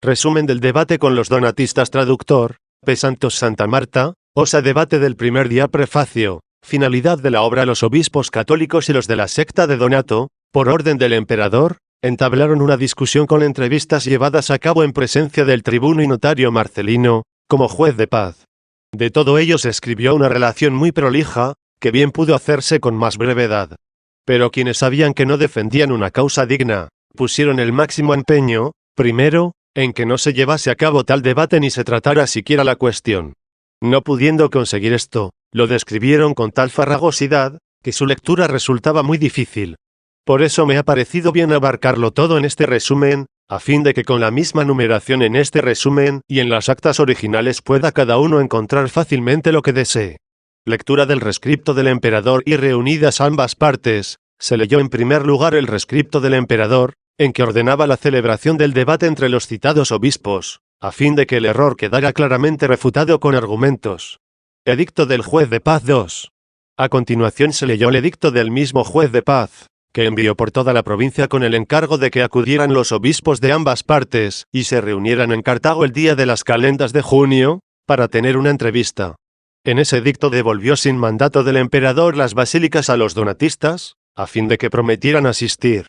Resumen del debate con los donatistas. Traductor, P. Santos Santa Marta. Osa debate del primer día. Prefacio. Finalidad de la obra. Los obispos católicos y los de la secta de Donato, por orden del emperador, entablaron una discusión con entrevistas llevadas a cabo en presencia del tribuno y notario Marcelino, como juez de paz. De todo ello se escribió una relación muy prolija, que bien pudo hacerse con más brevedad. Pero quienes sabían que no defendían una causa digna, pusieron el máximo empeño, primero, en que no se llevase a cabo tal debate ni se tratara siquiera la cuestión. No pudiendo conseguir esto, lo describieron con tal farragosidad, que su lectura resultaba muy difícil. Por eso me ha parecido bien abarcarlo todo en este resumen, a fin de que con la misma numeración en este resumen y en las actas originales pueda cada uno encontrar fácilmente lo que desee. Lectura del rescripto del emperador. Y reunidas ambas partes, se leyó en primer lugar el rescripto del emperador, en que ordenaba la celebración del debate entre los citados obispos, a fin de que el error quedara claramente refutado con argumentos. Edicto del juez de paz 2. A continuación se leyó el edicto del mismo juez de paz, que envió por toda la provincia con el encargo de que acudieran los obispos de ambas partes, y se reunieran en Cartago el día de las calendas de junio, para tener una entrevista. En ese edicto devolvió sin mandato del emperador las basílicas a los donatistas, a fin de que prometieran asistir.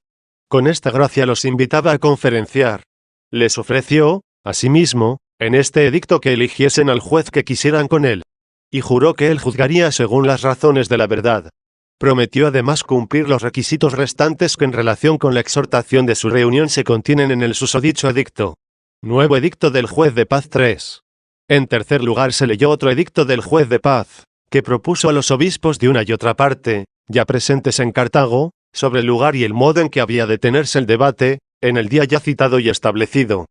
Con esta gracia los invitaba a conferenciar. Les ofreció, asimismo, en este edicto que eligiesen al juez que quisieran con él. Y juró que él juzgaría según las razones de la verdad. Prometió además cumplir los requisitos restantes que en relación con la exhortación de su reunión se contienen en el susodicho edicto. Nuevo edicto del juez de paz 3. En tercer lugar se leyó otro edicto del juez de paz, que propuso a los obispos de una y otra parte, ya presentes en Cartago, sobre el lugar y el modo en que había de tenerse el debate, en el día ya citado y establecido.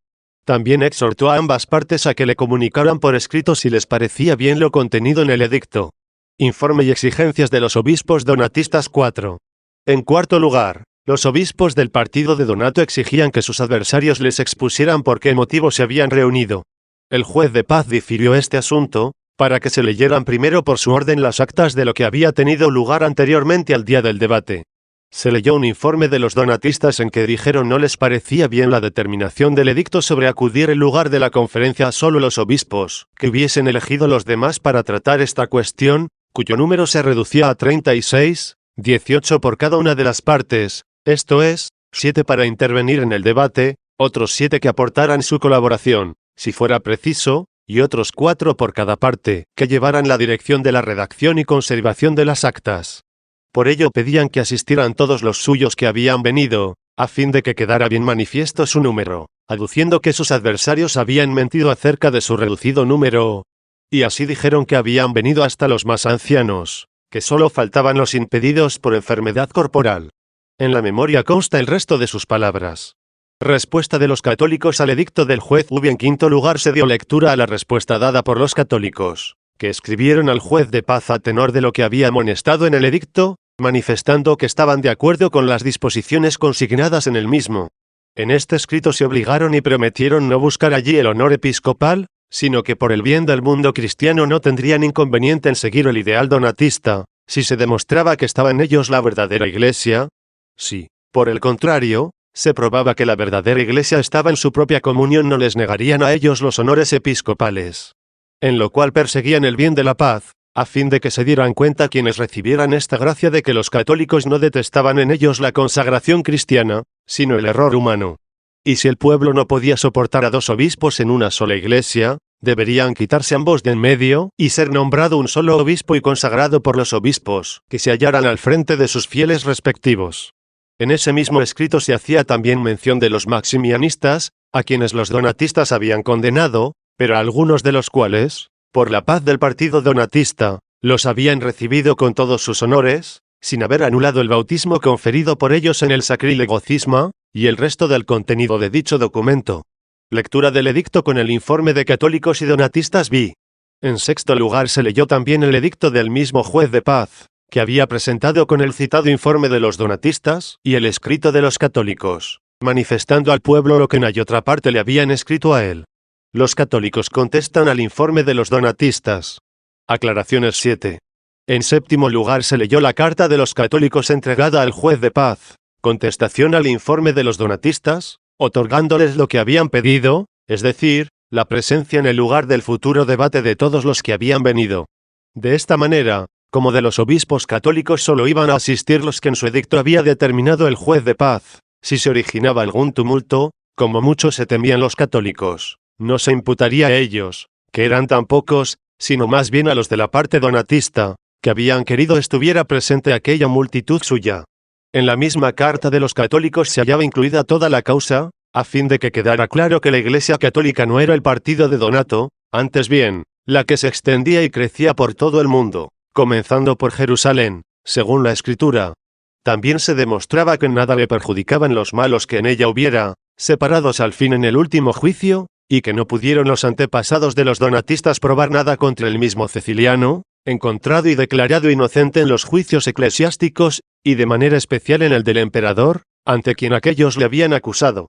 También exhortó a ambas partes a que le comunicaran por escrito si les parecía bien lo contenido en el edicto. Informe y exigencias de los obispos donatistas 4. En cuarto lugar, los obispos del partido de Donato exigían que sus adversarios les expusieran por qué motivo se habían reunido. El juez de paz difirió este asunto, para que se leyeran primero por su orden las actas de lo que había tenido lugar anteriormente al día del debate. Se leyó un informe de los donatistas en que dijeron no les parecía bien la determinación del edicto sobre acudir en lugar de la conferencia a solo los obispos, que hubiesen elegido los demás para tratar esta cuestión, cuyo número se reducía a 36, 18 por cada una de las partes, esto es, 7 para intervenir en el debate, otros 7 que aportaran su colaboración, si fuera preciso, y otros 4 por cada parte, que llevaran la dirección de la redacción y conservación de las actas. Por ello pedían que asistieran todos los suyos que habían venido, a fin de que quedara bien manifiesto su número, aduciendo que sus adversarios habían mentido acerca de su reducido número. Y así dijeron que habían venido hasta los más ancianos, que solo faltaban los impedidos por enfermedad corporal. En la memoria consta el resto de sus palabras. Respuesta de los católicos al edicto del juez. En quinto lugar se dio lectura a la respuesta dada por los católicos, que escribieron al juez de paz a tenor de lo que había amonestado en el edicto, manifestando que estaban de acuerdo con las disposiciones consignadas en el mismo. En este escrito se obligaron y prometieron no buscar allí el honor episcopal, sino que por el bien del mundo cristiano no tendrían inconveniente en seguir el ideal donatista, si se demostraba que estaba en ellos la verdadera Iglesia. Si, por el contrario, se probaba que la verdadera Iglesia estaba en su propia comunión, no les negarían a ellos los honores episcopales. En lo cual perseguían el bien de la paz, a fin de que se dieran cuenta quienes recibieran esta gracia de que los católicos no detestaban en ellos la consagración cristiana, sino el error humano. Y si el pueblo no podía soportar a 2 obispos en una sola iglesia, deberían quitarse ambos de en medio y ser nombrado un solo obispo y consagrado por los obispos, que se hallaran al frente de sus fieles respectivos. En ese mismo escrito se hacía también mención de los maximianistas, a quienes los donatistas habían condenado, pero algunos de los cuales, por la paz del partido donatista, los habían recibido con todos sus honores, sin haber anulado el bautismo conferido por ellos en el sacrílego cisma, y el resto del contenido de dicho documento. Lectura del edicto con el informe de católicos y donatistas vi. En sexto lugar se leyó también el edicto del mismo juez de paz, que había presentado con el citado informe de los donatistas, y el escrito de los católicos, manifestando al pueblo lo que en hay otra parte le habían escrito a él. Los católicos contestan al informe de los donatistas. Aclaraciones 7. En séptimo lugar se leyó la carta de los católicos entregada al juez de paz, contestación al informe de los donatistas, otorgándoles lo que habían pedido, es decir, la presencia en el lugar del futuro debate de todos los que habían venido. De esta manera, como de los obispos católicos solo iban a asistir los que en su edicto había determinado el juez de paz, si se originaba algún tumulto, como mucho se temían los católicos, no se imputaría a ellos, que eran tan pocos, sino más bien a los de la parte donatista, que habían querido estuviera presente aquella multitud suya. En la misma carta de los católicos se hallaba incluida toda la causa, a fin de que quedara claro que la Iglesia católica no era el partido de Donato, antes bien, la que se extendía y crecía por todo el mundo, comenzando por Jerusalén, según la Escritura. También se demostraba que en nada le perjudicaban los malos que en ella hubiera, separados al fin en el último juicio, y que no pudieron los antepasados de los donatistas probar nada contra el mismo Ceciliano, encontrado y declarado inocente en los juicios eclesiásticos, y de manera especial en el del emperador, ante quien aquellos le habían acusado.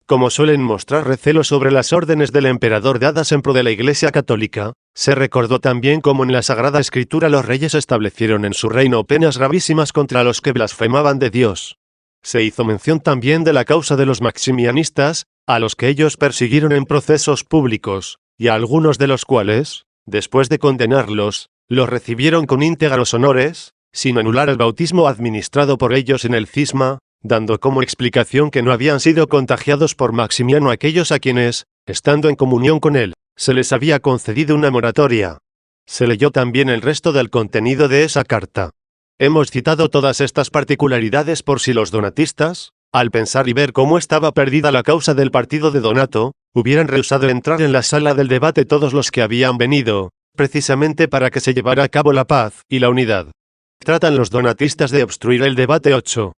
Como suelen mostrar recelo sobre las órdenes del emperador dadas en pro de la Iglesia católica, se recordó también cómo en la Sagrada Escritura los reyes establecieron en su reino penas gravísimas contra los que blasfemaban de Dios. Se hizo mención también de la causa de los maximianistas, a los que ellos persiguieron en procesos públicos, y a algunos de los cuales, después de condenarlos, los recibieron con íntegros honores, sin anular el bautismo administrado por ellos en el cisma, dando como explicación que no habían sido contagiados por Maximiano aquellos a quienes, estando en comunión con él, se les había concedido una moratoria. Se leyó también el resto del contenido de esa carta. Hemos citado todas estas particularidades por si los donatistas, al pensar y ver cómo estaba perdida la causa del partido de Donato, hubieran rehusado entrar en la sala del debate todos los que habían venido, precisamente para que se llevara a cabo la paz y la unidad. Tratan los donatistas de obstruir el debate 8.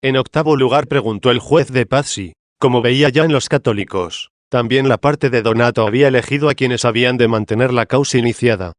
En octavo lugar preguntó el juez de paz si, como veía ya en los católicos, también la parte de Donato había elegido a quienes habían de mantener la causa iniciada.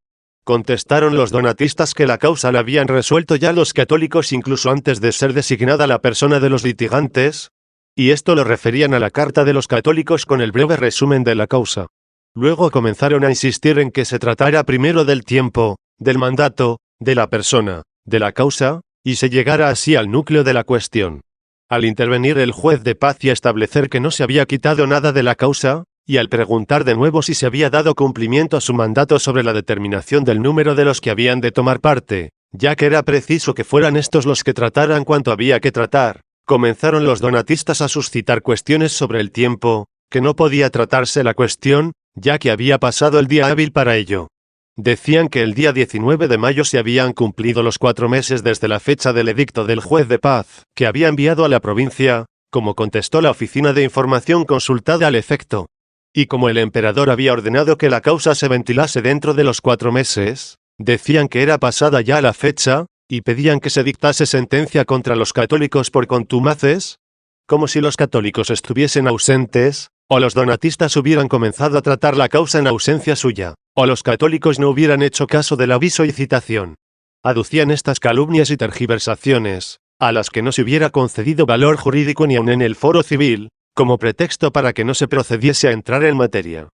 Contestaron los donatistas que la causa la habían resuelto ya los católicos incluso antes de ser designada la persona de los litigantes, y esto lo referían a la carta de los católicos con el breve resumen de la causa. Luego comenzaron a insistir en que se tratara primero del tiempo, del mandato, de la persona, de la causa, y se llegara así al núcleo de la cuestión. Al intervenir el juez de paz y establecer que no se había quitado nada de la causa, y al preguntar de nuevo si se había dado cumplimiento a su mandato sobre la determinación del número de los que habían de tomar parte, ya que era preciso que fueran estos los que trataran cuanto había que tratar, comenzaron los donatistas a suscitar cuestiones sobre el tiempo, que no podía tratarse la cuestión, ya que había pasado el día hábil para ello. Decían que el día 19 de mayo se habían cumplido los 4 meses desde la fecha del edicto del juez de paz, que había enviado a la provincia, como contestó la oficina de información consultada al efecto. Y como el emperador había ordenado que la causa se ventilase dentro de los 4 meses, decían que era pasada ya la fecha, y pedían que se dictase sentencia contra los católicos por contumaces, como si los católicos estuviesen ausentes, o los donatistas hubieran comenzado a tratar la causa en ausencia suya, o los católicos no hubieran hecho caso del aviso y citación. Aducían estas calumnias y tergiversaciones, a las que no se hubiera concedido valor jurídico ni aun en el foro civil, como pretexto para que no se procediese a entrar en materia.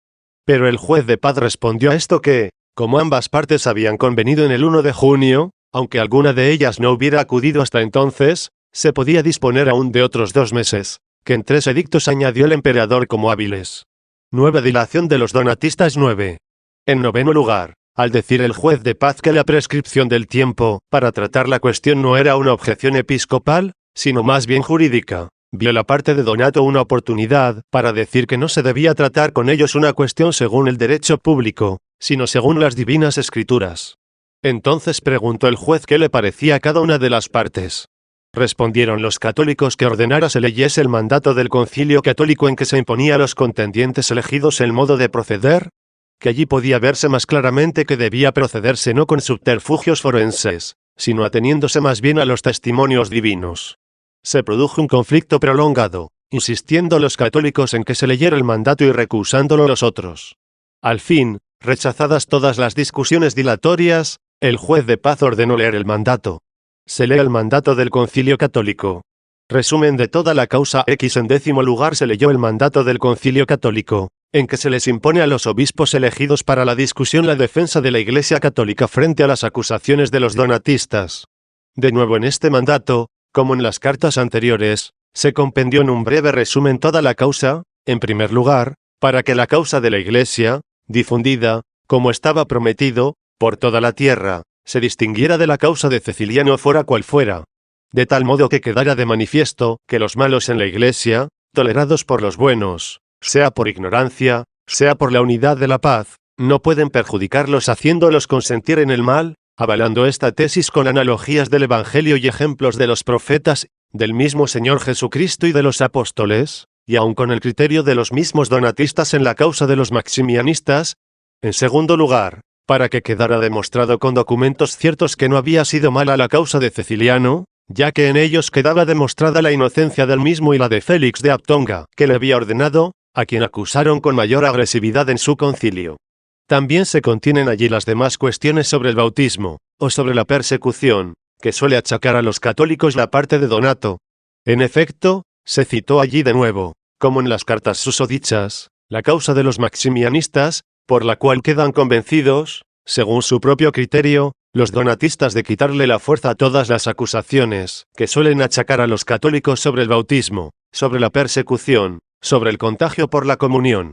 Pero el juez de paz respondió a esto que, como ambas partes habían convenido en el 1 de junio, aunque alguna de ellas no hubiera acudido hasta entonces, se podía disponer aún de otros 2 meses, que en 3 edictos añadió el emperador como hábiles. 9. Dilación de los donatistas 9. En noveno lugar, al decir el juez de paz que la prescripción del tiempo para tratar la cuestión no era una objeción episcopal, sino más bien jurídica, vio la parte de Donato una oportunidad para decir que no se debía tratar con ellos una cuestión según el derecho público, sino según las divinas escrituras. Entonces preguntó el juez qué le parecía a cada una de las partes. Respondieron los católicos que ordenara se leyese el mandato del concilio católico en que se imponía a los contendientes elegidos el modo de proceder, que allí podía verse más claramente que debía procederse no con subterfugios forenses, sino ateniéndose más bien a los testimonios divinos. Se produjo un conflicto prolongado, insistiendo los católicos en que se leyera el mandato y recusándolo los otros. Al fin, rechazadas todas las discusiones dilatorias, el juez de paz ordenó leer el mandato. Se lee el mandato del Concilio Católico. Resumen de toda la causa X. En 10º lugar se leyó el mandato del Concilio Católico, en que se les impone a los obispos elegidos para la discusión la defensa de la Iglesia Católica frente a las acusaciones de los donatistas. De nuevo en este mandato, como en las cartas anteriores, se compendió en un breve resumen toda la causa, en primer lugar, para que la causa de la Iglesia, difundida, como estaba prometido, por toda la tierra, se distinguiera de la causa de Ceciliano fuera cual fuera. De tal modo que quedara de manifiesto que los malos en la Iglesia, tolerados por los buenos, sea por ignorancia, sea por la unidad de la paz, no pueden perjudicarlos haciéndolos consentir en el mal, avalando esta tesis con analogías del Evangelio y ejemplos de los profetas, del mismo Señor Jesucristo y de los apóstoles, y aun con el criterio de los mismos donatistas en la causa de los maximianistas. En segundo lugar, para que quedara demostrado con documentos ciertos que no había sido mala la causa de Ceciliano, ya que en ellos quedaba demostrada la inocencia del mismo y la de Félix de Abtonga, que le había ordenado, a quien acusaron con mayor agresividad en su concilio. También se contienen allí las demás cuestiones sobre el bautismo, o sobre la persecución, que suele achacar a los católicos la parte de Donato. En efecto, se citó allí de nuevo, como en las cartas susodichas, la causa de los maximianistas, por la cual quedan convencidos, según su propio criterio, los donatistas de quitarle la fuerza a todas las acusaciones que suelen achacar a los católicos sobre el bautismo, sobre la persecución, sobre el contagio por la comunión.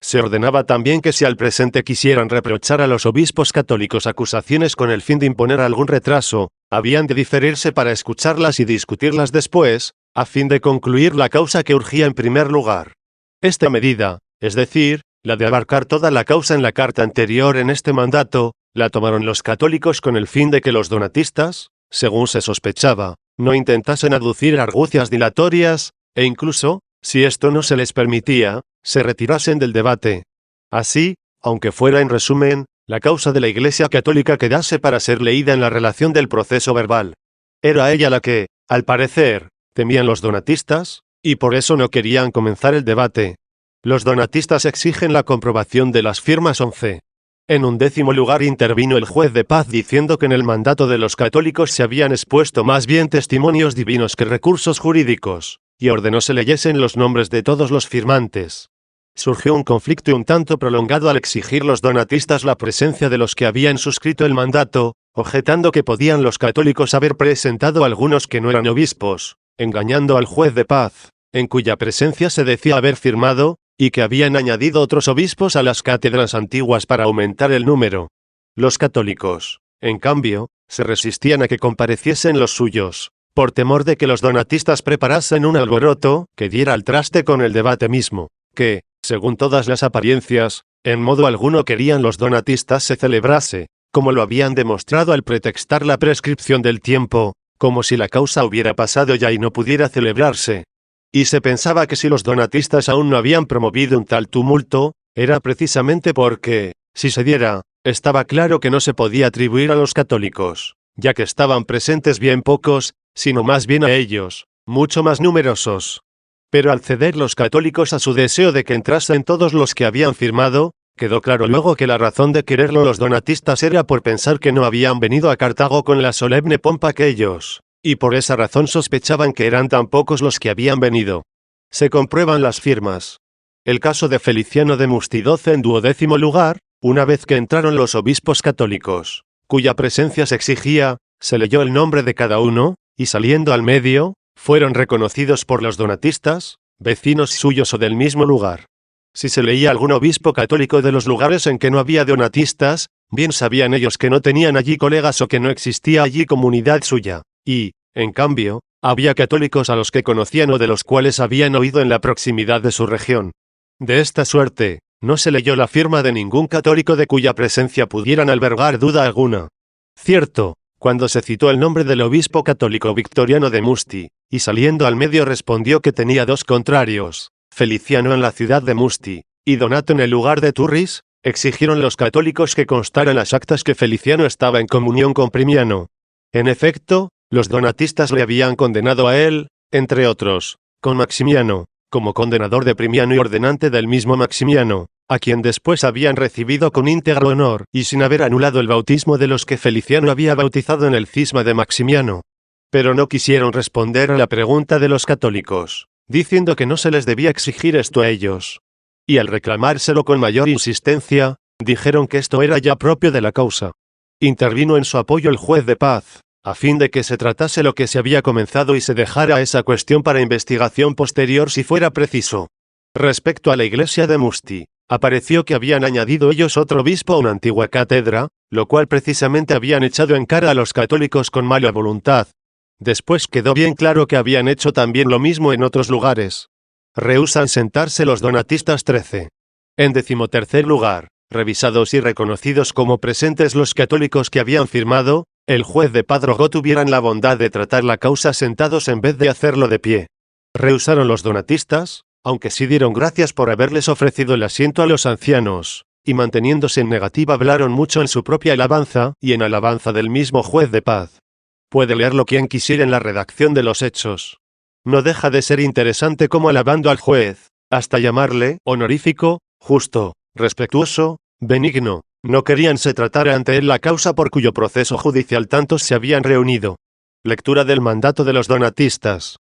Se ordenaba también que si al presente quisieran reprochar a los obispos católicos acusaciones con el fin de imponer algún retraso, habían de diferirse para escucharlas y discutirlas después, a fin de concluir la causa que urgía en primer lugar. Esta medida, es decir, la de abarcar toda la causa en la carta anterior en este mandato, la tomaron los católicos con el fin de que los donatistas, según se sospechaba, no intentasen aducir argucias dilatorias, e incluso, si esto no se les permitía, se retirasen del debate. Así, aunque fuera en resumen, la causa de la Iglesia católica quedase para ser leída en la relación del proceso verbal. Era ella la que, al parecer, temían los donatistas, y por eso no querían comenzar el debate. Los donatistas exigen la comprobación de las firmas 11. En 11º lugar intervino el juez de paz diciendo que en el mandato de los católicos se habían expuesto más bien testimonios divinos que recursos jurídicos, y ordenó se leyesen los nombres de todos los firmantes. Surgió un conflicto un tanto prolongado al exigir los donatistas la presencia de los que habían suscrito el mandato, objetando que podían los católicos haber presentado algunos que no eran obispos, engañando al juez de paz, en cuya presencia se decía haber firmado, y que habían añadido otros obispos a las cátedras antiguas para aumentar el número. Los católicos, en cambio, se resistían a que compareciesen los suyos, por temor de que los donatistas preparasen un alboroto que diera al traste con el debate mismo, que, según todas las apariencias, en modo alguno querían los donatistas se celebrase, como lo habían demostrado al pretextar la prescripción del tiempo, como si la causa hubiera pasado ya y no pudiera celebrarse. Y se pensaba que si los donatistas aún no habían promovido un tal tumulto, era precisamente porque, si se diera, estaba claro que no se podía atribuir a los católicos, ya que estaban presentes bien pocos, sino más bien a ellos, mucho más numerosos. Pero al ceder los católicos a su deseo de que entrasen todos los que habían firmado, quedó claro luego que la razón de quererlo los donatistas era por pensar que no habían venido a Cartago con la solemne pompa que ellos, y por esa razón sospechaban que eran tan pocos los que habían venido. Se comprueban las firmas. El caso de Feliciano de Musti 12 en 12º lugar, una vez que entraron los obispos católicos, cuya presencia se exigía, se leyó el nombre de cada uno, y saliendo al medio, fueron reconocidos por los donatistas, vecinos suyos o del mismo lugar. Si se leía algún obispo católico de los lugares en que no había donatistas, bien sabían ellos que no tenían allí colegas o que no existía allí comunidad suya. Y, en cambio, había católicos a los que conocían o de los cuales habían oído en la proximidad de su región. De esta suerte, no se leyó la firma de ningún católico de cuya presencia pudieran albergar duda alguna. Cierto, cuando se citó el nombre del obispo católico Victoriano de Musti, y saliendo al medio respondió que tenía dos contrarios, Feliciano en la ciudad de Musti, y Donato en el lugar de Turris, exigieron los católicos que constaran las actas que Feliciano estaba en comunión con Primiano. En efecto, los donatistas le habían condenado a él, entre otros, con Maximiano, como condenador de Primiano y ordenante del mismo Maximiano, a quien después habían recibido con íntegro honor y sin haber anulado el bautismo de los que Feliciano había bautizado en el cisma de Maximiano. Pero no quisieron responder a la pregunta de los católicos, diciendo que no se les debía exigir esto a ellos. Y al reclamárselo con mayor insistencia, dijeron que esto era ya propio de la causa. Intervino en su apoyo el juez de paz, a fin de que se tratase lo que se había comenzado y se dejara esa cuestión para investigación posterior si fuera preciso. Respecto a la iglesia de Musti, apareció que habían añadido ellos otro obispo a una antigua cátedra, lo cual precisamente habían echado en cara a los católicos con mala voluntad. Después quedó bien claro que habían hecho también lo mismo en otros lugares. Rehúsan sentarse los donatistas 13. En 13º lugar, revisados y reconocidos como presentes los católicos que habían firmado, el juez de paz rogó tuvieran la bondad de tratar la causa sentados en vez de hacerlo de pie. Rehusaron los donatistas, aunque sí dieron gracias por haberles ofrecido el asiento a los ancianos, y manteniéndose en negativa hablaron mucho en su propia alabanza y en alabanza del mismo juez de paz. Puede leerlo quien quisiera en la redacción de los hechos. No deja de ser interesante cómo alabando al juez, hasta llamarle honorífico, justo, respetuoso, benigno, no querían se tratara ante él la causa por cuyo proceso judicial tantos se habían reunido. Lectura del mandato de los donatistas.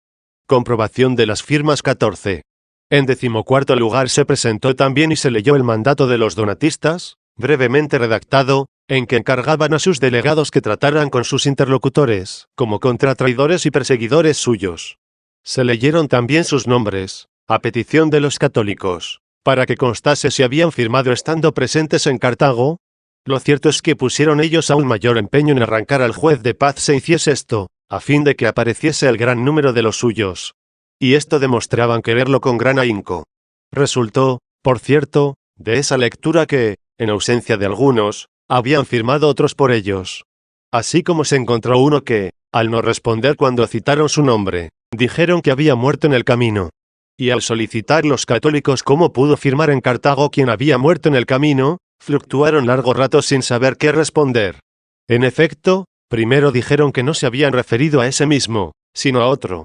Comprobación de las firmas 14. En 14º lugar se presentó también y se leyó el mandato de los donatistas, brevemente redactado, en que encargaban a sus delegados que trataran con sus interlocutores, como contra traidores y perseguidores suyos. Se leyeron también sus nombres, a petición de los católicos, para que constase si habían firmado estando presentes en Cartago. Lo cierto es que pusieron ellos aún mayor empeño en arrancar al juez de paz se hiciese esto, a fin de que apareciese el gran número de los suyos. Y esto demostraban quererlo con gran ahínco. Resultó, por cierto, de esa lectura que, en ausencia de algunos, habían firmado otros por ellos. Así como se encontró uno que, al no responder cuando citaron su nombre, dijeron que había muerto en el camino. Y al solicitar los católicos cómo pudo firmar en Cartago quien había muerto en el camino, fluctuaron largo rato sin saber qué responder. En efecto, primero dijeron que no se habían referido a ese mismo, sino a otro.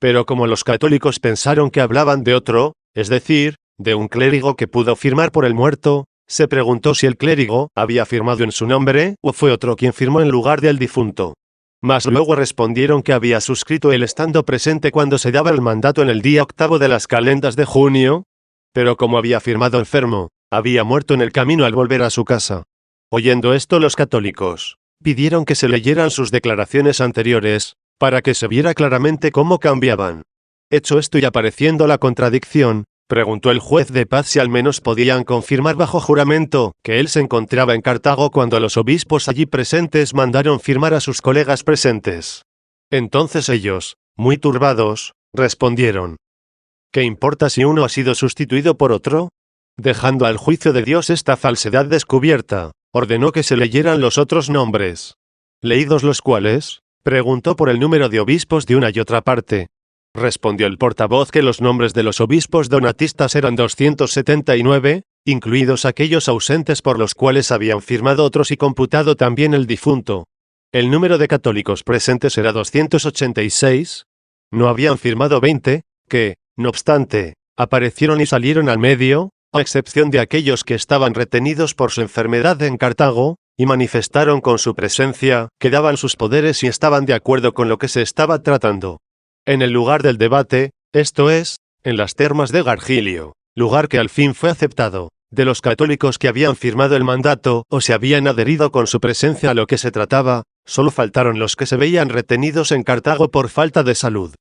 Pero como los católicos pensaron que hablaban de otro, es decir, de un clérigo que pudo firmar por el muerto, se preguntó si el clérigo había firmado en su nombre o fue otro quien firmó en lugar del difunto. Mas luego respondieron que había suscrito él estando presente cuando se daba el mandato en el día 8 de las calendas de junio, pero como había firmado enfermo, había muerto en el camino al volver a su casa. Oyendo esto los católicos pidieron que se leyeran sus declaraciones anteriores, para que se viera claramente cómo cambiaban. Hecho esto y apareciendo la contradicción, preguntó el juez de paz si al menos podían confirmar bajo juramento que él se encontraba en Cartago cuando los obispos allí presentes mandaron firmar a sus colegas presentes. Entonces ellos, muy turbados, respondieron: ¿qué importa si uno ha sido sustituido por otro? Dejando al juicio de Dios esta falsedad descubierta, ordenó que se leyeran los otros nombres. Leídos los cuales, preguntó por el número de obispos de una y otra parte. Respondió el portavoz que los nombres de los obispos donatistas eran 279, incluidos aquellos ausentes por los cuales habían firmado otros y computado también el difunto. El número de católicos presentes era 286. No habían firmado 20, que, no obstante, aparecieron y salieron al medio, a excepción de aquellos que estaban retenidos por su enfermedad en Cartago, y manifestaron con su presencia que daban sus poderes y estaban de acuerdo con lo que se estaba tratando. En el lugar del debate, esto es, en las termas de Gargilio, lugar que al fin fue aceptado, de los católicos que habían firmado el mandato o se habían adherido con su presencia a lo que se trataba, solo faltaron los que se veían retenidos en Cartago por falta de salud.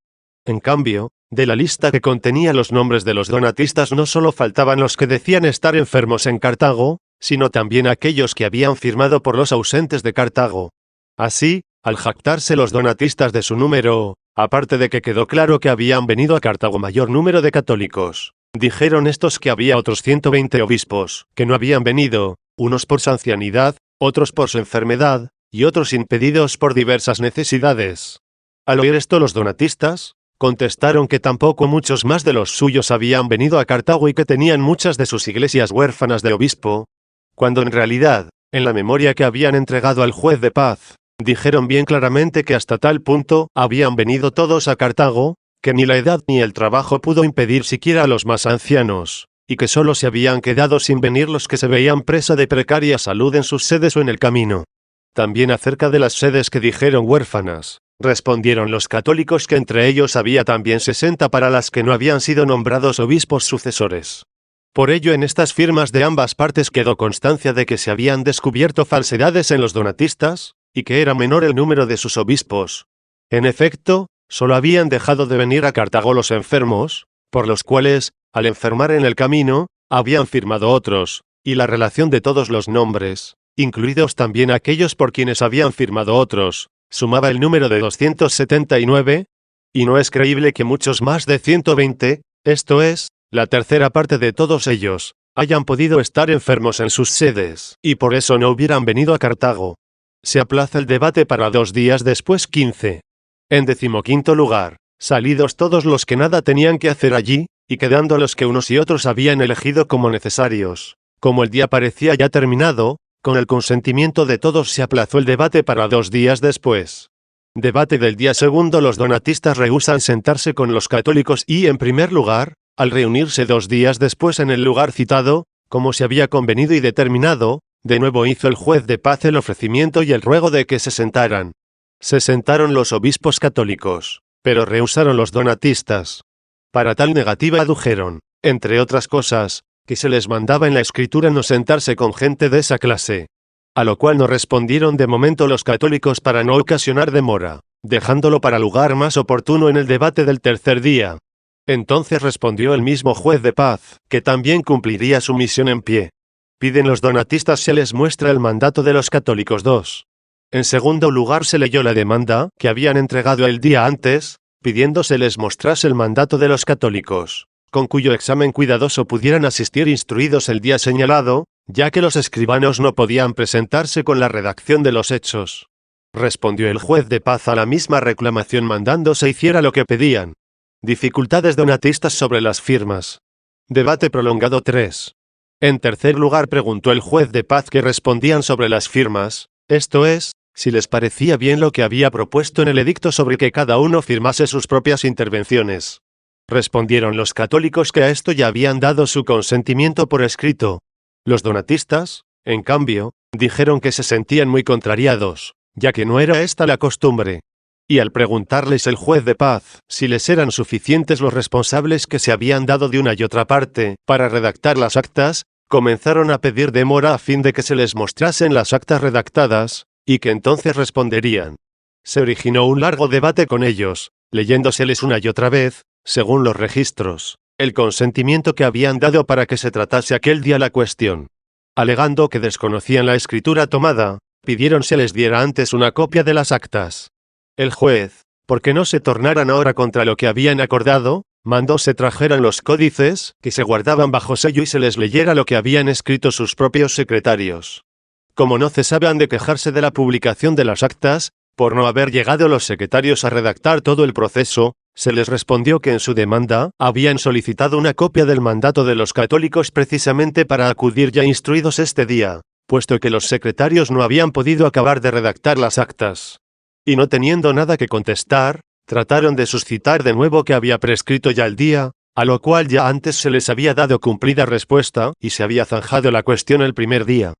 En cambio, de la lista que contenía los nombres de los donatistas no solo faltaban los que decían estar enfermos en Cartago, sino también aquellos que habían firmado por los ausentes de Cartago. Así, al jactarse los donatistas de su número, aparte de que quedó claro que habían venido a Cartago mayor número de católicos, dijeron estos que había otros 120 obispos, que no habían venido, unos por su ancianidad, otros por su enfermedad, y otros impedidos por diversas necesidades. Al oír esto los donatistas, contestaron que tampoco muchos más de los suyos habían venido a Cartago y que tenían muchas de sus iglesias huérfanas de obispo, cuando en realidad, en la memoria que habían entregado al juez de paz, dijeron bien claramente que hasta tal punto habían venido todos a Cartago, que ni la edad ni el trabajo pudo impedir siquiera a los más ancianos, y que solo se habían quedado sin venir los que se veían presa de precaria salud en sus sedes o en el camino. También acerca de las sedes que dijeron huérfanas, respondieron los católicos que entre ellos había también 60 para las que no habían sido nombrados obispos sucesores. Por ello en estas firmas de ambas partes quedó constancia de que se habían descubierto falsedades en los donatistas, y que era menor el número de sus obispos. En efecto, solo habían dejado de venir a Cartago los enfermos, por los cuales Al enfermar en el camino, habían firmado otros, y la relación de todos los nombres, incluidos también aquellos por quienes habían firmado otros, sumaba el número de 279, y no es creíble que muchos más de 120, esto es, la tercera parte de todos ellos, hayan podido estar enfermos en sus sedes, y por eso no hubieran venido a Cartago. Se aplaza el debate para 2 días después 15. En 15º lugar, salidos todos los que nada tenían que hacer allí, y quedando los que unos y otros habían elegido como necesarios. Como el día parecía ya terminado, con el consentimiento de todos se aplazó el debate para 2 días después. Debate del día segundo. Los donatistas rehúsan sentarse con los católicos y, en primer lugar, al reunirse 2 días después en el lugar citado, como se había convenido y determinado, de nuevo hizo el juez de paz el ofrecimiento y el ruego de que se sentaran. Se sentaron los obispos católicos, pero rehusaron los donatistas. Para tal negativa adujeron, entre otras cosas, que se les mandaba en la escritura no sentarse con gente de esa clase. A lo cual no respondieron de momento los católicos para no ocasionar demora, dejándolo para lugar más oportuno en el debate del tercer día. Entonces respondió el mismo juez de paz, que también cumpliría su misión en pie. Piden los donatistas se les muestra el mandato de los católicos 2. En segundo lugar se leyó la demanda que habían entregado el día antes, pidiendo se les mostrase el mandato de los católicos, con cuyo examen cuidadoso pudieran asistir instruidos el día señalado, ya que los escribanos no podían presentarse con la redacción de los hechos. Respondió el juez de paz a la misma reclamación mandando se hiciera lo que pedían. Dificultades donatistas sobre las firmas. Debate prolongado 3. En tercer lugar preguntó el juez de paz que respondían sobre las firmas, esto es, si les parecía bien lo que había propuesto en el edicto sobre que cada uno firmase sus propias intervenciones. Respondieron los católicos que a esto ya habían dado su consentimiento por escrito. Los donatistas, en cambio, dijeron que se sentían muy contrariados, ya que no era esta la costumbre. Y al preguntarles el juez de paz si les eran suficientes los responsables que se habían dado de una y otra parte para redactar las actas, comenzaron a pedir demora a fin de que se les mostrasen las actas redactadas, y que entonces responderían. Se originó un largo debate con ellos, leyéndoseles una y otra vez, según los registros, el consentimiento que habían dado para que se tratase aquel día la cuestión. Alegando que desconocían la escritura tomada, pidieron se les diera antes una copia de las actas. El juez, porque no se tornaran ahora contra lo que habían acordado, mandó se trajeran los códices, que se guardaban bajo sello y se les leyera lo que habían escrito sus propios secretarios. Como no cesaban de quejarse de la publicación de las actas, por no haber llegado los secretarios a redactar todo el proceso, se les respondió que en su demanda habían solicitado una copia del mandato de los católicos precisamente para acudir ya instruidos este día, puesto que los secretarios no habían podido acabar de redactar las actas. Y no teniendo nada que contestar, trataron de suscitar de nuevo que había prescrito ya el día, a lo cual ya antes se les había dado cumplida respuesta y se había zanjado la cuestión el primer día.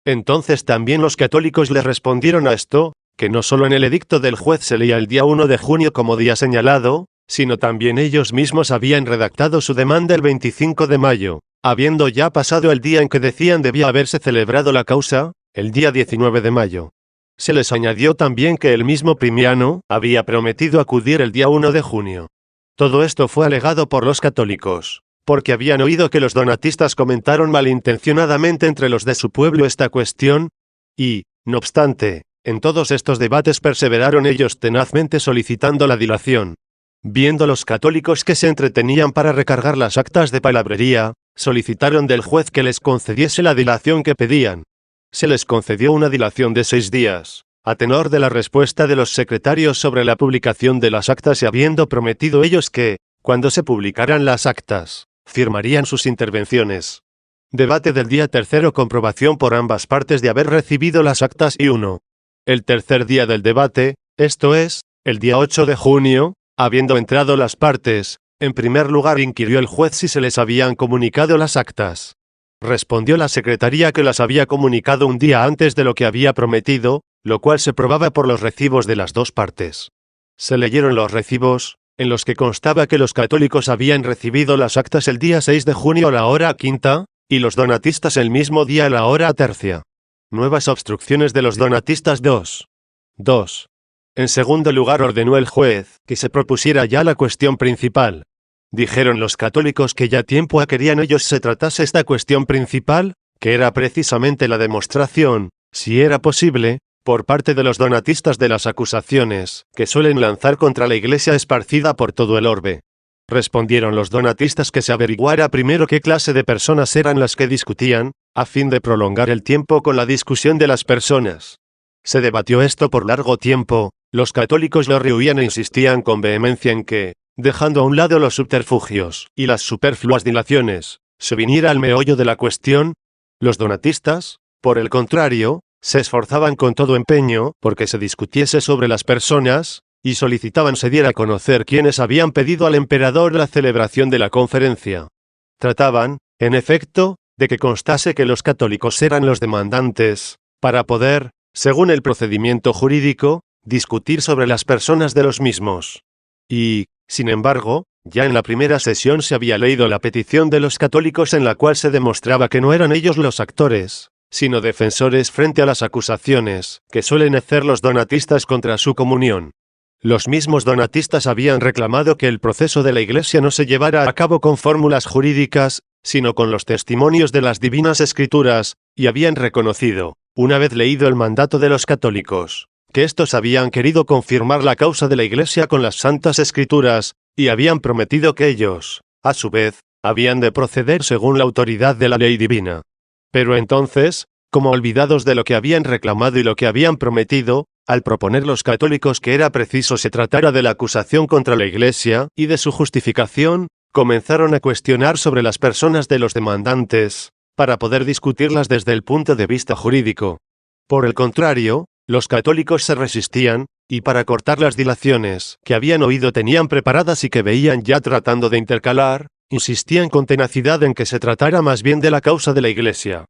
Entonces también los católicos les respondieron a esto, que no solo en el edicto del juez se leía el día 1 de junio como día señalado, sino también ellos mismos habían redactado su demanda el 25 de mayo, habiendo ya pasado el día en que decían debía haberse celebrado la causa, el día 19 de mayo. Se les añadió también que el mismo Primiano había prometido acudir el día 1 de junio. Todo esto fue alegado por los católicos, porque habían oído que los donatistas comentaron malintencionadamente entre los de su pueblo esta cuestión, y, no obstante, en todos estos debates perseveraron ellos tenazmente solicitando la dilación. Viendo los católicos que se entretenían para recargar las actas de palabrería, solicitaron del juez que les concediese la dilación que pedían. Se les concedió una dilación de 6 días, a tenor de la respuesta de los secretarios sobre la publicación de las actas y habiendo prometido ellos que, cuando se publicaran las actas, firmarían sus intervenciones. Debate del día tercero. Comprobación por ambas partes de haber recibido las actas y 1. El tercer día del debate, esto es, el día 8 de junio, habiendo entrado las partes, en primer lugar inquirió el juez si se les habían comunicado las actas. Respondió la secretaría que las había comunicado un día antes de lo que había prometido, lo cual se probaba por los recibos de las dos partes. Se leyeron los recibos, en los que constaba que los católicos habían recibido las actas el día 6 de junio a la hora quinta, y los donatistas el mismo día a la hora tercia. Nuevas obstrucciones de los donatistas 2. En segundo lugar ordenó el juez que se propusiera ya la cuestión principal. Dijeron los católicos que ya tiempo querían ellos se tratase esta cuestión principal, que era precisamente la demostración, si era posible, por parte de los donatistas de las acusaciones que suelen lanzar contra la Iglesia esparcida por todo el orbe. Respondieron los donatistas que se averiguara primero qué clase de personas eran las que discutían, a fin de prolongar el tiempo con la discusión de las personas. Se debatió esto por largo tiempo, los católicos lo rehuían e insistían con vehemencia en que, dejando a un lado los subterfugios y las superfluas dilaciones, se viniera al meollo de la cuestión. Los donatistas, por el contrario, se esforzaban con todo empeño porque se discutiese sobre las personas, y solicitaban se diera a conocer quiénes habían pedido al emperador la celebración de la conferencia. Trataban, en efecto, de que constase que los católicos eran los demandantes, para poder, según el procedimiento jurídico, discutir sobre las personas de los mismos. Y, sin embargo, ya en la primera sesión se había leído la petición de los católicos en la cual se demostraba que no eran ellos los actores, sino defensores frente a las acusaciones que suelen hacer los donatistas contra su comunión. Los mismos donatistas habían reclamado que el proceso de la Iglesia no se llevara a cabo con fórmulas jurídicas, sino con los testimonios de las divinas escrituras, y habían reconocido, una vez leído el mandato de los católicos, que éstos habían querido confirmar la causa de la Iglesia con las santas escrituras, y habían prometido que ellos, a su vez, habían de proceder según la autoridad de la ley divina. Pero entonces, como olvidados de lo que habían reclamado y lo que habían prometido, al proponer los católicos que era preciso se tratara de la acusación contra la Iglesia y de su justificación, comenzaron a cuestionar sobre las personas de los demandantes, para poder discutirlas desde el punto de vista jurídico. Por el contrario, los católicos se resistían, y para cortar las dilaciones que habían oído tenían preparadas y que veían ya tratando de intercalar, insistían con tenacidad en que se tratara más bien de la causa de la Iglesia.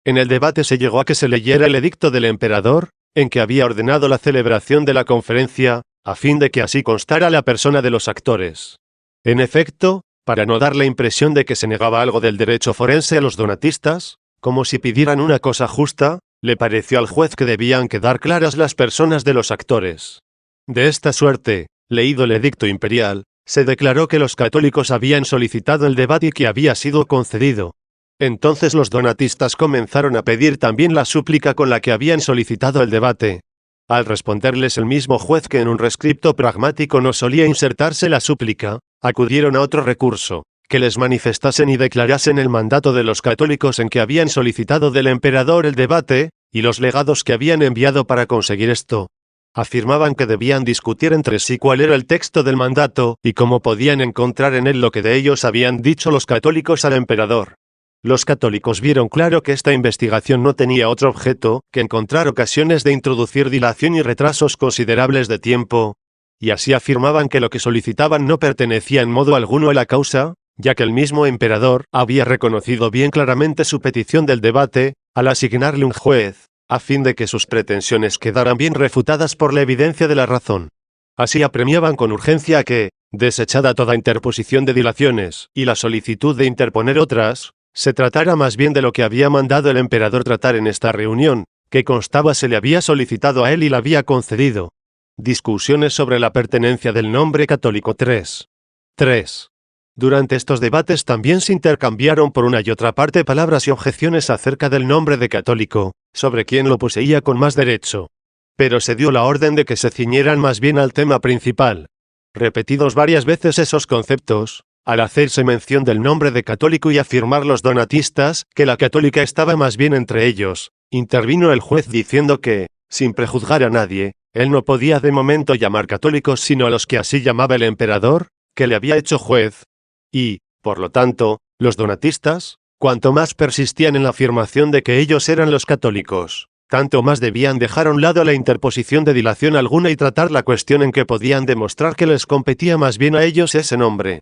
En el debate se llegó a que se leyera el edicto del emperador, en que había ordenado la celebración de la conferencia, a fin de que así constara la persona de los actores. En efecto, para no dar la impresión de que se negaba algo del derecho forense a los donatistas, como si pidieran una cosa justa, le pareció al juez que debían quedar claras las personas de los actores. De esta suerte, leído el edicto imperial, se declaró que los católicos habían solicitado el debate y que había sido concedido. Entonces los donatistas comenzaron a pedir también la súplica con la que habían solicitado el debate. Al responderles el mismo juez que en un rescripto pragmático no solía insertarse la súplica, acudieron a otro recurso, que les manifestasen y declarasen el mandato de los católicos en que habían solicitado del emperador el debate, y los legados que habían enviado para conseguir esto. Afirmaban que debían discutir entre sí cuál era el texto del mandato y cómo podían encontrar en él lo que de ellos habían dicho los católicos al emperador. Los católicos vieron claro que esta investigación no tenía otro objeto que encontrar ocasiones de introducir dilación y retrasos considerables de tiempo, y así afirmaban que lo que solicitaban no pertenecía en modo alguno a la causa, ya que el mismo emperador había reconocido bien claramente su petición del debate, al asignarle un juez, a fin de que sus pretensiones quedaran bien refutadas por la evidencia de la razón. Así apremiaban con urgencia que, desechada toda interposición de dilaciones y la solicitud de interponer otras, se tratara más bien de lo que había mandado el emperador tratar en esta reunión, que constaba se le había solicitado a él y la había concedido. Discusiones sobre la pertenencia del nombre católico 3. Durante estos debates también se intercambiaron por una y otra parte palabras y objeciones acerca del nombre de católico, sobre quién lo poseía con más derecho. Pero se dio la orden de que se ciñeran más bien al tema principal. Repetidos varias veces esos conceptos, al hacerse mención del nombre de católico y afirmar los donatistas que la católica estaba más bien entre ellos, intervino el juez diciendo que, sin prejuzgar a nadie, él no podía de momento llamar católicos sino a los que así llamaba el emperador, que le había hecho juez. Y, por lo tanto, los donatistas, cuanto más persistían en la afirmación de que ellos eran los católicos, tanto más debían dejar a un lado la interposición de dilación alguna y tratar la cuestión en que podían demostrar que les competía más bien a ellos ese nombre.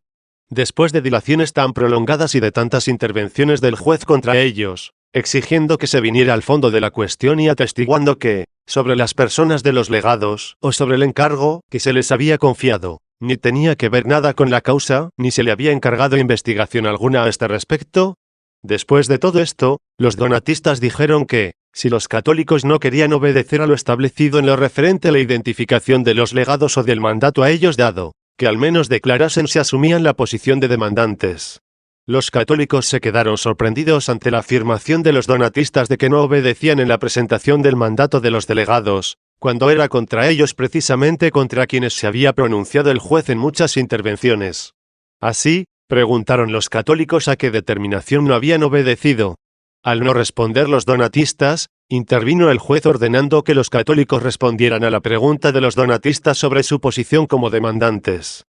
Después de dilaciones tan prolongadas y de tantas intervenciones del juez contra ellos, exigiendo que se viniera al fondo de la cuestión y atestiguando que, sobre las personas de los legados, o sobre el encargo que se les había confiado, ni tenía que ver nada con la causa, ni se le había encargado investigación alguna a este respecto. Después de todo esto, los donatistas dijeron que, si los católicos no querían obedecer a lo establecido en lo referente a la identificación de los legados o del mandato a ellos dado, que al menos declarasen si asumían la posición de demandantes. Los católicos se quedaron sorprendidos ante la afirmación de los donatistas de que no obedecían en la presentación del mandato de los delegados, cuando era contra ellos precisamente contra quienes se había pronunciado el juez en muchas intervenciones. Así, preguntaron los católicos a qué determinación no habían obedecido. Al no responder los donatistas, intervino el juez ordenando que los católicos respondieran a la pregunta de los donatistas sobre su posición como demandantes.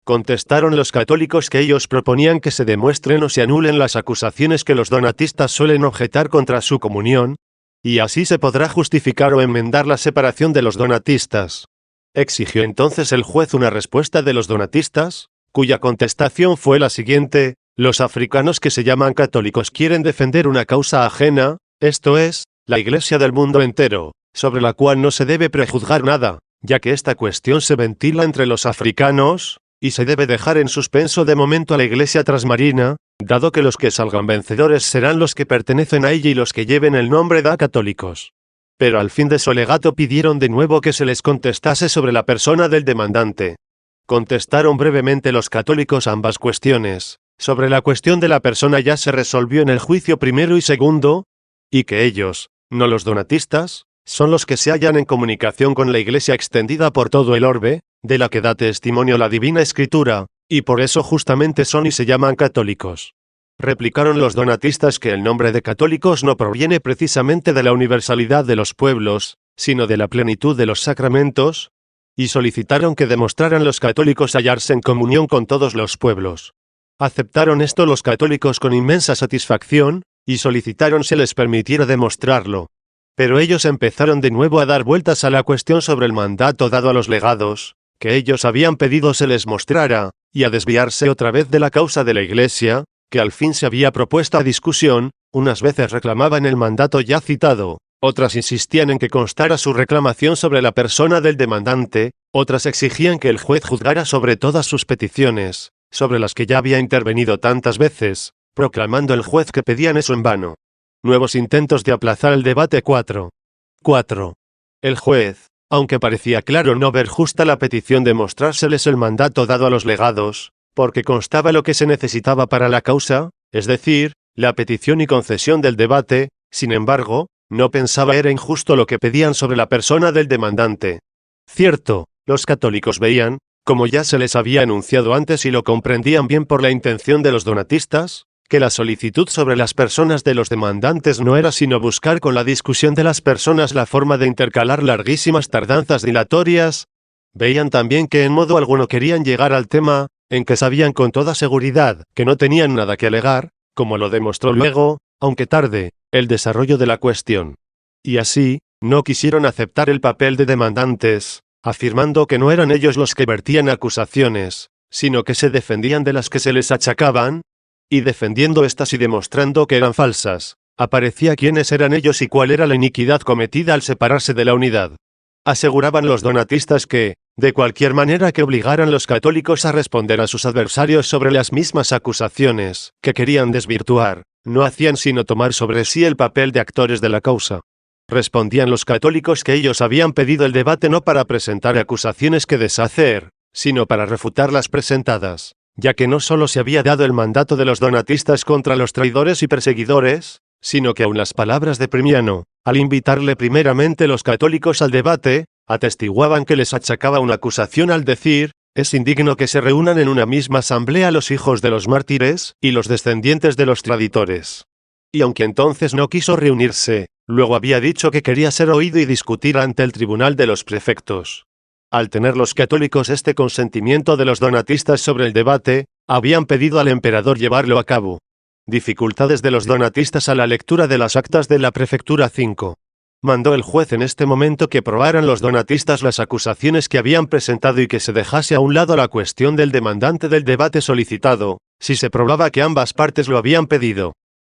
Contestaron los católicos que ellos proponían que se demuestren o se anulen las acusaciones que los donatistas suelen objetar contra su comunión, y así se podrá justificar o enmendar la separación de los donatistas. Exigió entonces el juez una respuesta de los donatistas, cuya contestación fue la siguiente: los africanos que se llaman católicos quieren defender una causa ajena, esto es, la Iglesia del mundo entero, sobre la cual no se debe prejuzgar nada, ya que esta cuestión se ventila entre los africanos, y se debe dejar en suspenso de momento a la Iglesia transmarina, dado que los que salgan vencedores serán los que pertenecen a ella y los que lleven el nombre de católicos. Pero al fin de su alegato pidieron de nuevo que se les contestase sobre la persona del demandante. Contestaron brevemente los católicos ambas cuestiones. Sobre la cuestión de la persona ya se resolvió en el juicio primero y segundo, y que ellos, no los donatistas, son los que se hallan en comunicación con la Iglesia extendida por todo el orbe, de la que da testimonio la Divina Escritura, y por eso justamente son y se llaman católicos. Replicaron los donatistas que el nombre de católicos no proviene precisamente de la universalidad de los pueblos, sino de la plenitud de los sacramentos, y solicitaron que demostraran los católicos hallarse en comunión con todos los pueblos. Aceptaron esto los católicos con inmensa satisfacción, y solicitaron se les permitiera demostrarlo. Pero ellos empezaron de nuevo a dar vueltas a la cuestión sobre el mandato dado a los legados, que ellos habían pedido se les mostrara, y a desviarse otra vez de la causa de la Iglesia, que al fin se había propuesto a discusión. Unas veces reclamaban el mandato ya citado, otras insistían en que constara su reclamación sobre la persona del demandante, otras exigían que el juez juzgara sobre todas sus peticiones, sobre las que ya había intervenido tantas veces, proclamando el juez que pedían eso en vano. Nuevos intentos de aplazar el debate. 4. El juez, aunque parecía claro no ver justa la petición de mostrárseles el mandato dado a los legados, porque constaba lo que se necesitaba para la causa, es decir, la petición y concesión del debate, sin embargo, no pensaba era injusto lo que pedían sobre la persona del demandante. Cierto, los católicos veían, como ya se les había anunciado antes y lo comprendían bien por la intención de los donatistas, que la solicitud sobre las personas de los demandantes no era sino buscar con la discusión de las personas la forma de intercalar larguísimas tardanzas dilatorias. Veían también que en modo alguno querían llegar al tema, en que sabían con toda seguridad que no tenían nada que alegar, como lo demostró luego, aunque tarde, el desarrollo de la cuestión. Y así, no quisieron aceptar el papel de demandantes, afirmando que no eran ellos los que vertían acusaciones, sino que se defendían de las que se les achacaban, y defendiendo estas y demostrando que eran falsas, aparecía quiénes eran ellos y cuál era la iniquidad cometida al separarse de la unidad. Aseguraban los donatistas que, de cualquier manera que obligaran los católicos a responder a sus adversarios sobre las mismas acusaciones que querían desvirtuar, no hacían sino tomar sobre sí el papel de actores de la causa. Respondían los católicos que ellos habían pedido el debate no para presentar acusaciones que deshacer, sino para refutar las presentadas, ya que no solo se había dado el mandato de los donatistas contra los traidores y perseguidores, sino que aun las palabras de Primiano, al invitarle primeramente los católicos al debate, atestiguaban que les achacaba una acusación al decir: es indigno que se reúnan en una misma asamblea los hijos de los mártires y los descendientes de los traidores. Y aunque entonces no quiso reunirse, luego había dicho que quería ser oído y discutir ante el tribunal de los prefectos. Al tener los católicos este consentimiento de los donatistas sobre el debate, habían pedido al emperador llevarlo a cabo. Dificultades de los donatistas a la lectura de las actas de la prefectura. 5. Mandó el juez en este momento que probaran los donatistas las acusaciones que habían presentado y que se dejase a un lado la cuestión del demandante del debate solicitado, si se probaba que ambas partes lo habían pedido.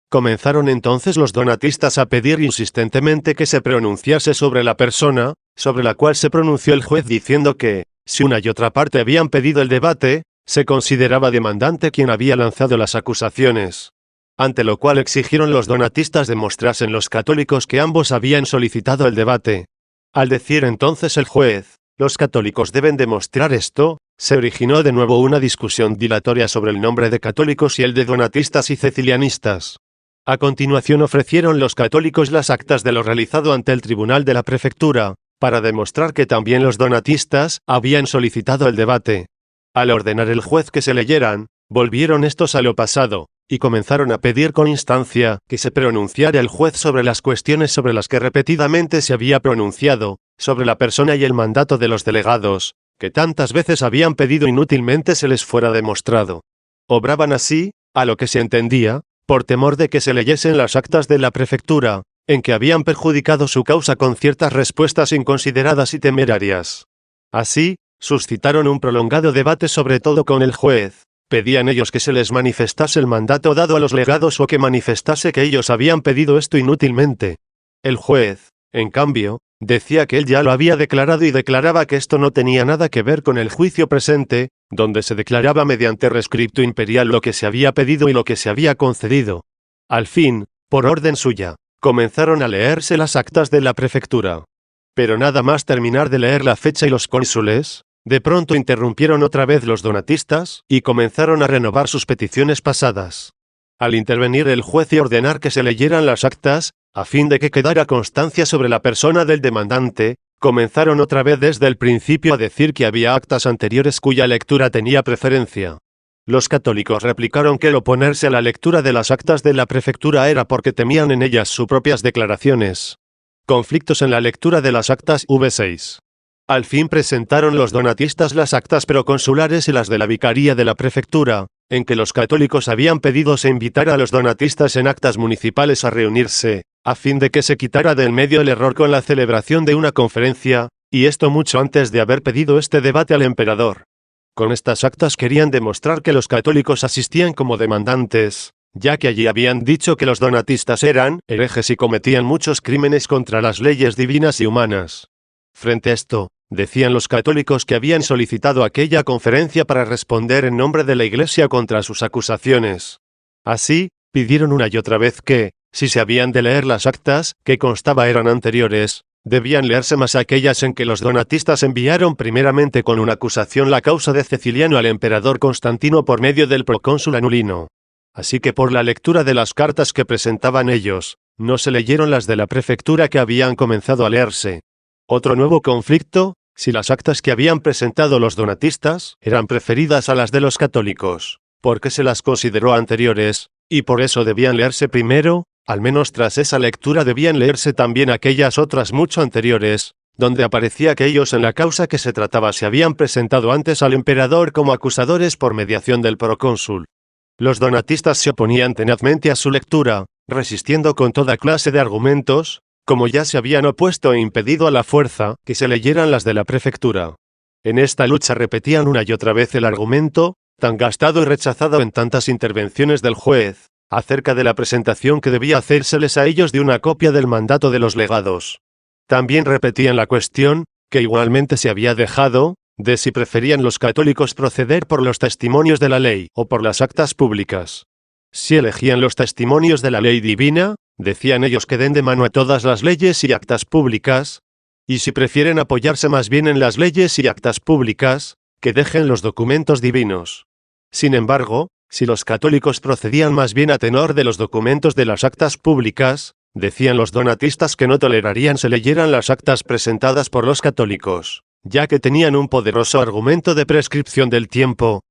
Comenzaron entonces los donatistas a pedir insistentemente que se pronunciase sobre la persona, sobre la cual se pronunció el juez diciendo que, si una y otra parte habían pedido el debate, se consideraba demandante quien había lanzado las acusaciones. Ante lo cual exigieron los donatistas demostrasen los católicos que ambos habían solicitado el debate. Al decir entonces el juez: los católicos deben demostrar esto, Se originó de nuevo una discusión dilatoria sobre el nombre de católicos y el de donatistas y cecilianistas. A continuación ofrecieron los católicos las actas de lo realizado ante el tribunal de la prefectura, para demostrar que también los donatistas habían solicitado el debate. Al ordenar el juez que se leyeran, volvieron estos a lo pasado, y comenzaron a pedir con instancia que se pronunciara el juez sobre las cuestiones sobre las que repetidamente se había pronunciado, sobre la persona y el mandato de los delegados, que tantas veces habían pedido inútilmente se les fuera demostrado. Obraban así, a lo que se entendía, por temor de que se leyesen las actas de la prefectura, en que habían perjudicado su causa con ciertas respuestas inconsideradas y temerarias. Así, suscitaron un prolongado debate sobre todo con el juez. Pedían ellos que se les manifestase el mandato dado a los legados o que manifestase que ellos habían pedido esto inútilmente. El juez, en cambio, decía que él ya lo había declarado y declaraba que esto no tenía nada que ver con el juicio presente, donde se declaraba mediante rescripto imperial lo que se había pedido y lo que se había concedido. Al fin, por orden suya, comenzaron a leerse las actas de la prefectura. Pero nada más terminar de leer la fecha y los cónsules, de pronto interrumpieron otra vez los donatistas y comenzaron a renovar sus peticiones pasadas. Al intervenir el juez y ordenar que se leyeran las actas, a fin de que quedara constancia sobre la persona del demandante, comenzaron otra vez desde el principio a decir que había actas anteriores cuya lectura tenía preferencia. Los católicos replicaron que el oponerse a la lectura de las actas de la prefectura era porque temían en ellas sus propias declaraciones. Conflictos en la lectura de las actas V6. Al fin presentaron los donatistas las actas proconsulares y las de la vicaría de la prefectura, en que los católicos habían pedido se invitara a los donatistas en actas municipales a reunirse, a fin de que se quitara del medio el error con la celebración de una conferencia, y esto mucho antes de haber pedido este debate al emperador. Con estas actas querían demostrar que los católicos asistían como demandantes, ya que allí habían dicho que los donatistas eran herejes y cometían muchos crímenes contra las leyes divinas y humanas. Frente a esto, decían los católicos que habían solicitado aquella conferencia para responder en nombre de la Iglesia contra sus acusaciones. Así, pidieron una y otra vez que, si se habían de leer las actas, que constaba eran anteriores, debían leerse más aquellas en que los donatistas enviaron primeramente con una acusación la causa de Ceciliano al emperador Constantino por medio del procónsul Anulino. Así que por la lectura de las cartas que presentaban ellos, no se leyeron las de la prefectura que habían comenzado a leerse. Otro nuevo conflicto, si las actas que habían presentado los donatistas eran preferidas a las de los católicos, porque se las consideró anteriores, y por eso debían leerse primero, al menos tras esa lectura debían leerse también aquellas otras mucho anteriores, donde aparecía que ellos en la causa que se trataba se habían presentado antes al emperador como acusadores por mediación del procónsul. Los donatistas se oponían tenazmente a su lectura, resistiendo con toda clase de argumentos, como ya se habían opuesto e impedido a la fuerza que se leyeran las de la prefectura. En esta lucha repetían una y otra vez el argumento, tan gastado y rechazado en tantas intervenciones del juez, acerca de la presentación que debía hacérseles a ellos de una copia del mandato de los legados. También repetían la cuestión, que igualmente se había dejado, de si preferían los católicos proceder por los testimonios de la ley o por las actas públicas. Si elegían los testimonios de la ley divina, decían ellos que den de mano a todas las leyes y actas públicas, y si prefieren apoyarse más bien en las leyes y actas públicas, que dejen los documentos divinos. Sin embargo, si los católicos procedían más bien a tenor de los documentos de las actas públicas, decían los donatistas que no tolerarían se leyeran las actas presentadas por los católicos, ya que tenían un poderoso argumento de prescripción del tiempo,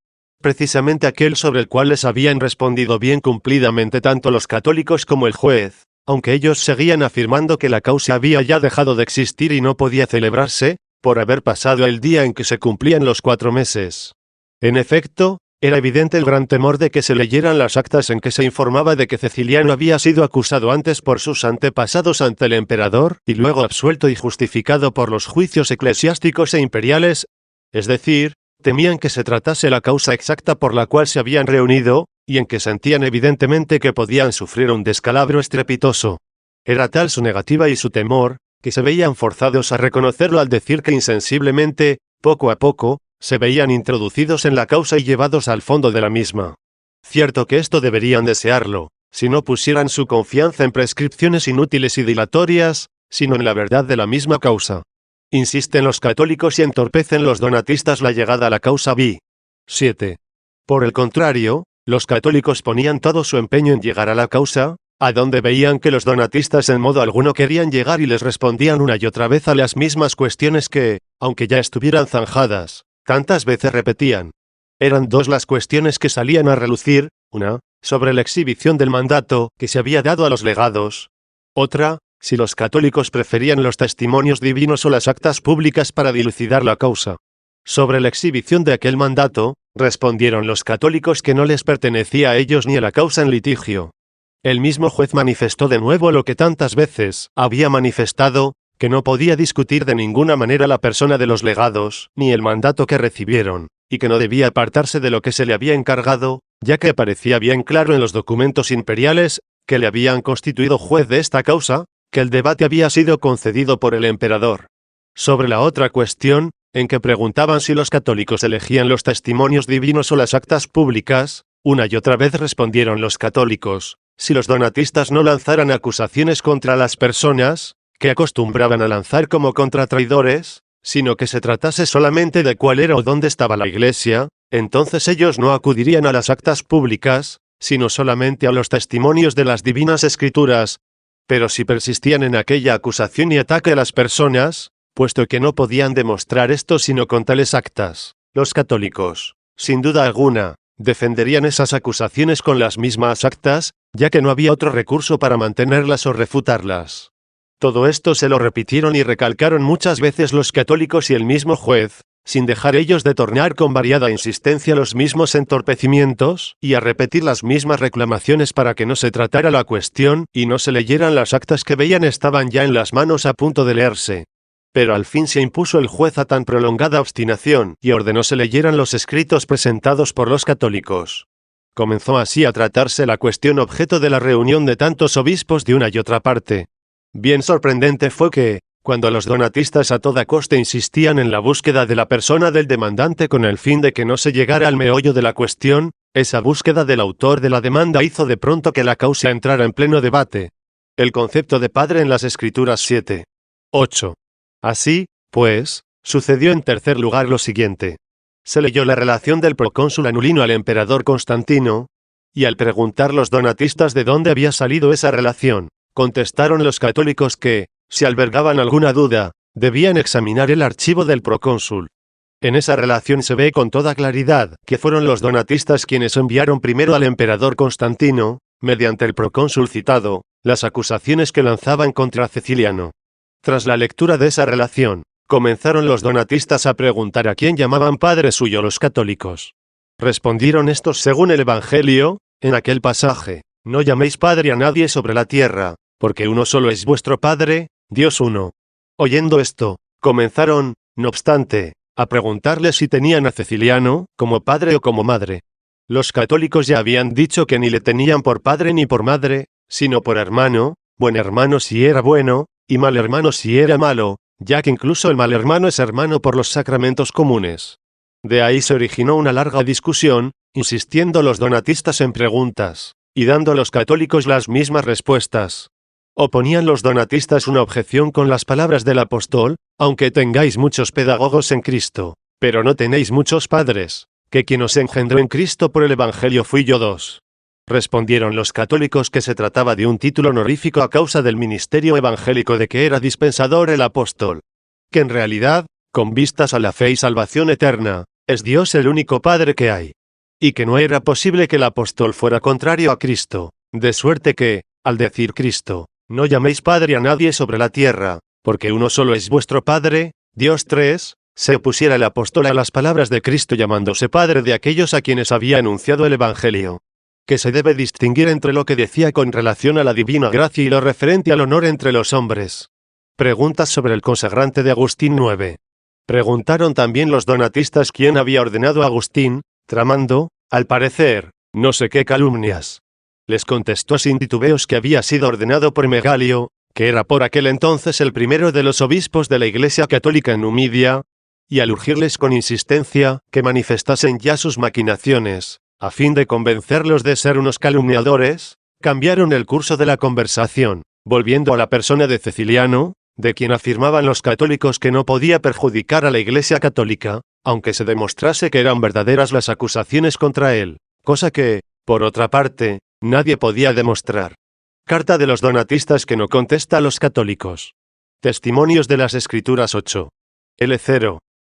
precisamente aquel sobre el cual les habían respondido bien cumplidamente tanto los católicos como el juez, aunque ellos seguían afirmando que la causa había ya dejado de existir y no podía celebrarse, por haber pasado el día en que se cumplían los 4 meses. En efecto, era evidente el gran temor de que se leyeran las actas en que se informaba de que Ceciliano había sido acusado antes por sus antepasados ante el emperador y luego absuelto y justificado por los juicios eclesiásticos e imperiales, es decir, temían que se tratase la causa exacta por la cual se habían reunido, y en que sentían evidentemente que podían sufrir un descalabro estrepitoso. Era tal su negativa y su temor, que se veían forzados a reconocerlo al decir que insensiblemente, poco a poco, se veían introducidos en la causa y llevados al fondo de la misma. Cierto que esto deberían desearlo, si no pusieran su confianza en prescripciones inútiles y dilatorias, sino en la verdad de la misma causa. Insisten los católicos y entorpecen los donatistas la llegada a la causa B. 7. Por el contrario, los católicos ponían todo su empeño en llegar a la causa, a donde veían que los donatistas en modo alguno querían llegar y les respondían una y otra vez a las mismas cuestiones que, aunque ya estuvieran zanjadas, tantas veces repetían. Eran dos las cuestiones que salían a relucir, una, sobre la exhibición del mandato que se había dado a los legados. Otra, si los católicos preferían los testimonios divinos o las actas públicas para dilucidar la causa. Sobre la exhibición de aquel mandato, respondieron los católicos que no les pertenecía a ellos ni a la causa en litigio. El mismo juez manifestó de nuevo lo que tantas veces había manifestado, que no podía discutir de ninguna manera la persona de los legados, ni el mandato que recibieron, y que no debía apartarse de lo que se le había encargado, ya que parecía bien claro en los documentos imperiales, que le habían constituido juez de esta causa, que el debate había sido concedido por el emperador. Sobre la otra cuestión, en que preguntaban si los católicos elegían los testimonios divinos o las actas públicas, una y otra vez respondieron los católicos, si los donatistas no lanzaran acusaciones contra las personas, que acostumbraban a lanzar como contra traidores, sino que se tratase solamente de cuál era o dónde estaba la Iglesia, entonces ellos no acudirían a las actas públicas, sino solamente a los testimonios de las divinas escrituras. Pero si persistían en aquella acusación y ataque a las personas, puesto que no podían demostrar esto sino con tales actas, los católicos, sin duda alguna, defenderían esas acusaciones con las mismas actas, ya que no había otro recurso para mantenerlas o refutarlas. Todo esto se lo repitieron y recalcaron muchas veces los católicos y el mismo juez, sin dejar ellos de tornar con variada insistencia los mismos entorpecimientos, y a repetir las mismas reclamaciones para que no se tratara la cuestión, y no se leyeran las actas que veían estaban ya en las manos a punto de leerse. Pero al fin se impuso el juez a tan prolongada obstinación, y ordenó se leyeran los escritos presentados por los católicos. Comenzó así a tratarse la cuestión objeto de la reunión de tantos obispos de una y otra parte. Bien sorprendente fue que, cuando los donatistas a toda costa insistían en la búsqueda de la persona del demandante con el fin de que no se llegara al meollo de la cuestión, esa búsqueda del autor de la demanda hizo de pronto que la causa entrara en pleno debate. El concepto de padre en las Escrituras 7. 8. Así, pues, sucedió en tercer lugar lo siguiente. Se leyó la relación del procónsul Anulino al emperador Constantino, y al preguntar los donatistas de dónde había salido esa relación, contestaron los católicos que, si albergaban alguna duda, debían examinar el archivo del procónsul. En esa relación se ve con toda claridad que fueron los donatistas quienes enviaron primero al emperador Constantino, mediante el procónsul citado, las acusaciones que lanzaban contra Ceciliano. Tras la lectura de esa relación, comenzaron los donatistas a preguntar a quién llamaban padre suyo los católicos. Respondieron estos según el Evangelio, en aquel pasaje, no llaméis padre a nadie sobre la tierra, porque uno solo es vuestro Padre, Dios uno. Oyendo esto, comenzaron, no obstante, a preguntarle si tenían a Ceciliano, como padre o como madre. Los católicos ya habían dicho que ni le tenían por padre ni por madre, sino por hermano, buen hermano si era bueno, y mal hermano si era malo, ya que incluso el mal hermano es hermano por los sacramentos comunes. De ahí se originó una larga discusión, insistiendo los donatistas en preguntas, y dando a los católicos las mismas respuestas. Oponían los donatistas una objeción con las palabras del apóstol, aunque tengáis muchos pedagogos en Cristo, pero no tenéis muchos padres, que quien os engendró en Cristo por el Evangelio fui yo dos. Respondieron los católicos que se trataba de un título honorífico a causa del ministerio evangélico de que era dispensador el apóstol. Que en realidad, con vistas a la fe y salvación eterna, es Dios el único Padre que hay. Y que no era posible que el apóstol fuera contrario a Cristo, de suerte que, al decir Cristo, no llaméis Padre a nadie sobre la tierra, porque uno solo es vuestro Padre, Dios 3, se opusiera el apóstol a las palabras de Cristo llamándose Padre de aquellos a quienes había anunciado el Evangelio. Que se debe distinguir entre lo que decía con relación a la divina gracia y lo referente al honor entre los hombres. Preguntas sobre el consagrante de Agustín 9. Preguntaron también los donatistas quién había ordenado a Agustín, tramando, al parecer, no sé qué calumnias. Les contestó sin titubeos que había sido ordenado por Megalio, que era por aquel entonces el primero de los obispos de la Iglesia Católica en Numidia, y al urgirles con insistencia que manifestasen ya sus maquinaciones, a fin de convencerlos de ser unos calumniadores, cambiaron el curso de la conversación, volviendo a la persona de Ceciliano, de quien afirmaban los católicos que no podía perjudicar a la Iglesia católica, aunque se demostrase que eran verdaderas las acusaciones contra él, cosa que, por otra parte, nadie podía demostrar. Carta de los donatistas que no contesta a los católicos. Testimonios de las Escrituras 8. L0.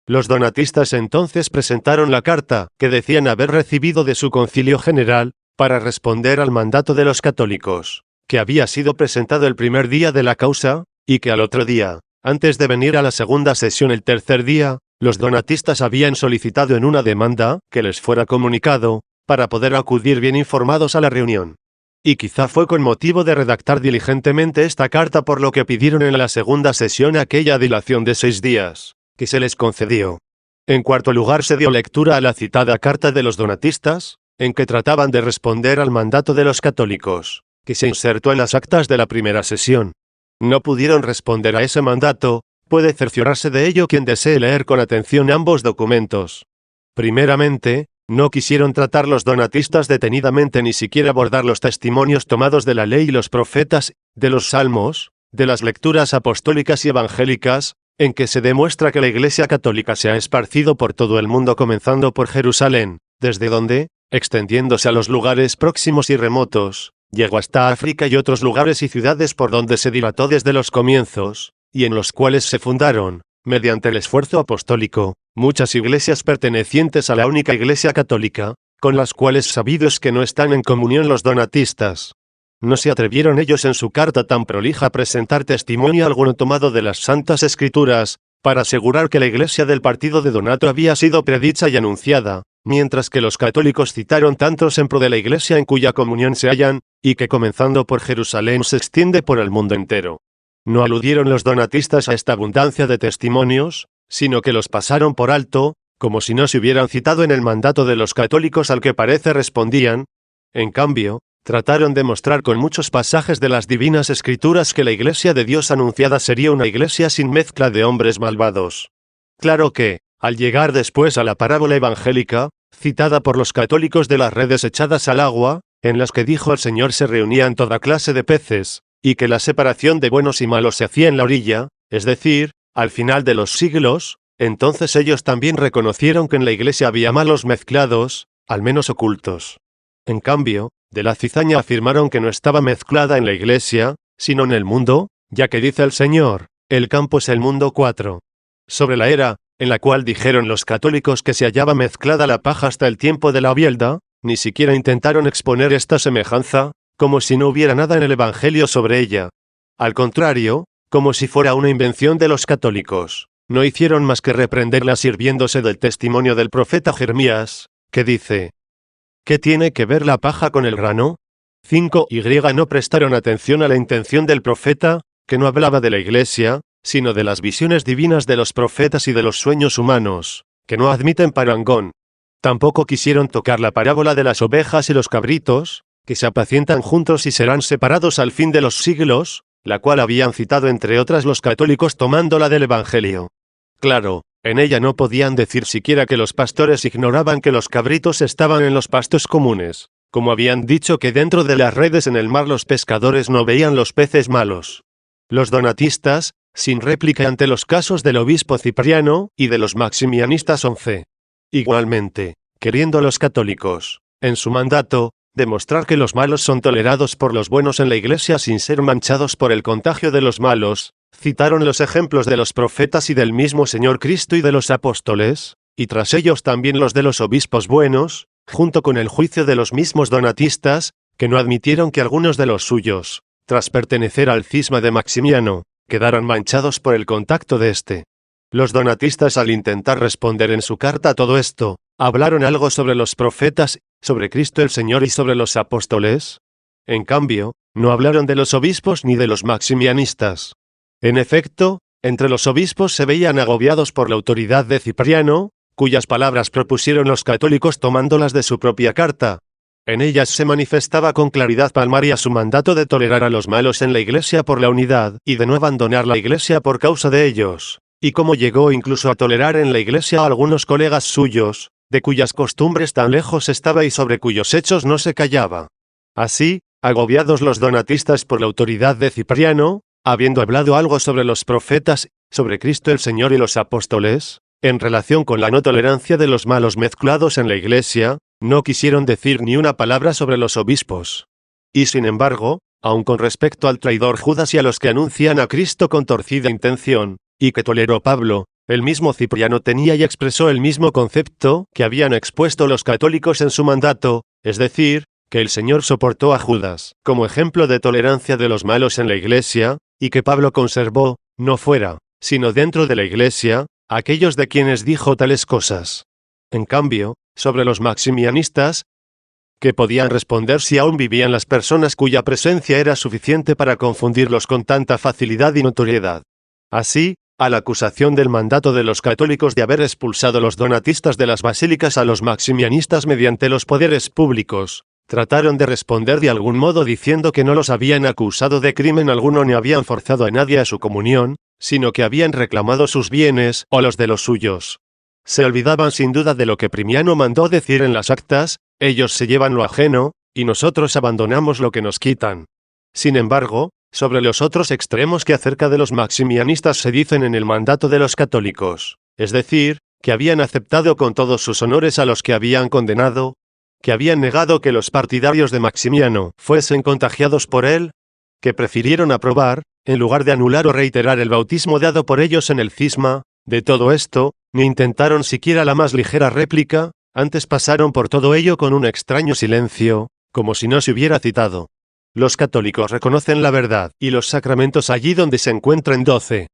Los donatistas entonces presentaron la carta que decían haber recibido de su concilio general, para responder al mandato de los católicos, que había sido presentado el primer día de la causa, y que al otro día, antes de venir a la segunda sesión el tercer día, los donatistas habían solicitado en una demanda que les fuera comunicado, para poder acudir bien informados a la reunión. Y quizá fue con motivo de redactar diligentemente esta carta por lo que pidieron en la segunda sesión aquella dilación de 6 días, que se les concedió. En cuarto lugar se dio lectura a la citada carta de los donatistas, en que trataban de responder al mandato de los católicos, que se insertó en las actas de la primera sesión. No pudieron responder a ese mandato, puede cerciorarse de ello quien desee leer con atención ambos documentos. Primeramente, no quisieron tratar los donatistas detenidamente ni siquiera abordar los testimonios tomados de la ley y los profetas, de los salmos, de las lecturas apostólicas y evangélicas, en que se demuestra que la Iglesia católica se ha esparcido por todo el mundo comenzando por Jerusalén, desde donde, extendiéndose a los lugares próximos y remotos, llegó hasta África y otros lugares y ciudades por donde se dilató desde los comienzos, y en los cuales se fundaron, mediante el esfuerzo apostólico, muchas iglesias pertenecientes a la única Iglesia católica, con las cuales sabido es que no están en comunión los donatistas. No se atrevieron ellos en su carta tan prolija a presentar testimonio alguno tomado de las Santas Escrituras, para asegurar que la Iglesia del partido de Donato había sido predicha y anunciada, mientras que los católicos citaron tantos en pro de la Iglesia en cuya comunión se hallan, y que comenzando por Jerusalén se extiende por el mundo entero. No aludieron los donatistas a esta abundancia de testimonios, sino que los pasaron por alto, como si no se hubieran citado en el mandato de los católicos al que parece respondían. En cambio, trataron de mostrar con muchos pasajes de las divinas escrituras que la Iglesia de Dios anunciada sería una iglesia sin mezcla de hombres malvados. Claro que, al llegar después a la parábola evangélica, citada por los católicos de las redes echadas al agua, en las que dijo el Señor se reunían toda clase de peces, y que la separación de buenos y malos se hacía en la orilla, es decir, al final de los siglos, entonces ellos también reconocieron que en la Iglesia había malos mezclados, al menos ocultos. En cambio, de la cizaña afirmaron que no estaba mezclada en la Iglesia, sino en el mundo, ya que dice el Señor, el campo es el mundo 4. Sobre la era, en la cual dijeron los católicos que se hallaba mezclada la paja hasta el tiempo de la bielda, ni siquiera intentaron exponer esta semejanza, como si no hubiera nada en el Evangelio sobre ella. Al contrario, como si fuera una invención de los católicos, no hicieron más que reprenderla sirviéndose del testimonio del profeta Jeremías, que dice: ¿qué tiene que ver la paja con el grano? 5y no prestaron atención a la intención del profeta, que no hablaba de la Iglesia, sino de las visiones divinas de los profetas y de los sueños humanos, que no admiten parangón. Tampoco quisieron tocar la parábola de las ovejas y los cabritos, que se apacientan juntos y serán separados al fin de los siglos, la cual habían citado entre otras los católicos tomándola del Evangelio. Claro, en ella no podían decir siquiera que los pastores ignoraban que los cabritos estaban en los pastos comunes, como habían dicho que dentro de las redes en el mar los pescadores no veían los peces malos. Los donatistas, sin réplica ante los casos del obispo Cipriano y de los maximianistas 11. Igualmente, queriendo los católicos, en su mandato, demostrar que los malos son tolerados por los buenos en la Iglesia sin ser manchados por el contagio de los malos, citaron los ejemplos de los profetas y del mismo Señor Cristo y de los apóstoles, y tras ellos también los de los obispos buenos, junto con el juicio de los mismos donatistas, que no admitieron que algunos de los suyos, tras pertenecer al cisma de Maximiano, quedaran manchados por el contacto de éste. Los donatistas, al intentar responder en su carta a todo esto, hablaron algo sobre los profetas, sobre Cristo el Señor y sobre los apóstoles. En cambio, no hablaron de los obispos ni de los maximianistas. En efecto, entre los obispos se veían agobiados por la autoridad de Cipriano, cuyas palabras propusieron los católicos tomándolas de su propia carta. En ellas se manifestaba con claridad palmaria su mandato de tolerar a los malos en la Iglesia por la unidad y de no abandonar la Iglesia por causa de ellos, y cómo llegó incluso a tolerar en la Iglesia a algunos colegas suyos, de cuyas costumbres tan lejos estaba y sobre cuyos hechos no se callaba. Así, agobiados los donatistas por la autoridad de Cipriano, habiendo hablado algo sobre los profetas, sobre Cristo el Señor y los apóstoles, en relación con la no tolerancia de los malos mezclados en la iglesia, no quisieron decir ni una palabra sobre los obispos. Y sin embargo, aun con respecto al traidor Judas y a los que anuncian a Cristo con torcida intención, y que toleró Pablo, el mismo Cipriano tenía y expresó el mismo concepto que habían expuesto los católicos en su mandato, es decir, que el Señor soportó a Judas como ejemplo de tolerancia de los malos en la iglesia, y que Pablo conservó, no fuera, sino dentro de la iglesia, aquellos de quienes dijo tales cosas. En cambio, sobre los maximianistas, que podían responder si aún vivían las personas cuya presencia era suficiente para confundirlos con tanta facilidad y notoriedad. Así, a la acusación del mandato de los católicos de haber expulsado los donatistas de las basílicas a los maximianistas mediante los poderes públicos, trataron de responder de algún modo diciendo que no los habían acusado de crimen alguno ni habían forzado a nadie a su comunión, sino que habían reclamado sus bienes o los de los suyos. Se olvidaban sin duda de lo que Primiano mandó decir en las actas: ellos se llevan lo ajeno, y nosotros abandonamos lo que nos quitan. Sin embargo, sobre los otros extremos que acerca de los maximianistas se dicen en el mandato de los católicos, es decir, que habían aceptado con todos sus honores a los que habían condenado, que habían negado que los partidarios de Maximiano fuesen contagiados por él, que prefirieron aprobar, en lugar de anular o reiterar el bautismo dado por ellos en el cisma, de todo esto, ni intentaron siquiera la más ligera réplica, antes pasaron por todo ello con un extraño silencio, como si no se hubiera citado. Los católicos reconocen la verdad y los sacramentos allí donde se encuentran 12.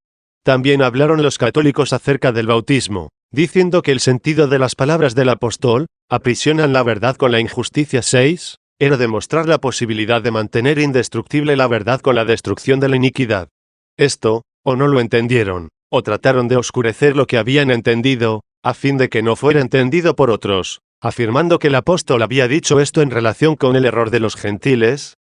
También hablaron los católicos acerca del bautismo, diciendo que el sentido de las palabras del apóstol, aprisionan la verdad con la injusticia 6, era demostrar la posibilidad de mantener indestructible la verdad con la destrucción de la iniquidad. Esto, o no lo entendieron, o trataron de oscurecer lo que habían entendido, a fin de que no fuera entendido por otros, afirmando que el apóstol había dicho esto en relación con el error de los gentiles,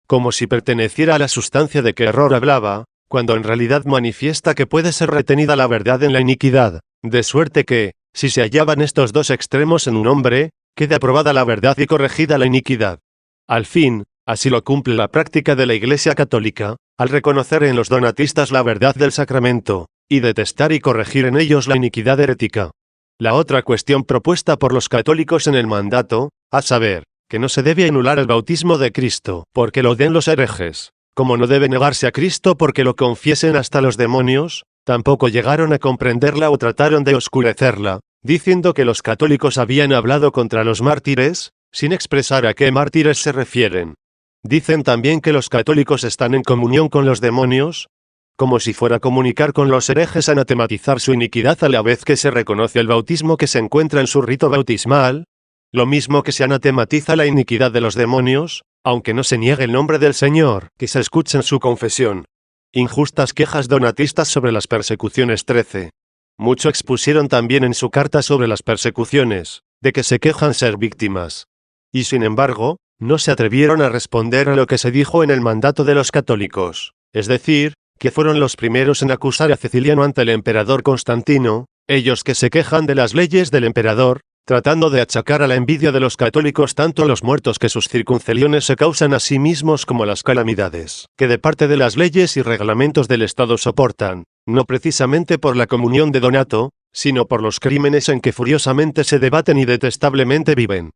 como si perteneciera a la sustancia de qué error hablaba, cuando en realidad manifiesta que puede ser retenida la verdad en la iniquidad, de suerte que, si se hallaban estos dos extremos en un hombre, quede aprobada la verdad y corregida la iniquidad. Al fin, así lo cumple la práctica de la Iglesia católica, al reconocer en los donatistas la verdad del sacramento, y detestar y corregir en ellos la iniquidad herética. La otra cuestión propuesta por los católicos en el mandato, a saber, que no se debe anular el bautismo de Cristo porque lo den los herejes, como no debe negarse a Cristo porque lo confiesen hasta los demonios, tampoco llegaron a comprenderla o trataron de oscurecerla, diciendo que los católicos habían hablado contra los mártires, sin expresar a qué mártires se refieren. Dicen también que los católicos están en comunión con los demonios, como si fuera a comunicar con los herejes anatematizar su iniquidad a la vez que se reconoce el bautismo que se encuentra en su rito bautismal, lo mismo que se anatematiza la iniquidad de los demonios, aunque no se niegue el nombre del Señor que se escucha en su confesión. Injustas quejas donatistas sobre las persecuciones 13. Mucho expusieron también en su carta sobre las persecuciones, de que se quejan ser víctimas. Y sin embargo, no se atrevieron a responder a lo que se dijo en el mandato de los católicos, es decir, que fueron los primeros en acusar a Ceciliano ante el emperador Constantino, ellos que se quejan de las leyes del emperador, tratando de achacar a la envidia de los católicos tanto los muertos que sus circunceliones se causan a sí mismos como las calamidades que de parte de las leyes y reglamentos del Estado soportan, no precisamente por la comunión de Donato, sino por los crímenes en que furiosamente se debaten y detestablemente viven.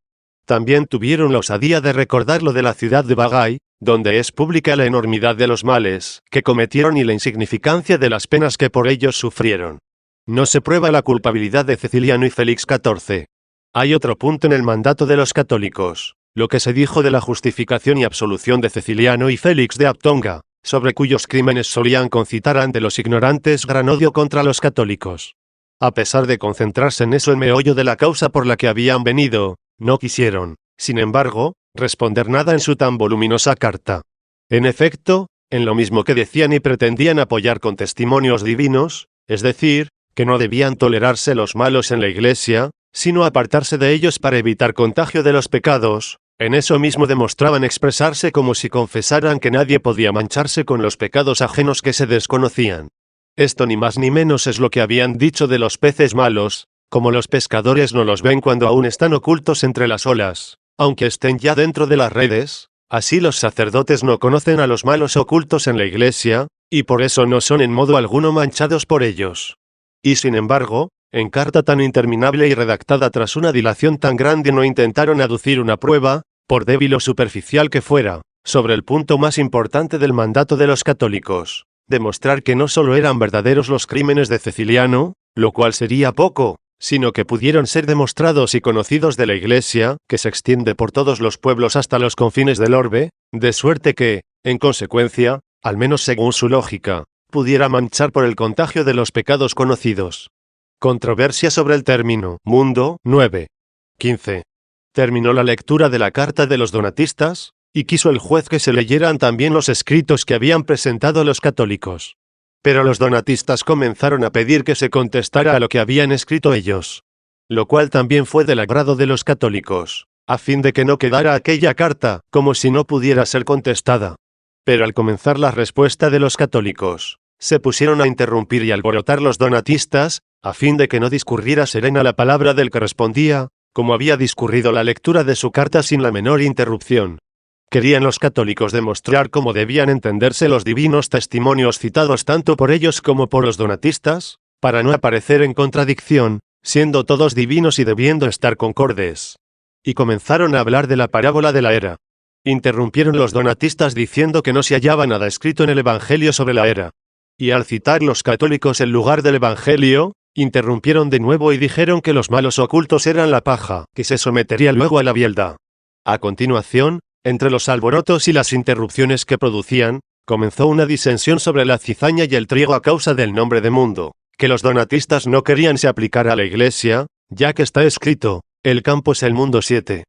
También tuvieron la osadía de recordar lo de la ciudad de Bagaí, donde es pública la enormidad de los males que cometieron y la insignificancia de las penas que por ellos sufrieron. No se prueba la culpabilidad de Ceciliano y Félix XIV. Hay otro punto en el mandato de los católicos, lo que se dijo de la justificación y absolución de Ceciliano y Félix de Abtonga, sobre cuyos crímenes solían concitar ante los ignorantes gran odio contra los católicos. A pesar de concentrarse en eso el meollo de la causa por la que habían venido, no quisieron, sin embargo, responder nada en su tan voluminosa carta. En efecto, en lo mismo que decían y pretendían apoyar con testimonios divinos, es decir, que no debían tolerarse los malos en la Iglesia, sino apartarse de ellos para evitar contagio de los pecados, en eso mismo demostraban expresarse como si confesaran que nadie podía mancharse con los pecados ajenos que se desconocían. Esto ni más ni menos es lo que habían dicho de los peces malos, como los pescadores no los ven cuando aún están ocultos entre las olas, aunque estén ya dentro de las redes, así los sacerdotes no conocen a los malos ocultos en la Iglesia, y por eso no son en modo alguno manchados por ellos. Y sin embargo, en carta tan interminable y redactada tras una dilación tan grande no intentaron aducir una prueba, por débil o superficial que fuera, sobre el punto más importante del mandato de los católicos, demostrar que no solo eran verdaderos los crímenes de Ceciliano, lo cual sería poco, sino que pudieron ser demostrados y conocidos de la Iglesia, que se extiende por todos los pueblos hasta los confines del orbe, de suerte que, en consecuencia, al menos según su lógica, pudiera manchar por el contagio de los pecados conocidos. Controversia sobre el término mundo 9. 15. Terminó la lectura de la carta de los donatistas, y quiso el juez que se leyeran también los escritos que habían presentado los católicos. Pero los donatistas comenzaron a pedir que se contestara a lo que habían escrito ellos, lo cual también fue del agrado de los católicos, a fin de que no quedara aquella carta como si no pudiera ser contestada. Pero al comenzar la respuesta de los católicos, se pusieron a interrumpir y alborotar los donatistas, a fin de que no discurriera serena la palabra del que respondía, como había discurrido la lectura de su carta sin la menor interrupción. Querían los católicos demostrar cómo debían entenderse los divinos testimonios citados tanto por ellos como por los donatistas, para no aparecer en contradicción, siendo todos divinos y debiendo estar concordes. Y comenzaron a hablar de la parábola de la era. Interrumpieron los donatistas diciendo que no se hallaba nada escrito en el Evangelio sobre la era. Y al citar los católicos el lugar del Evangelio, interrumpieron de nuevo y dijeron que los malos ocultos eran la paja, que se sometería luego a la bielda. A continuación, entre los alborotos y las interrupciones que producían, comenzó una disensión sobre la cizaña y el trigo a causa del nombre de mundo, que los donatistas no querían se aplicara a la Iglesia, ya que está escrito, el campo es el mundo 7.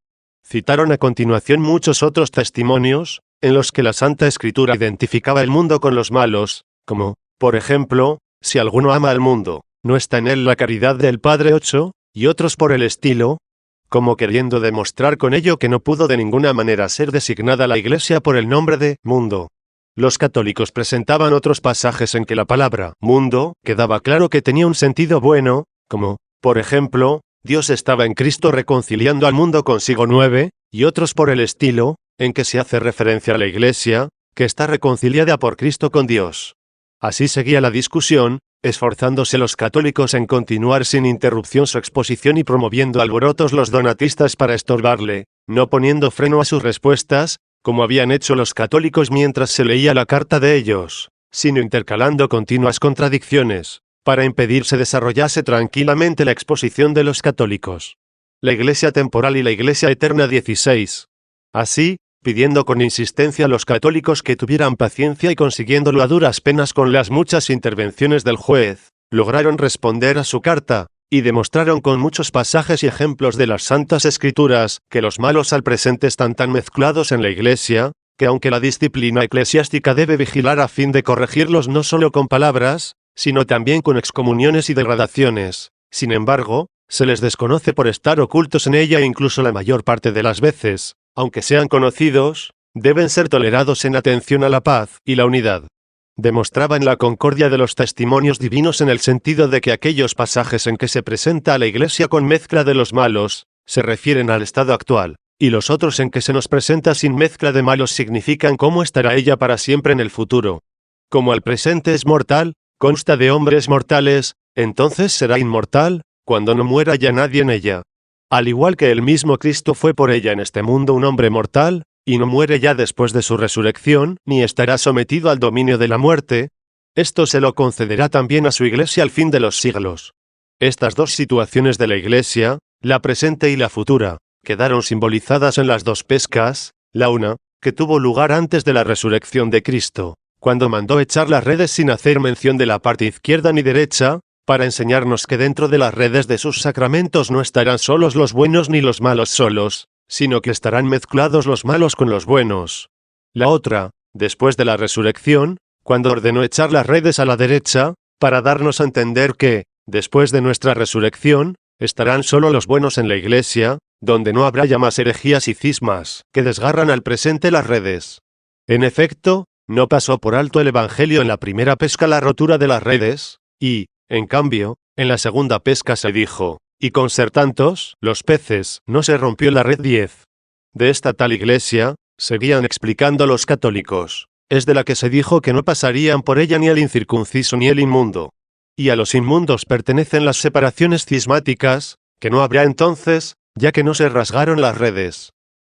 Citaron a continuación muchos otros testimonios, en los que la Santa Escritura identificaba el mundo con los malos, como, por ejemplo, si alguno ama al mundo, no está en él la caridad del Padre 8, y otros por el estilo, como queriendo demostrar con ello que no pudo de ninguna manera ser designada la Iglesia por el nombre de mundo. Los católicos presentaban otros pasajes en que la palabra mundo quedaba claro que tenía un sentido bueno, como, por ejemplo, Dios estaba en Cristo reconciliando al mundo consigo 9, y otros por el estilo, en que se hace referencia a la Iglesia, que está reconciliada por Cristo con Dios. Así seguía la discusión, esforzándose los católicos en continuar sin interrupción su exposición y promoviendo alborotos los donatistas para estorbarle, no poniendo freno a sus respuestas, como habían hecho los católicos mientras se leía la carta de ellos, sino intercalando continuas contradicciones, para impedir se desarrollase tranquilamente la exposición de los católicos. La Iglesia temporal y la Iglesia eterna 16. Así, pidiendo con insistencia a los católicos que tuvieran paciencia y consiguiéndolo a duras penas con las muchas intervenciones del juez, lograron responder a su carta, y demostraron con muchos pasajes y ejemplos de las Santas Escrituras, que los malos al presente están tan mezclados en la Iglesia, que aunque la disciplina eclesiástica debe vigilar a fin de corregirlos no solo con palabras, sino también con excomuniones y degradaciones, sin embargo, se les desconoce por estar ocultos en ella e incluso la mayor parte de las veces, aunque sean conocidos, deben ser tolerados en atención a la paz y la unidad. Demostraban la concordia de los testimonios divinos en el sentido de que aquellos pasajes en que se presenta a la Iglesia con mezcla de los malos, se refieren al estado actual, y los otros en que se nos presenta sin mezcla de malos significan cómo estará ella para siempre en el futuro. Como al presente es mortal, consta de hombres mortales, entonces será inmortal, cuando no muera ya nadie en ella. Al igual que el mismo Cristo fue por ella en este mundo un hombre mortal, y no muere ya después de su resurrección, ni estará sometido al dominio de la muerte, esto se lo concederá también a su Iglesia al fin de los siglos. Estas dos situaciones de la Iglesia, la presente y la futura, quedaron simbolizadas en las dos pescas, la una, que tuvo lugar antes de la resurrección de Cristo, cuando mandó echar las redes sin hacer mención de la parte izquierda ni derecha, para enseñarnos que dentro de las redes de sus sacramentos no estarán solos los buenos ni los malos solos, sino que estarán mezclados los malos con los buenos. La otra, después de la resurrección, cuando ordenó echar las redes a la derecha, para darnos a entender que, después de nuestra resurrección, estarán solo los buenos en la Iglesia, donde no habrá ya más herejías y cismas, que desgarran al presente las redes. En efecto, no pasó por alto el Evangelio en la primera pesca la rotura de las redes, y, en cambio, en la segunda pesca se dijo, y con ser tantos, los peces, no se rompió la red 10. De esta tal Iglesia, seguían explicando los católicos, es de la que se dijo que no pasarían por ella ni el incircunciso ni el inmundo. Y a los inmundos pertenecen las separaciones cismáticas, que no habrá entonces, ya que no se rasgaron las redes.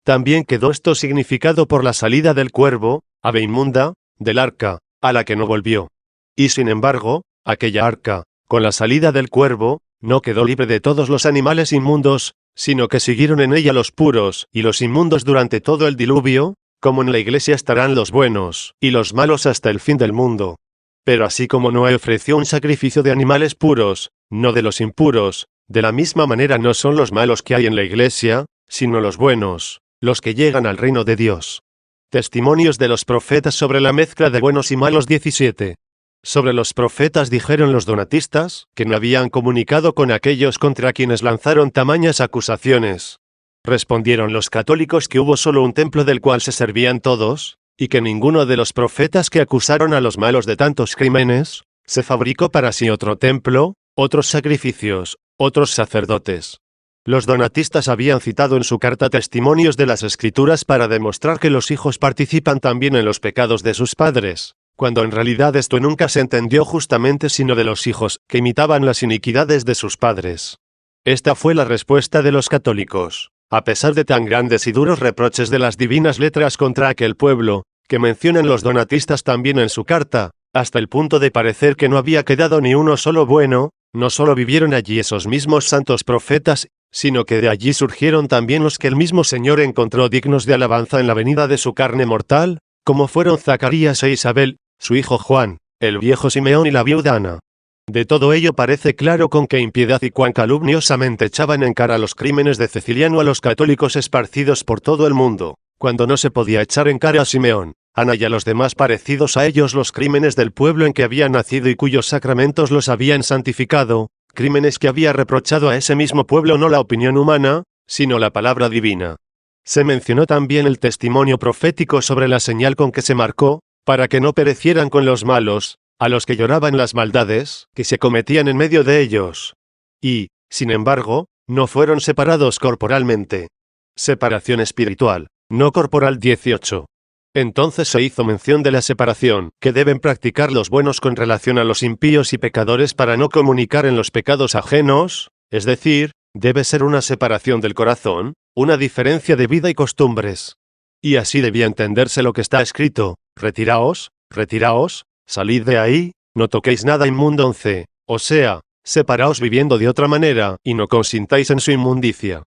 También quedó esto significado por la salida del cuervo, ave inmunda, del arca, a la que no volvió. Y sin embargo, aquella arca, con la salida del cuervo, no quedó libre de todos los animales inmundos, sino que siguieron en ella los puros y los inmundos durante todo el diluvio, como en la iglesia estarán los buenos y los malos hasta el fin del mundo. Pero así como Noé ofreció un sacrificio de animales puros, no de los impuros, de la misma manera no son los malos que hay en la iglesia, sino los buenos, los que llegan al reino de Dios. Testimonios de los profetas sobre la mezcla de buenos y malos 17. Sobre los profetas dijeron los donatistas, que no habían comunicado con aquellos contra quienes lanzaron tamañas acusaciones. Respondieron los católicos que hubo solo un templo del cual se servían todos, y que ninguno de los profetas que acusaron a los malos de tantos crímenes, se fabricó para sí otro templo, otros sacrificios, otros sacerdotes. Los donatistas habían citado en su carta testimonios de las Escrituras para demostrar que los hijos participan también en los pecados de sus padres, cuando en realidad esto nunca se entendió justamente sino de los hijos, que imitaban las iniquidades de sus padres. Esta fue la respuesta de los católicos, a pesar de tan grandes y duros reproches de las divinas letras contra aquel pueblo, que mencionan los donatistas también en su carta, hasta el punto de parecer que no había quedado ni uno solo bueno. No solo vivieron allí esos mismos santos profetas, sino que de allí surgieron también los que el mismo Señor encontró dignos de alabanza en la venida de su carne mortal, como fueron Zacarías e Isabel, su hijo Juan, el viejo Simeón y la viuda Ana. De todo ello parece claro con qué impiedad y cuán calumniosamente echaban en cara los crímenes de Ceciliano a los católicos esparcidos por todo el mundo, cuando no se podía echar en cara a Simeón, Ana y a los demás parecidos a ellos los crímenes del pueblo en que habían nacido y cuyos sacramentos los habían santificado, crímenes que había reprochado a ese mismo pueblo no la opinión humana, sino la palabra divina. Se mencionó también el testimonio profético sobre la señal con que se marcó, para que no perecieran con los malos, a los que lloraban las maldades que se cometían en medio de ellos. Y, sin embargo, no fueron separados corporalmente. Separación espiritual, no corporal 18. Entonces se hizo mención de la separación que deben practicar los buenos con relación a los impíos y pecadores para no comunicar en los pecados ajenos, es decir, debe ser una separación del corazón, una diferencia de vida y costumbres. Y así debía entenderse lo que está escrito: retiraos, retiraos, salid de ahí, no toquéis nada inmundo 11, o sea, separaos viviendo de otra manera, y no consintáis en su inmundicia.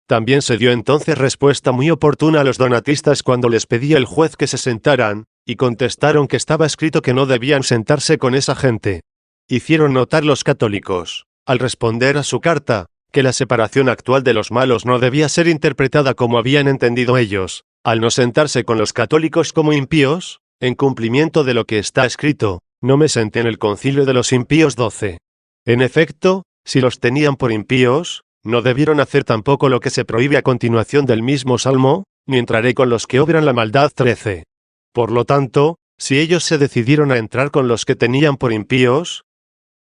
También se dio entonces respuesta muy oportuna a los donatistas cuando les pedía el juez que se sentaran, y contestaron que estaba escrito que no debían sentarse con esa gente. Hicieron notar los católicos, al responder a su carta, que la separación actual de los malos no debía ser interpretada como habían entendido ellos, al no sentarse con los católicos como impíos, en cumplimiento de lo que está escrito: no me senté en el concilio de los impíos 12. En efecto, si los tenían por impíos, no debieron hacer tampoco lo que se prohíbe a continuación del mismo salmo: ni entraré con los que obran la maldad 13. Por lo tanto, si ellos se decidieron a entrar con los que tenían por impíos,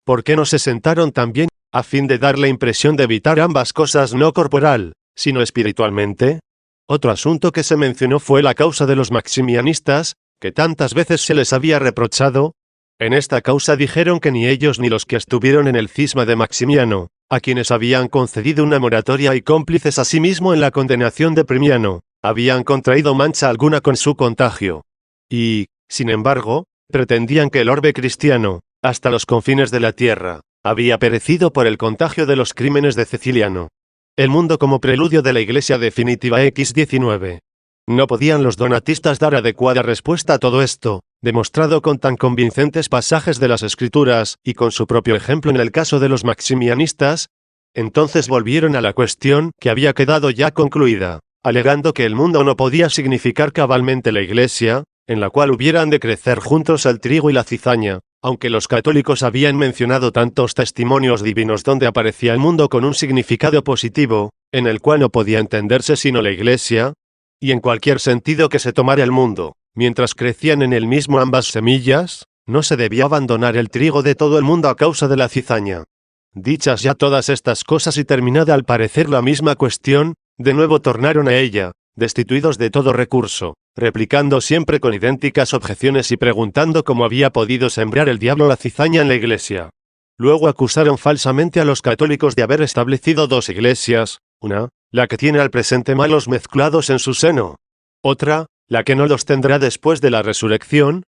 ¿por qué no se sentaron también, a fin de dar la impresión de evitar ambas cosas no corporal, sino espiritualmente? Otro asunto que se mencionó fue la causa de los maximianistas, que tantas veces se les había reprochado. En esta causa dijeron que ni ellos ni los que estuvieron en el cisma de Maximiano, a quienes habían concedido una moratoria y cómplices asimismo en la condenación de Primiano, habían contraído mancha alguna con su contagio. Y, sin embargo, pretendían que el orbe cristiano, hasta los confines de la tierra, había perecido por el contagio de los crímenes de Ceciliano. El mundo como preludio de la Iglesia definitiva X19. No podían los donatistas dar adecuada respuesta a todo esto, demostrado con tan convincentes pasajes de las Escrituras, y con su propio ejemplo en el caso de los maximianistas. Entonces volvieron a la cuestión que había quedado ya concluida, alegando que el mundo no podía significar cabalmente la Iglesia, en la cual hubieran de crecer juntos el trigo y la cizaña, aunque los católicos habían mencionado tantos testimonios divinos donde aparecía el mundo con un significado positivo, en el cual no podía entenderse sino la Iglesia. Y en cualquier sentido que se tomara el mundo, mientras crecían en él mismo ambas semillas, no se debía abandonar el trigo de todo el mundo a causa de la cizaña. Dichas ya todas estas cosas y terminada al parecer la misma cuestión, de nuevo tornaron a ella, destituidos de todo recurso, replicando siempre con idénticas objeciones y preguntando cómo había podido sembrar el diablo la cizaña en la iglesia. Luego acusaron falsamente a los católicos de haber establecido dos iglesias, una, la que tiene al presente malos mezclados en su seno, otra, la que no los tendrá después de la resurrección,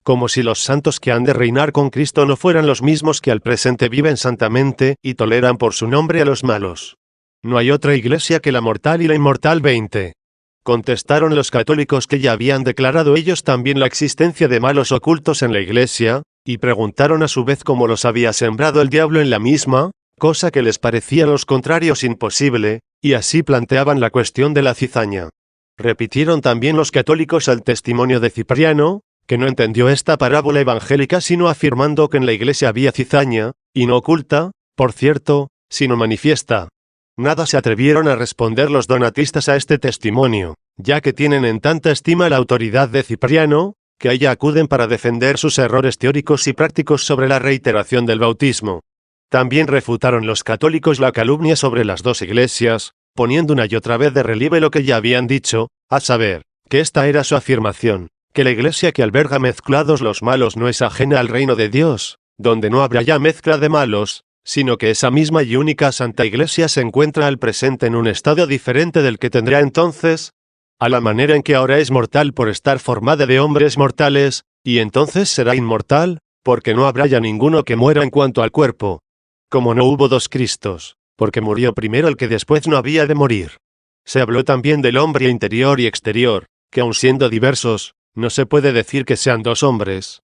como si los santos que han de reinar con Cristo no fueran los mismos que al presente viven santamente y toleran por su nombre a los malos. No hay otra iglesia que la mortal y la inmortal. 20. Contestaron los católicos que ya habían declarado ellos también la existencia de malos ocultos en la iglesia, y preguntaron a su vez cómo los había sembrado el diablo en la misma, cosa que les parecía a los contrarios imposible, y así planteaban la cuestión de la cizaña. Repitieron también los católicos el testimonio de Cipriano, que no entendió esta parábola evangélica sino afirmando que en la iglesia había cizaña, y no oculta, por cierto, sino manifiesta. Nada se atrevieron a responder los donatistas a este testimonio, ya que tienen en tanta estima la autoridad de Cipriano, que a ella acuden para defender sus errores teóricos y prácticos sobre la reiteración del bautismo. También refutaron los católicos la calumnia sobre las dos iglesias, poniendo una y otra vez de relieve lo que ya habían dicho, a saber, que esta era su afirmación, que la iglesia que alberga mezclados los malos no es ajena al reino de Dios, donde no habrá ya mezcla de malos, sino que esa misma y única Santa Iglesia se encuentra al presente en un estado diferente del que tendrá entonces, a la manera en que ahora es mortal por estar formada de hombres mortales, y entonces será inmortal, porque no habrá ya ninguno que muera en cuanto al cuerpo. Como no hubo dos Cristos, porque murió primero el que después no había de morir. Se habló también del hombre interior y exterior, que aun siendo diversos, no se puede decir que sean dos hombres.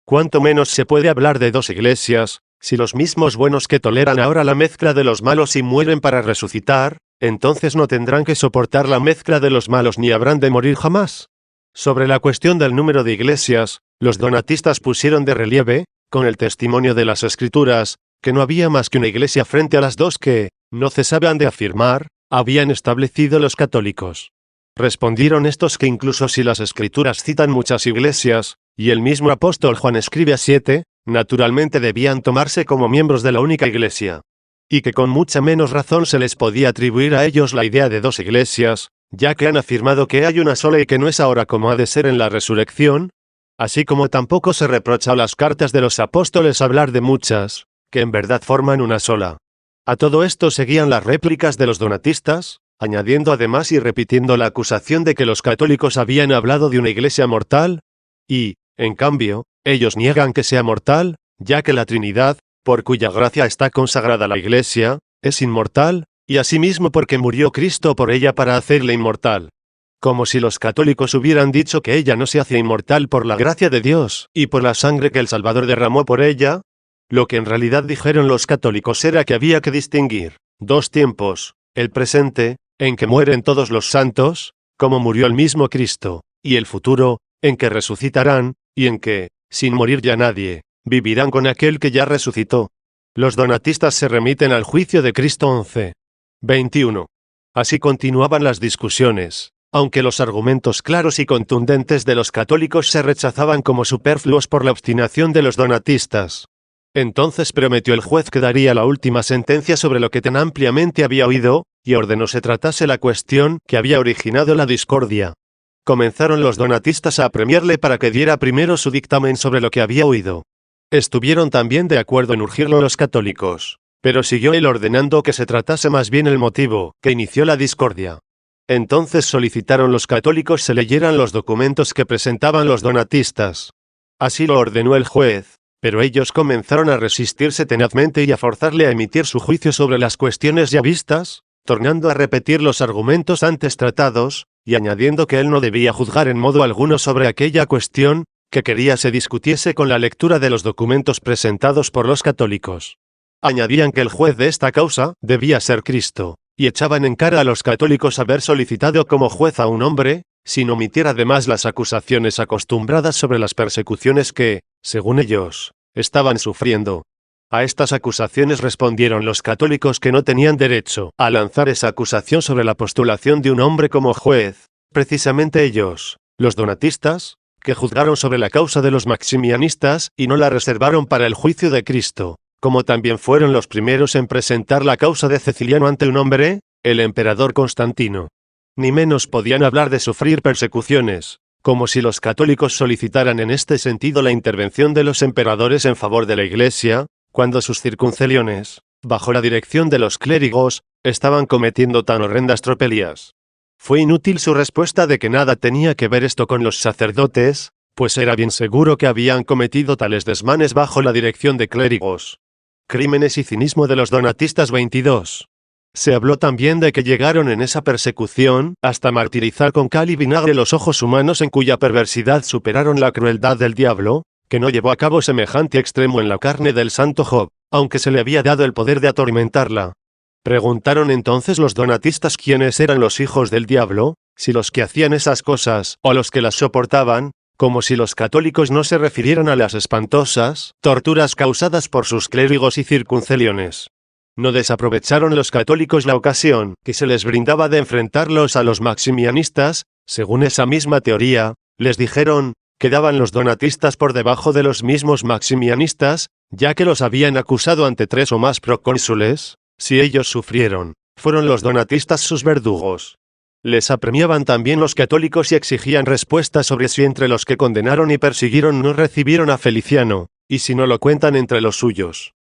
Cuanto menos se puede hablar de dos iglesias, si los mismos buenos que toleran ahora la mezcla de los malos y mueren para resucitar, entonces no tendrán que soportar la mezcla de los malos ni habrán de morir jamás. Sobre la cuestión del número de iglesias, los donatistas pusieron de relieve, con el testimonio de las Escrituras, que no había más que una iglesia frente a las dos que, no cesaban de afirmar, habían establecido los católicos. Respondieron estos que incluso si las Escrituras citan muchas iglesias, y el mismo apóstol Juan escribe a 7, naturalmente debían tomarse como miembros de la única iglesia. Y que con mucha menos razón se les podía atribuir a ellos la idea de dos iglesias, ya que han afirmado que hay una sola y que no es ahora como ha de ser en la resurrección, así como tampoco se reprocha a las cartas de los apóstoles hablar de muchas, que en verdad forman una sola. A todo esto seguían las réplicas de los donatistas, añadiendo además y repitiendo la acusación de que los católicos habían hablado de una iglesia mortal, y, en cambio, ellos niegan que sea mortal, ya que la Trinidad, por cuya gracia está consagrada la iglesia, es inmortal, y asimismo porque murió Cristo por ella para hacerla inmortal. Como si los católicos hubieran dicho que ella no se hace inmortal por la gracia de Dios y por la sangre que el Salvador derramó por ella. Lo que en realidad dijeron los católicos era que había que distinguir dos tiempos, el presente, en que mueren todos los santos, como murió el mismo Cristo, y el futuro, en que resucitarán, y en que, sin morir ya nadie, vivirán con aquel que ya resucitó. Los donatistas se remiten al juicio de Cristo 11. 21. Así continuaban las discusiones, aunque los argumentos claros y contundentes de los católicos se rechazaban como superfluos por la obstinación de los donatistas. Entonces prometió el juez que daría la última sentencia sobre lo que tan ampliamente había oído, y ordenó se tratase la cuestión que había originado la discordia. Comenzaron los donatistas a apremiarle para que diera primero su dictamen sobre lo que había oído. Estuvieron también de acuerdo en urgirlo los católicos, pero siguió él ordenando que se tratase más bien el motivo que inició la discordia. Entonces solicitaron los católicos se leyeran los documentos que presentaban los donatistas. Así lo ordenó el juez, pero ellos comenzaron a resistirse tenazmente y a forzarle a emitir su juicio sobre las cuestiones ya vistas, tornando a repetir los argumentos antes tratados, y añadiendo que él no debía juzgar en modo alguno sobre aquella cuestión, que quería se discutiese con la lectura de los documentos presentados por los católicos. Añadían que el juez de esta causa debía ser Cristo, y echaban en cara a los católicos haber solicitado como juez a un hombre, sin omitir además las acusaciones acostumbradas sobre las persecuciones que, según ellos, estaban sufriendo. A estas acusaciones respondieron los católicos que no tenían derecho a lanzar esa acusación sobre la postulación de un hombre como juez, precisamente ellos, los donatistas, que juzgaron sobre la causa de los maximianistas y no la reservaron para el juicio de Cristo, como también fueron los primeros en presentar la causa de Ceciliano ante un hombre, el emperador Constantino. ni menos podían hablar de sufrir persecuciones, como si los católicos solicitaran en este sentido la intervención de los emperadores en favor de la Iglesia, cuando sus circunceliones, bajo la dirección de los clérigos, estaban cometiendo tan horrendas tropelías. Fue inútil su respuesta de que nada tenía que ver esto con los sacerdotes, pues era bien seguro que habían cometido tales desmanes bajo la dirección de clérigos. Crímenes y cinismo de los donatistas 22. Se habló también de que llegaron en esa persecución hasta martirizar con cal y vinagre los ojos humanos, en cuya perversidad superaron la crueldad del diablo, que no llevó a cabo semejante extremo en la carne del santo Job, aunque se le había dado el poder de atormentarla. Preguntaron entonces los donatistas quiénes eran los hijos del diablo, si los que hacían esas cosas o los que las soportaban, como si los católicos no se refirieran a las espantosas torturas causadas por sus clérigos y circunceliones. No desaprovecharon los católicos la ocasión que se les brindaba de enfrentarlos a los maximianistas. Según esa misma teoría, les dijeron, quedaban los donatistas por debajo de los mismos maximianistas, ya que los habían acusado ante 3 o más procónsules. Si ellos sufrieron, fueron los donatistas sus verdugos. Les apremiaban también los católicos y exigían respuestas sobre si entre los que condenaron y persiguieron no recibieron a Feliciano, y si no lo cuentan entre los suyos.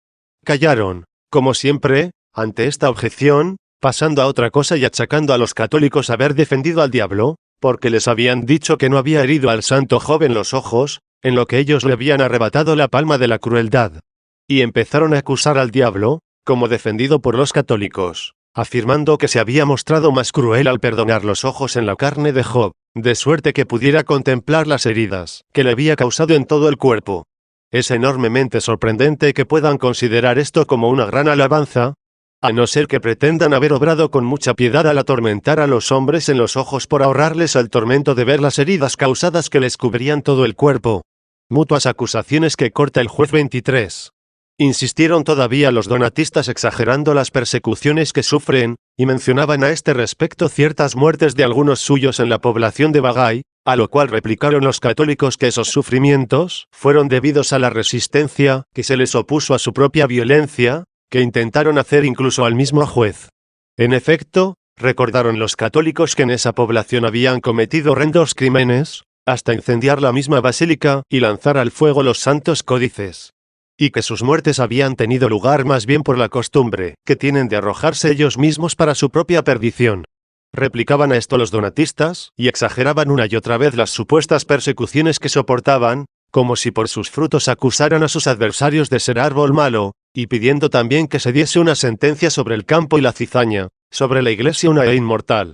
Callaron, como siempre, ante esta objeción, pasando a otra cosa y achacando a los católicos haber defendido al diablo, porque les habían dicho que no había herido al santo Job en los ojos, en lo que ellos le habían arrebatado la palma de la crueldad. Y empezaron a acusar al diablo, como defendido por los católicos, afirmando que se había mostrado más cruel al perdonar los ojos en la carne de Job, de suerte que pudiera contemplar las heridas que le había causado en todo el cuerpo. Es enormemente sorprendente que puedan considerar esto como una gran alabanza, a no ser que pretendan haber obrado con mucha piedad al atormentar a los hombres en los ojos por ahorrarles el tormento de ver las heridas causadas que les cubrían todo el cuerpo. Mutuas acusaciones que corta el juez 23. Insistieron todavía los donatistas exagerando las persecuciones que sufren, y mencionaban a este respecto ciertas muertes de algunos suyos en la población de Bagay, a lo cual replicaron los católicos que esos sufrimientos fueron debidos a la resistencia que se les opuso a su propia violencia, que intentaron hacer incluso al mismo juez. En efecto, recordaron los católicos que en esa población habían cometido horrendos crímenes, hasta incendiar la misma basílica y lanzar al fuego los santos códices, y que sus muertes habían tenido lugar más bien por la costumbre que tienen de arrojarse ellos mismos para su propia perdición. Replicaban a esto los donatistas, y exageraban una y otra vez las supuestas persecuciones que soportaban, como si por sus frutos acusaran a sus adversarios de ser árbol malo, y pidiendo también que se diese una sentencia sobre el campo y la cizaña, sobre la Iglesia una e inmortal.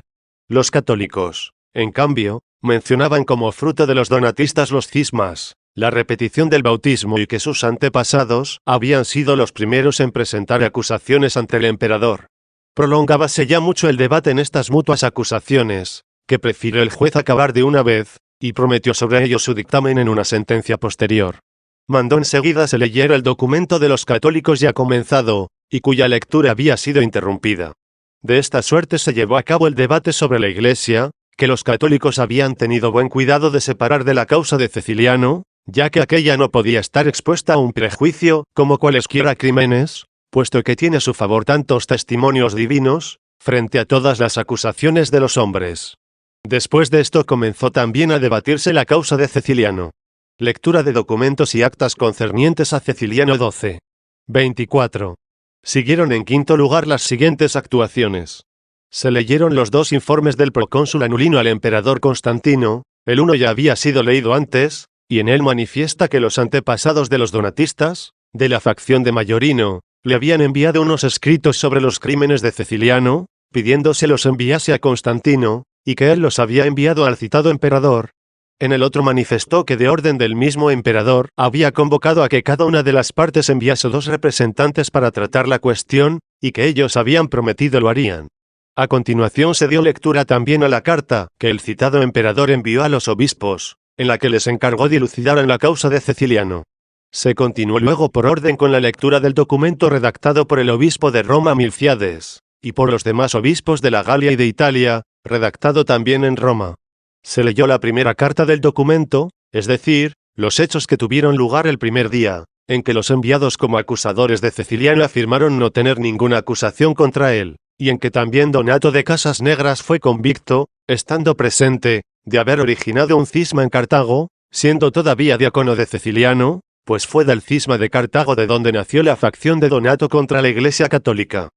Los católicos, en cambio, mencionaban como fruto de los donatistas los cismas, la repetición del bautismo y que sus antepasados habían sido los primeros en presentar acusaciones ante el emperador. Prolongábase ya mucho el debate en estas mutuas acusaciones, que prefirió el juez acabar de una vez, y prometió sobre ello su dictamen en una sentencia posterior. Mandó enseguida se leyera el documento de los católicos ya comenzado, y cuya lectura había sido interrumpida. De esta suerte se llevó a cabo el debate sobre la Iglesia, que los católicos habían tenido buen cuidado de separar de la causa de Ceciliano, ya que aquella no podía estar expuesta a un prejuicio, como cualesquiera crímenes, puesto que tiene a su favor tantos testimonios divinos, frente a todas las acusaciones de los hombres. Después de esto comenzó también a debatirse la causa de Ceciliano. Lectura de documentos y actas concernientes a Ceciliano 12. 24. Siguieron en quinto lugar las siguientes actuaciones. Se leyeron los 2 informes del procónsul Anulino al emperador Constantino, el uno ya había sido leído antes, y en él manifiesta que los antepasados de los donatistas, de la facción de Mayorino, le habían enviado unos escritos sobre los crímenes de Ceciliano, pidiéndose los enviase a Constantino, y que él los había enviado al citado emperador. En el otro manifestó que de orden del mismo emperador había convocado a que cada una de las partes enviase 2 representantes para tratar la cuestión, y que ellos habían prometido lo harían. A continuación se dio lectura también a la carta que el citado emperador envió a los obispos, en la que les encargó dilucidaran la causa de Ceciliano. Se continuó luego por orden con la lectura del documento redactado por el obispo de Roma Milciades, y por los demás obispos de la Galia y de Italia, redactado también en Roma. Se leyó la primera carta del documento, es decir, los hechos que tuvieron lugar el primer día, en que los enviados como acusadores de Ceciliano afirmaron no tener ninguna acusación contra él, y en que también Donato de Casas Negras fue convicto, estando presente, de haber originado un cisma en Cartago, siendo todavía diácono de Ceciliano, pues fue del cisma de Cartago de donde nació la facción de Donato contra la Iglesia Católica.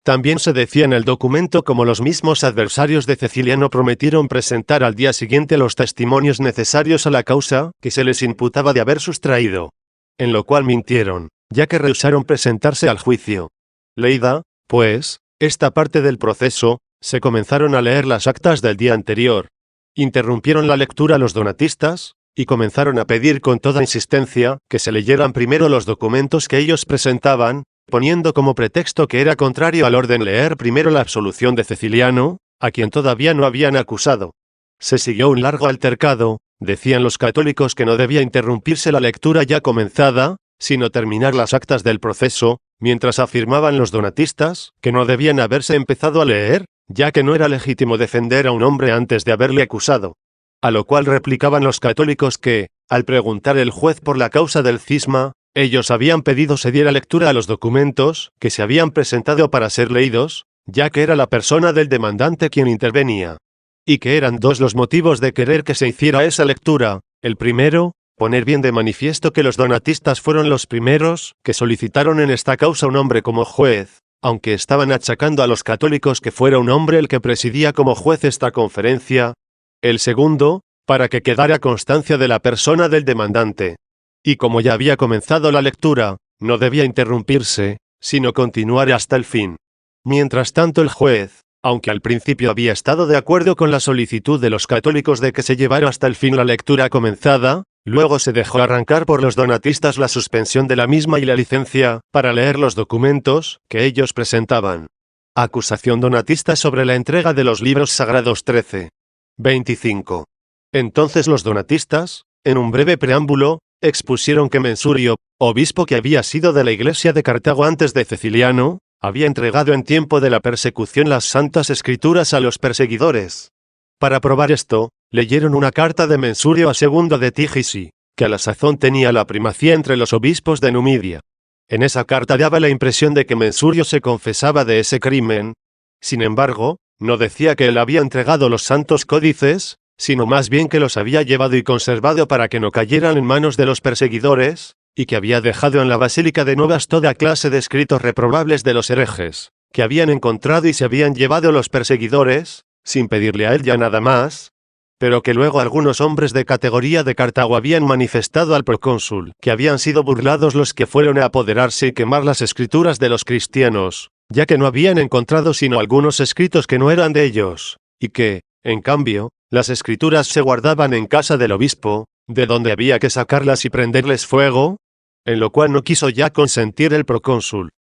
También se decía en el documento como los mismos adversarios de Ceciliano prometieron presentar al día siguiente los testimonios necesarios a la causa que se les imputaba de haber sustraído. En lo cual mintieron, ya que rehusaron presentarse al juicio. Leída, pues, esta parte del proceso, se comenzaron a leer las actas del día anterior. Interrumpieron la lectura los donatistas, y comenzaron a pedir con toda insistencia que se leyeran primero los documentos que ellos presentaban, poniendo como pretexto que era contrario al orden leer primero la absolución de Ceciliano, a quien todavía no habían acusado. Se siguió un largo altercado, decían los católicos que no debía interrumpirse la lectura ya comenzada, sino terminar las actas del proceso, mientras afirmaban los donatistas que no debían haberse empezado a leer, ya que no era legítimo defender a un hombre antes de haberle acusado. A lo cual replicaban los católicos que, al preguntar el juez por la causa del cisma, ellos habían pedido se diera lectura a los documentos que se habían presentado para ser leídos, ya que era la persona del demandante quien intervenía. Y que eran dos los motivos de querer que se hiciera esa lectura. El primero, poner bien de manifiesto que los donatistas fueron los primeros que solicitaron en esta causa un hombre como juez, aunque estaban achacando a los católicos que fuera un hombre el que presidía como juez esta conferencia. El segundo, para que quedara constancia de la persona del demandante. Y como ya había comenzado la lectura, no debía interrumpirse, sino continuar hasta el fin. Mientras tanto el juez, aunque al principio había estado de acuerdo con la solicitud de los católicos de que se llevara hasta el fin la lectura comenzada, luego se dejó arrancar por los donatistas la suspensión de la misma y la licencia para leer los documentos que ellos presentaban. Acusación donatista sobre la entrega de los libros sagrados 13:25. Entonces los donatistas, en un breve preámbulo, expusieron que Mensurio, obispo que había sido de la iglesia de Cartago antes de Ceciliano, había entregado en tiempo de la persecución las Santas Escrituras a los perseguidores. Para probar esto, leyeron una carta de Mensurio a Segundo de Tigisi, que a la sazón tenía la primacía entre los obispos de Numidia. En esa carta daba la impresión de que Mensurio se confesaba de ese crimen. Sin embargo, no decía que él había entregado los santos códices, sino más bien que los había llevado y conservado para que no cayeran en manos de los perseguidores, y que había dejado en la Basílica de Novas toda clase de escritos reprobables de los herejes, que habían encontrado y se habían llevado los perseguidores, sin pedirle a él ya nada más, pero que luego algunos hombres de categoría de Cartago habían manifestado al procónsul que habían sido burlados los que fueron a apoderarse y quemar las escrituras de los cristianos, ya que no habían encontrado sino algunos escritos que no eran de ellos, y que, en cambio, las escrituras se guardaban en casa del obispo, de donde había que sacarlas y prenderles fuego, en lo cual no quiso ya consentir el procónsul.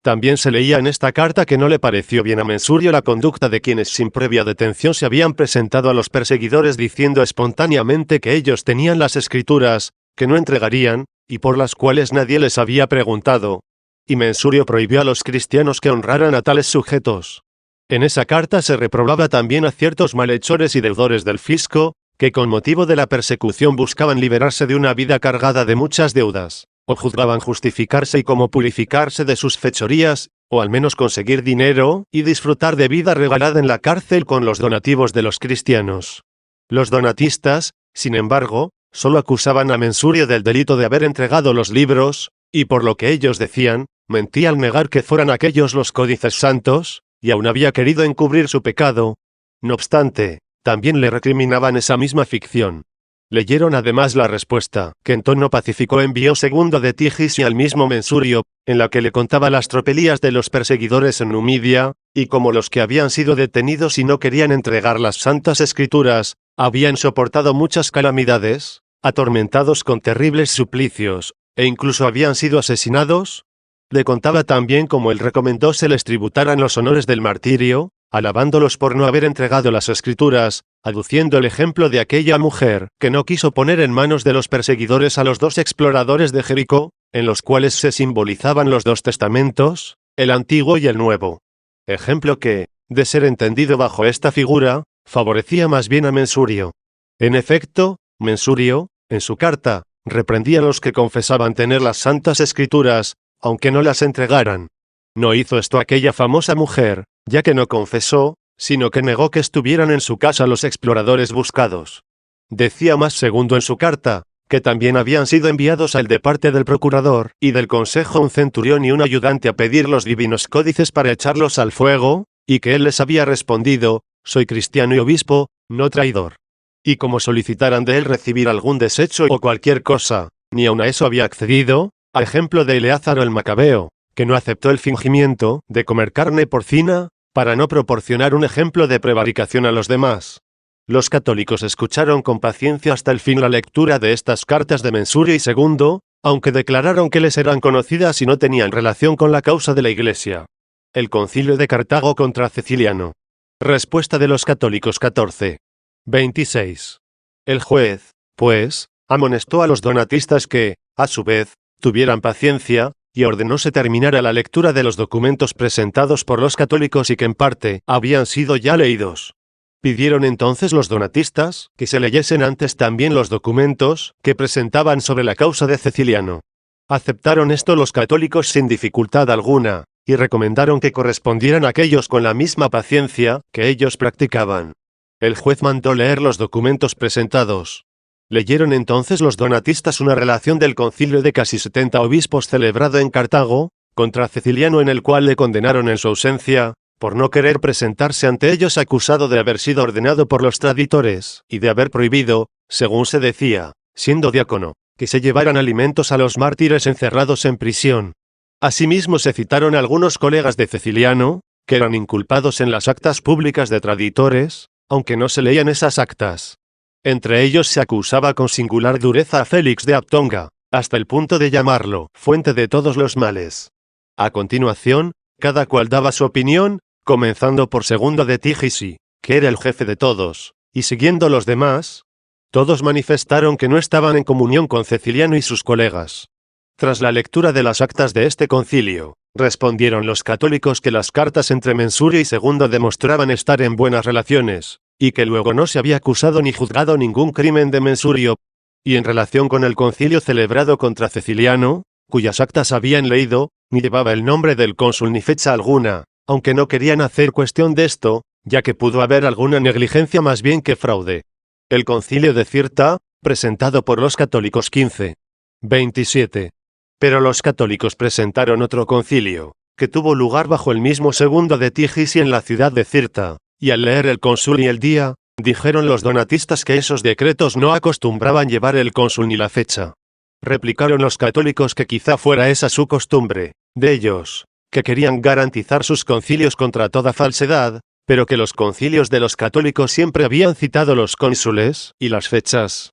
También se leía en esta carta que no le pareció bien a Mensurio la conducta de quienes sin previa detención se habían presentado a los perseguidores diciendo espontáneamente que ellos tenían las escrituras, que no entregarían, y por las cuales nadie les había preguntado. Y Mensurio prohibió a los cristianos que honraran a tales sujetos. En esa carta se reprobaba también a ciertos malhechores y deudores del fisco, que con motivo de la persecución buscaban liberarse de una vida cargada de muchas deudas, o juzgaban justificarse y cómo purificarse de sus fechorías, o al menos conseguir dinero y disfrutar de vida regalada en la cárcel con los donativos de los cristianos. Los donatistas, sin embargo, solo acusaban a Mensurio del delito de haber entregado los libros, y por lo que ellos decían, mentía al negar que fueran aquellos los códices santos, y aún había querido encubrir su pecado. No obstante, también le recriminaban esa misma ficción. Leyeron además la respuesta que en tono pacífico envió Segundo de Tigisi al mismo Mensurio, en la que le contaba las tropelías de los perseguidores en Numidia, y cómo los que habían sido detenidos y no querían entregar las Santas Escrituras, habían soportado muchas calamidades, atormentados con terribles suplicios, e incluso habían sido asesinados. Le contaba también cómo él recomendó se les tributaran los honores del martirio, alabándolos por no haber entregado las escrituras, aduciendo el ejemplo de aquella mujer que no quiso poner en manos de los perseguidores a los dos exploradores de Jericó, en los cuales se simbolizaban los dos testamentos, el antiguo y el nuevo. Ejemplo que, de ser entendido bajo esta figura, favorecía más bien a Mensurio. En efecto, Mensurio, en su carta, reprendía a los que confesaban tener las santas escrituras, aunque no las entregaran. No hizo esto aquella famosa mujer, ya que no confesó, sino que negó que estuvieran en su casa los exploradores buscados. Decía más segundo en su carta, que también habían sido enviados a él de parte del procurador y del consejo un centurión y un ayudante a pedir los divinos códices para echarlos al fuego, y que él les había respondido, soy cristiano y obispo, no traidor. Y como solicitaran de él recibir algún desecho o cualquier cosa, ni aun a eso había accedido, a ejemplo de Eleazar el Macabeo, que no aceptó el fingimiento de comer carne porcina, para no proporcionar un ejemplo de prevaricación a los demás. Los católicos escucharon con paciencia hasta el fin la lectura de estas cartas de Mensurio y Segundo, aunque declararon que les eran conocidas y no tenían relación con la causa de la Iglesia. El Concilio de Cartago contra Ceciliano. Respuesta de los católicos 14. 26. El juez, pues, amonestó a los donatistas que, a su vez, tuvieran paciencia, y ordenó se terminara la lectura de los documentos presentados por los católicos y que en parte habían sido ya leídos. Pidieron entonces los donatistas que se leyesen antes también los documentos que presentaban sobre la causa de Ceciliano. Aceptaron esto los católicos sin dificultad alguna, y recomendaron que correspondieran aquellos con la misma paciencia que ellos practicaban. El juez mandó leer los documentos presentados. Leyeron entonces los donatistas una relación del concilio de casi 70 obispos celebrado en Cartago, contra Ceciliano, en el cual le condenaron en su ausencia, por no querer presentarse ante ellos acusado de haber sido ordenado por los traditores, y de haber prohibido, según se decía, siendo diácono, que se llevaran alimentos a los mártires encerrados en prisión. Asimismo se citaron algunos colegas de Ceciliano, que eran inculpados en las actas públicas de traditores, aunque no se leían esas actas. Entre ellos se acusaba con singular dureza a Félix de Abtonga, hasta el punto de llamarlo fuente de todos los males. A continuación, cada cual daba su opinión, comenzando por Segundo de Tigisi, que era el jefe de todos, y siguiendo los demás, todos manifestaron que no estaban en comunión con Ceciliano y sus colegas. Tras la lectura de las actas de este concilio, respondieron los católicos que las cartas entre Mensurio y Segundo demostraban estar en buenas relaciones, y que luego no se había acusado ni juzgado ningún crimen de Mensurio, y en relación con el concilio celebrado contra Ceciliano, cuyas actas habían leído, ni llevaba el nombre del cónsul ni fecha alguna, aunque no querían hacer cuestión de esto, ya que pudo haber alguna negligencia más bien que fraude. El concilio de Cirta, presentado por los católicos 15. 27. Pero los católicos presentaron otro concilio, que tuvo lugar bajo el mismo Segundo de Tigisi en la ciudad de Cirta, y al leer el cónsul y el día, dijeron los donatistas que esos decretos no acostumbraban llevar el cónsul ni la fecha. Replicaron los católicos que quizá fuera esa su costumbre, de ellos, que querían garantizar sus concilios contra toda falsedad, pero que los concilios de los católicos siempre habían citado los cónsules y las fechas.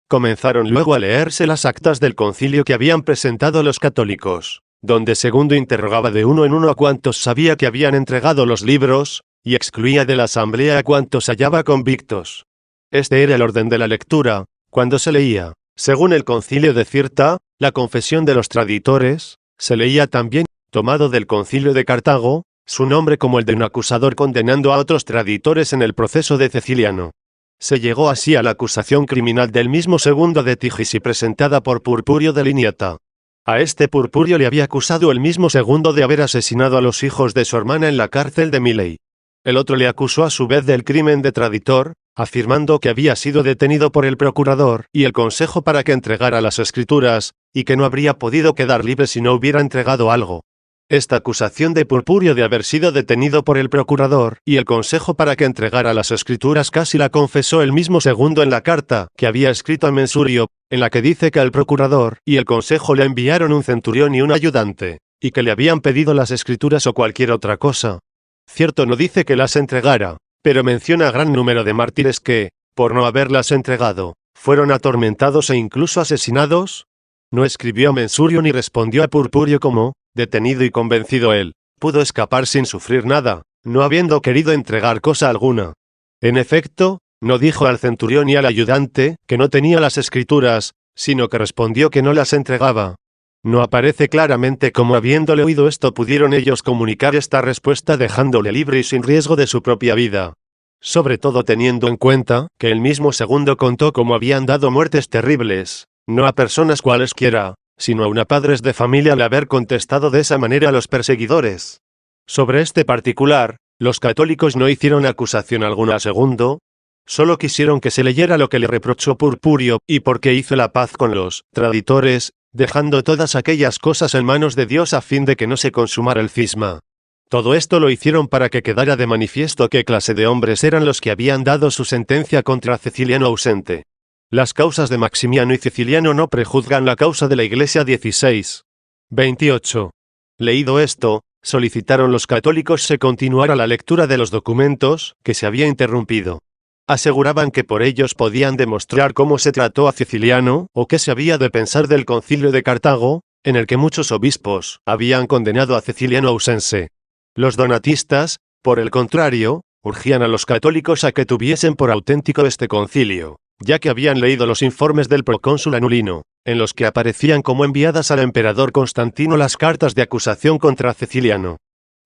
Comenzaron luego a leerse las actas del concilio que habían presentado los católicos, donde Segundo interrogaba de uno en uno a cuantos sabía que habían entregado los libros, y excluía de la asamblea a cuantos hallaba convictos. Este era el orden de la lectura, cuando se leía, según el concilio de Cirta, la confesión de los traditores, se leía también, tomado del concilio de Cartago, su nombre como el de un acusador condenando a otros traditores en el proceso de Ceciliano. Se llegó así a la acusación criminal del mismo Segundo de Tigisi presentada por Purpurio de Liniata. A este Purpurio le había acusado el mismo Segundo de haber asesinado a los hijos de su hermana en la cárcel de Milei. El otro le acusó a su vez del crimen de traditor, afirmando que había sido detenido por el procurador y el consejo para que entregara las escrituras, y que no habría podido quedar libre si no hubiera entregado algo. Esta acusación de Purpurio de haber sido detenido por el procurador y el consejo para que entregara las escrituras casi la confesó el mismo Segundo en la carta que había escrito a Mensurio, en la que dice que al procurador y el consejo le enviaron un centurión y un ayudante, y que le habían pedido las escrituras o cualquier otra cosa. Cierto no dice que las entregara, pero menciona gran número de mártires que, por no haberlas entregado, fueron atormentados e incluso asesinados. No escribió a Mensurio ni respondió a Purpurio como, detenido y convencido él, pudo escapar sin sufrir nada, no habiendo querido entregar cosa alguna. En efecto, no dijo al centurión ni al ayudante que no tenía las escrituras, sino que respondió que no las entregaba. No aparece claramente cómo habiéndole oído esto pudieron ellos comunicar esta respuesta dejándole libre y sin riesgo de su propia vida. Sobre todo teniendo en cuenta que el mismo Segundo contó cómo habían dado muertes terribles, no a personas cualesquiera, sino a una padres de familia al haber contestado de esa manera a los perseguidores. Sobre este particular, Los católicos no hicieron acusación alguna a Segundo, solo quisieron que se leyera lo que le reprochó Purpurio, y porque hizo la paz con los traditores, dejando todas aquellas cosas en manos de Dios a fin de que no se consumara el cisma. Todo esto lo hicieron para que quedara de manifiesto qué clase de hombres eran los que habían dado su sentencia contra Ceciliano ausente. Las causas de Maximiano y Ceciliano no prejuzgan la causa de la Iglesia 16. 28. Leído esto, solicitaron los católicos se continuara la lectura de los documentos, que se había interrumpido. Aseguraban que por ellos podían demostrar cómo se trató a Ceciliano, o qué se había de pensar del Concilio de Cartago, en el que muchos obispos habían condenado a Ceciliano ausense. Los donatistas, por el contrario, urgían a los católicos a que tuviesen por auténtico este concilio, ya que habían leído los informes del procónsul Anulino, en los que aparecían como enviadas al emperador Constantino las cartas de acusación contra Ceciliano.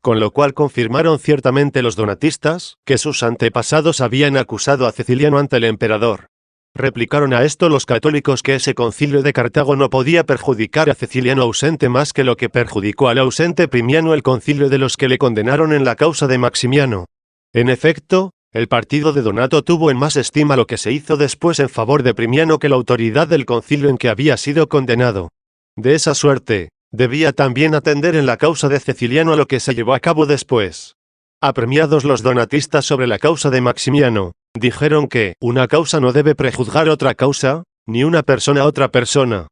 Con lo cual confirmaron ciertamente los donatistas, que sus antepasados habían acusado a Ceciliano ante el emperador. Replicaron a esto los católicos que ese concilio de Cartago no podía perjudicar a Ceciliano ausente más que lo que perjudicó al ausente Primiano el concilio de los que le condenaron en la causa de Maximiano. En efecto, el partido de Donato tuvo en más estima lo que se hizo después en favor de Primiano que la autoridad del concilio en que había sido condenado. De esa suerte, debía también atender en la causa de Ceciliano a lo que se llevó a cabo después. Apremiados los donatistas sobre la causa de Maximiano, dijeron que una causa no debe prejuzgar otra causa, ni una persona a otra persona.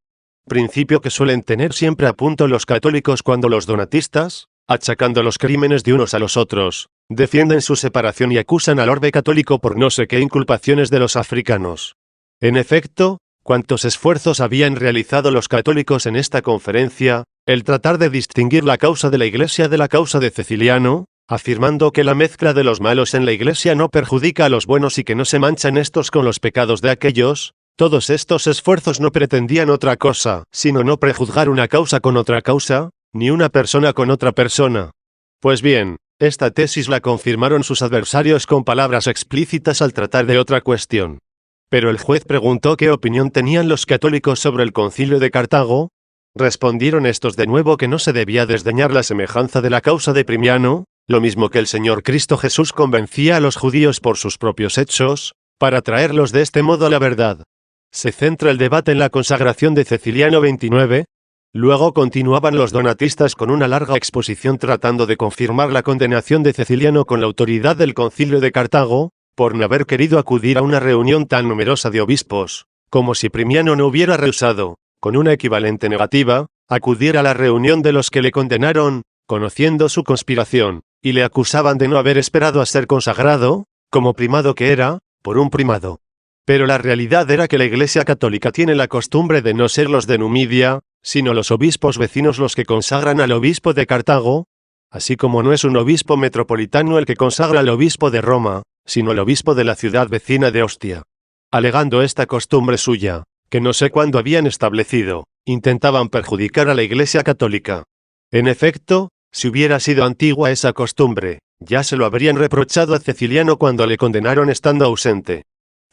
Principio que suelen tener siempre a punto los católicos cuando los donatistas, achacando los crímenes de unos a los otros, defienden su separación y acusan al orbe católico por no sé qué inculpaciones de los africanos. En efecto, cuantos esfuerzos habían realizado los católicos en esta conferencia, el tratar de distinguir la causa de la Iglesia de la causa de Ceciliano, afirmando que la mezcla de los malos en la Iglesia no perjudica a los buenos y que no se manchan estos con los pecados de aquellos, todos estos esfuerzos no pretendían otra cosa, sino no prejuzgar una causa con otra causa, ni una persona con otra persona. Pues bien, esta tesis la confirmaron sus adversarios con palabras explícitas al tratar de otra cuestión. Pero el juez preguntó qué opinión tenían los católicos sobre el concilio de Cartago. Respondieron estos de nuevo que no se debía desdeñar la semejanza de la causa de Primiano, lo mismo que el Señor Cristo Jesús convencía a los judíos por sus propios hechos, para traerlos de este modo a la verdad. Se centra el debate en la consagración de Ceciliano 29. Luego continuaban los donatistas con una larga exposición tratando de confirmar la condenación de Ceciliano con la autoridad del concilio de Cartago, por no haber querido acudir a una reunión tan numerosa de obispos, como si Primiano no hubiera rehusado, con una equivalente negativa, acudir a la reunión de los que le condenaron, conociendo su conspiración, y le acusaban de no haber esperado a ser consagrado, como primado que era, por un primado. Pero la realidad era que la Iglesia católica tiene la costumbre de no ser los de Numidia, sino los obispos vecinos los que consagran al obispo de Cartago, así como no es un obispo metropolitano el que consagra al obispo de Roma, sino el obispo de la ciudad vecina de Ostia. Alegando esta costumbre suya, que no sé cuándo habían establecido, intentaban perjudicar a la Iglesia católica. En efecto, si hubiera sido antigua esa costumbre, ya se lo habrían reprochado a Ceciliano cuando le condenaron estando ausente.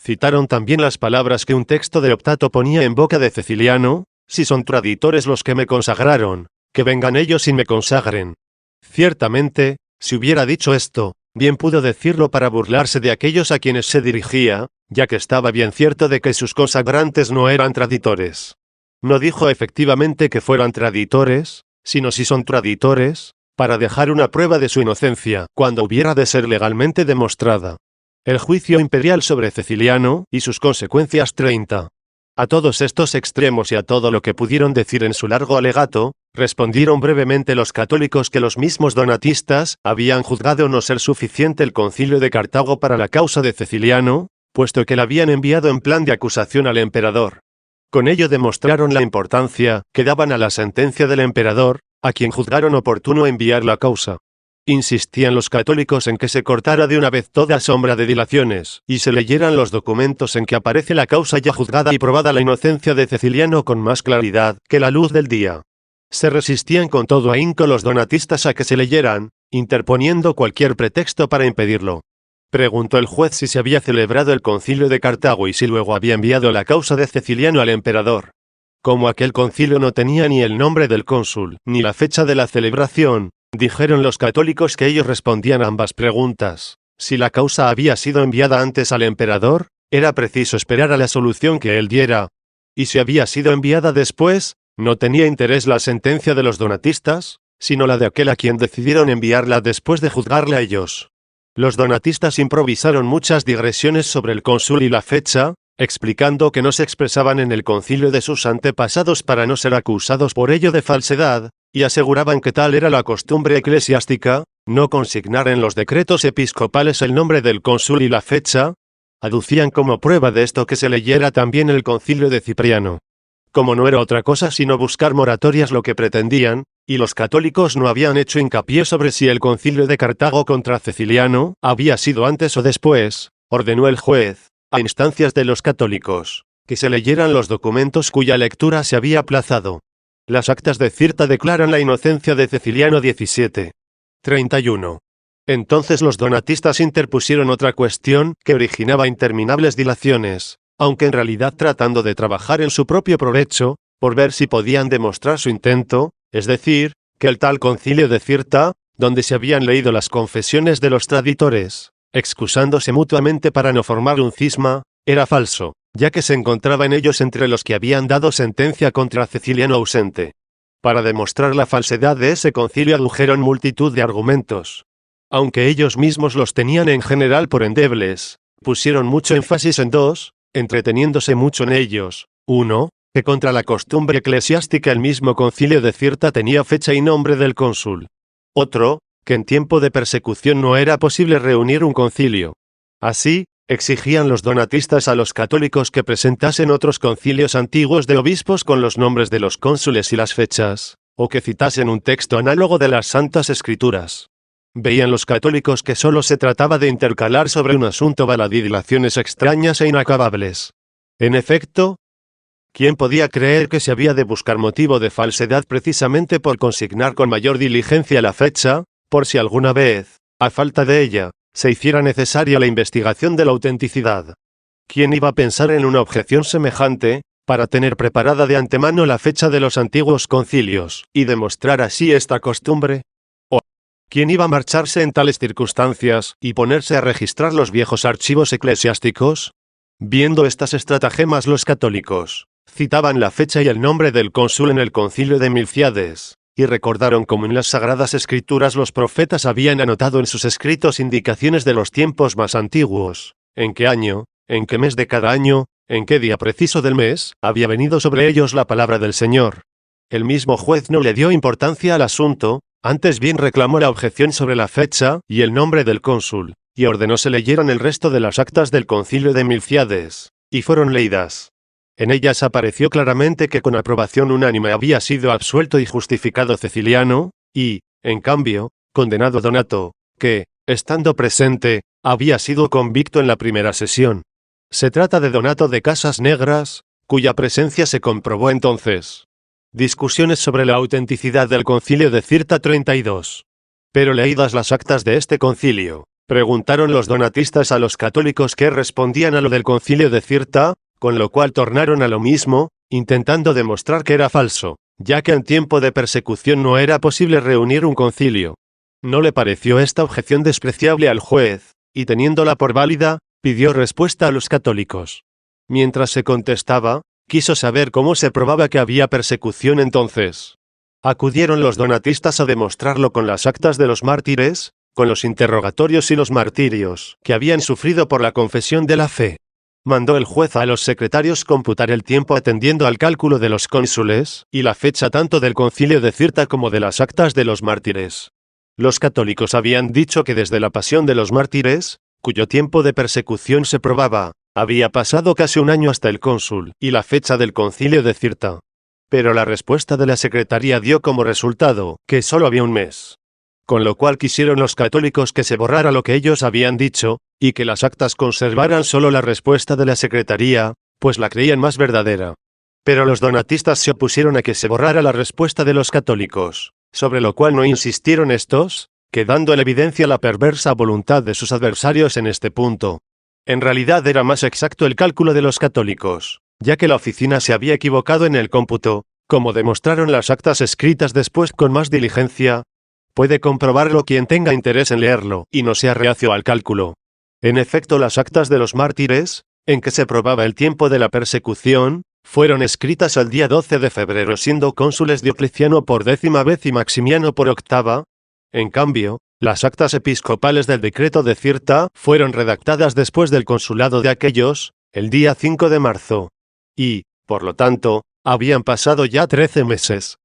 Citaron también las palabras que un texto de Optato ponía en boca de Ceciliano: si son traditores los que me consagraron, que vengan ellos y me consagren. Ciertamente, si hubiera dicho esto, bien pudo decirlo para burlarse de aquellos a quienes se dirigía, ya que estaba bien cierto de que sus consagrantes no eran traditores. No dijo efectivamente que fueran traditores, sino si son traditores, para dejar una prueba de su inocencia, cuando hubiera de ser legalmente demostrada. El juicio imperial sobre Ceciliano, y sus consecuencias 30. A todos estos extremos y a todo lo que pudieron decir en su largo alegato, respondieron brevemente los católicos que los mismos donatistas habían juzgado no ser suficiente el concilio de Cartago para la causa de Ceciliano, puesto que la habían enviado en plan de acusación al emperador. Con ello demostraron la importancia que daban a la sentencia del emperador, a quien juzgaron oportuno enviar la causa. Insistían los católicos en que se cortara de una vez toda sombra de dilaciones, y se leyeran los documentos en que aparece la causa ya juzgada y probada la inocencia de Ceciliano con más claridad que la luz del día. Se resistían con todo ahínco los donatistas a que se leyeran, interponiendo cualquier pretexto para impedirlo. Preguntó el juez si se había celebrado el concilio de Cartago y si luego había enviado la causa de Ceciliano al emperador. Como aquel concilio no tenía ni el nombre del cónsul, ni la fecha de la celebración, Dijeron los católicos que ellos respondían a ambas preguntas. Si la causa había sido enviada antes al emperador, era preciso esperar a la solución que él diera. Y si había sido enviada después, no tenía interés la sentencia de los donatistas, sino la de aquel a quien decidieron enviarla después de juzgarle a ellos. Los donatistas improvisaron muchas digresiones sobre el cónsul y la fecha, explicando que no se expresaban en el concilio de sus antepasados para no ser acusados por ello de falsedad, y aseguraban que tal era la costumbre eclesiástica, no consignar en los decretos episcopales el nombre del cónsul y la fecha. Aducían como prueba de esto que se leyera también el concilio de Cipriano. Como no era otra cosa sino buscar moratorias lo que pretendían, y los católicos no habían hecho hincapié sobre si el concilio de Cartago contra Ceciliano había sido antes o después, ordenó el juez, a instancias de los católicos, que se leyeran los documentos cuya lectura se había aplazado. Las actas de Cirta declaran la inocencia de Ceciliano 17:31. Entonces los donatistas interpusieron otra cuestión que originaba interminables dilaciones, aunque en realidad tratando de trabajar en su propio provecho, por ver si podían demostrar su intento, es decir, que el tal concilio de Cirta, donde se habían leído las confesiones de los traditores, excusándose mutuamente para no formar un cisma, era falso, ya que se encontraba en ellos entre los que habían dado sentencia contra Ceciliano ausente. Para demostrar la falsedad de ese concilio adujeron multitud de argumentos. Aunque ellos mismos los tenían en general por endebles, pusieron mucho énfasis en dos, entreteniéndose mucho en ellos. 1. Que contra la costumbre eclesiástica el mismo concilio de Cirta tenía fecha y nombre del cónsul. Otro, que en tiempo de persecución no era posible reunir un concilio. Así, exigían los donatistas a los católicos que presentasen otros concilios antiguos de obispos con los nombres de los cónsules y las fechas, o que citasen un texto análogo de las Santas Escrituras. Veían los católicos que solo se trataba de intercalar sobre un asunto baladilaciones extrañas e inacabables. En efecto, ¿quién podía creer que se había de buscar motivo de falsedad precisamente por consignar con mayor diligencia la fecha, por si alguna vez, a falta de ella, se hiciera necesaria la investigación de la autenticidad? ¿Quién iba a pensar en una objeción semejante, para tener preparada de antemano la fecha de los antiguos concilios, y demostrar así esta costumbre? ¿O quién iba a marcharse en tales circunstancias, y ponerse a registrar los viejos archivos eclesiásticos? Viendo estas estratagemas los católicos, citaban la fecha y el nombre del cónsul en el concilio de Milciades, y recordaron cómo en las Sagradas Escrituras los profetas habían anotado en sus escritos indicaciones de los tiempos más antiguos, en qué año, en qué mes de cada año, en qué día preciso del mes, había venido sobre ellos la palabra del Señor. El mismo juez no le dio importancia al asunto, antes bien reclamó la objeción sobre la fecha y el nombre del cónsul, y ordenó se leyeran el resto de las actas del concilio de Milciades, y fueron leídas. En ellas apareció claramente que con aprobación unánime había sido absuelto y justificado Ceciliano, y, en cambio, condenado Donato, que, estando presente, había sido convicto en la primera sesión. Se trata de Donato de Casas Negras, cuya presencia se comprobó entonces. Discusiones sobre la autenticidad del concilio de Cirta 32. Pero leídas las actas de este concilio, preguntaron los donatistas a los católicos qué respondían a lo del concilio de Cirta, con lo cual tornaron a lo mismo, intentando demostrar que era falso, ya que en tiempo de persecución no era posible reunir un concilio. No le pareció esta objeción despreciable al juez, y teniéndola por válida, pidió respuesta a los católicos. Mientras se contestaba, quiso saber cómo se probaba que había persecución entonces. Acudieron los donatistas a demostrarlo con las actas de los mártires, con los interrogatorios y los martirios que habían sufrido por la confesión de la fe. Mandó el juez a los secretarios computar el tiempo atendiendo al cálculo de los cónsules, y la fecha tanto del concilio de Cirta como de las actas de los mártires. Los católicos habían dicho que desde la pasión de los mártires, cuyo tiempo de persecución se probaba, había pasado casi un año hasta el cónsul, y la fecha del concilio de Cirta. Pero la respuesta de la secretaría dio como resultado, que solo había un mes. Con lo cual quisieron los católicos que se borrara lo que ellos habían dicho, y que las actas conservaran solo la respuesta de la secretaría, pues la creían más verdadera. Pero los donatistas se opusieron a que se borrara la respuesta de los católicos, sobre lo cual no insistieron estos, quedando en evidencia la perversa voluntad de sus adversarios en este punto. En realidad era más exacto el cálculo de los católicos, ya que la oficina se había equivocado en el cómputo, como demostraron las actas escritas después con más diligencia. Puede comprobarlo quien tenga interés en leerlo y no sea reacio al cálculo. En efecto, las actas de los mártires, en que se probaba el tiempo de la persecución, fueron escritas el día 12 de febrero, siendo cónsules Diocleciano por 10ª vez y Maximiano por 8ª. En cambio, las actas episcopales del decreto de Cirta fueron redactadas después del consulado de aquellos, el día 5 de marzo. Y, por lo tanto, habían pasado ya 13 meses.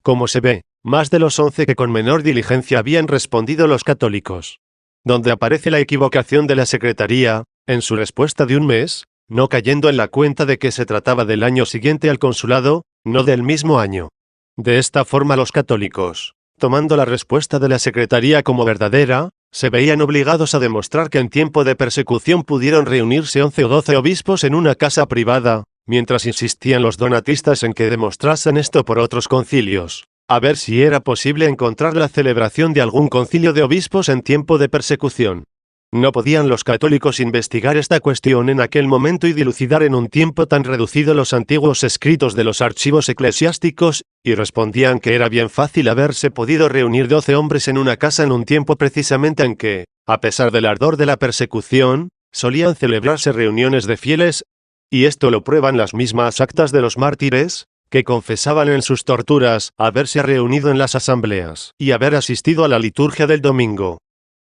Como se ve, más de los 11 que con menor diligencia habían respondido los católicos. Donde aparece la equivocación de la secretaría, en su respuesta de un mes, no cayendo en la cuenta de que se trataba del año siguiente al consulado, no del mismo año. De esta forma los católicos, tomando la respuesta de la secretaría como verdadera, se veían obligados a demostrar que en tiempo de persecución pudieron reunirse 11 o 12 obispos en una casa privada, mientras insistían los donatistas en que demostrasen esto por otros concilios, a ver si era posible encontrar la celebración de algún concilio de obispos en tiempo de persecución. No podían los católicos investigar esta cuestión en aquel momento y dilucidar en un tiempo tan reducido los antiguos escritos de los archivos eclesiásticos, y respondían que era bien fácil haberse podido reunir 12 hombres en una casa en un tiempo precisamente en que, a pesar del ardor de la persecución, solían celebrarse reuniones de fieles, y esto lo prueban las mismas actas de los mártires, que confesaban en sus torturas haberse reunido en las asambleas y haber asistido a la liturgia del domingo.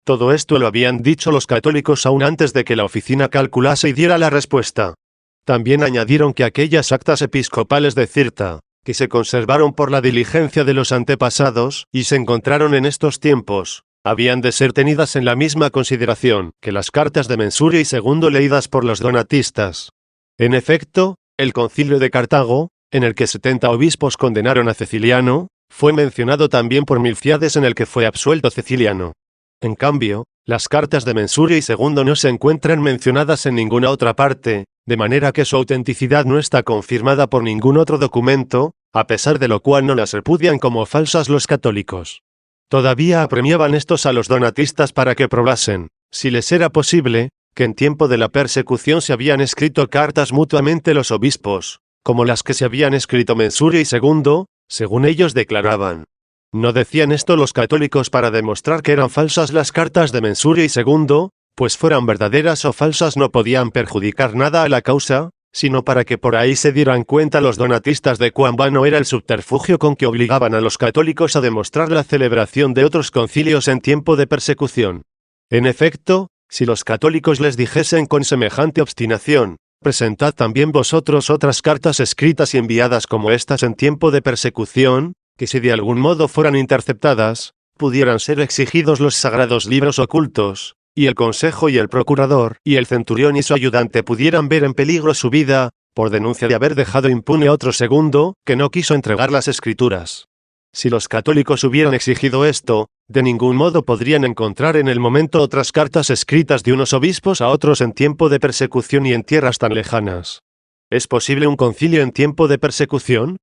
Todo esto lo habían dicho los católicos aún antes de que la oficina calculase y diera la respuesta. También añadieron que aquellas actas episcopales de Cirta, que se conservaron por la diligencia de los antepasados y se encontraron en estos tiempos, habían de ser tenidas en la misma consideración que las cartas de Mensurio y Segundo leídas por los donatistas. En efecto, el concilio de Cartago, en el que 70 obispos condenaron a Ceciliano, fue mencionado también por Milciades en el que fue absuelto Ceciliano. En cambio, las cartas de Mensurio y Segundo no se encuentran mencionadas en ninguna otra parte, de manera que su autenticidad no está confirmada por ningún otro documento, a pesar de lo cual no las repudian como falsas los católicos. Todavía apremiaban estos a los donatistas para que probasen, si les era posible, que en tiempo de la persecución se habían escrito cartas mutuamente los obispos, como las que se habían escrito Mensurio y Segundo, según ellos declaraban. No decían esto los católicos para demostrar que eran falsas las cartas de Mensurio y Segundo, pues fueran verdaderas o falsas no podían perjudicar nada a la causa, sino para que por ahí se dieran cuenta los donatistas de cuán vano era el subterfugio con que obligaban a los católicos a demostrar la celebración de otros concilios en tiempo de persecución. En efecto, si los católicos les dijesen con semejante obstinación, presentad también vosotros otras cartas escritas y enviadas como estas en tiempo de persecución, que si de algún modo fueran interceptadas, pudieran ser exigidos los sagrados libros ocultos, y el consejo y el procurador, y el centurión y su ayudante pudieran ver en peligro su vida, por denuncia de haber dejado impune a otro segundo, que no quiso entregar las escrituras. Si los católicos hubieran exigido esto, de ningún modo podrían encontrar en el momento otras cartas escritas de unos obispos a otros en tiempo de persecución y en tierras tan lejanas. ¿Es posible un concilio en tiempo de persecución?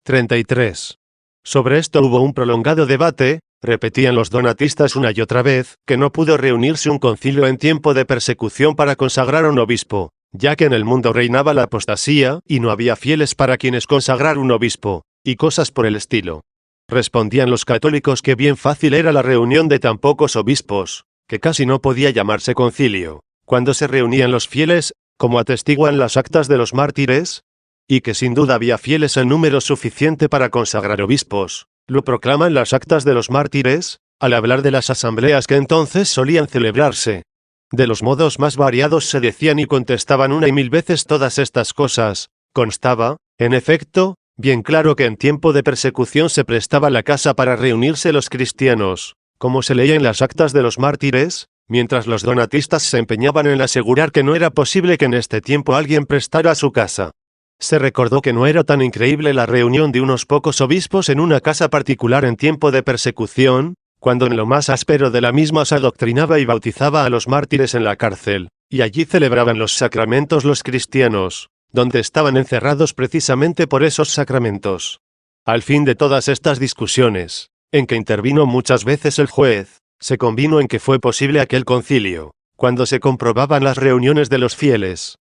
33. Sobre esto hubo un prolongado debate, repetían los donatistas una y otra vez, que no pudo reunirse un concilio en tiempo de persecución para consagrar un obispo, ya que en el mundo reinaba la apostasía y no había fieles para quienes consagrar un obispo, y cosas por el estilo. Respondían los católicos que bien fácil era la reunión de tan pocos obispos, que casi no podía llamarse concilio, cuando se reunían los fieles, como atestiguan las actas de los mártires, y que sin duda había fieles en número suficiente para consagrar obispos. Lo proclaman las actas de los mártires, al hablar de las asambleas que entonces solían celebrarse. De los modos más variados se decían y contestaban una y mil veces todas estas cosas. Constaba, en efecto, bien claro que en tiempo de persecución se prestaba la casa para reunirse los cristianos, como se leía en las actas de los mártires, mientras los donatistas se empeñaban en asegurar que no era posible que en este tiempo alguien prestara su casa. Se recordó que no era tan increíble la reunión de unos pocos obispos en una casa particular en tiempo de persecución, cuando en lo más áspero de la misma se adoctrinaba y bautizaba a los mártires en la cárcel, y allí celebraban los sacramentos los cristianos, donde estaban encerrados precisamente por esos sacramentos. Al fin de todas estas discusiones, en que intervino muchas veces el juez, se convino en que fue posible aquel concilio, cuando se comprobaban las reuniones de los fieles.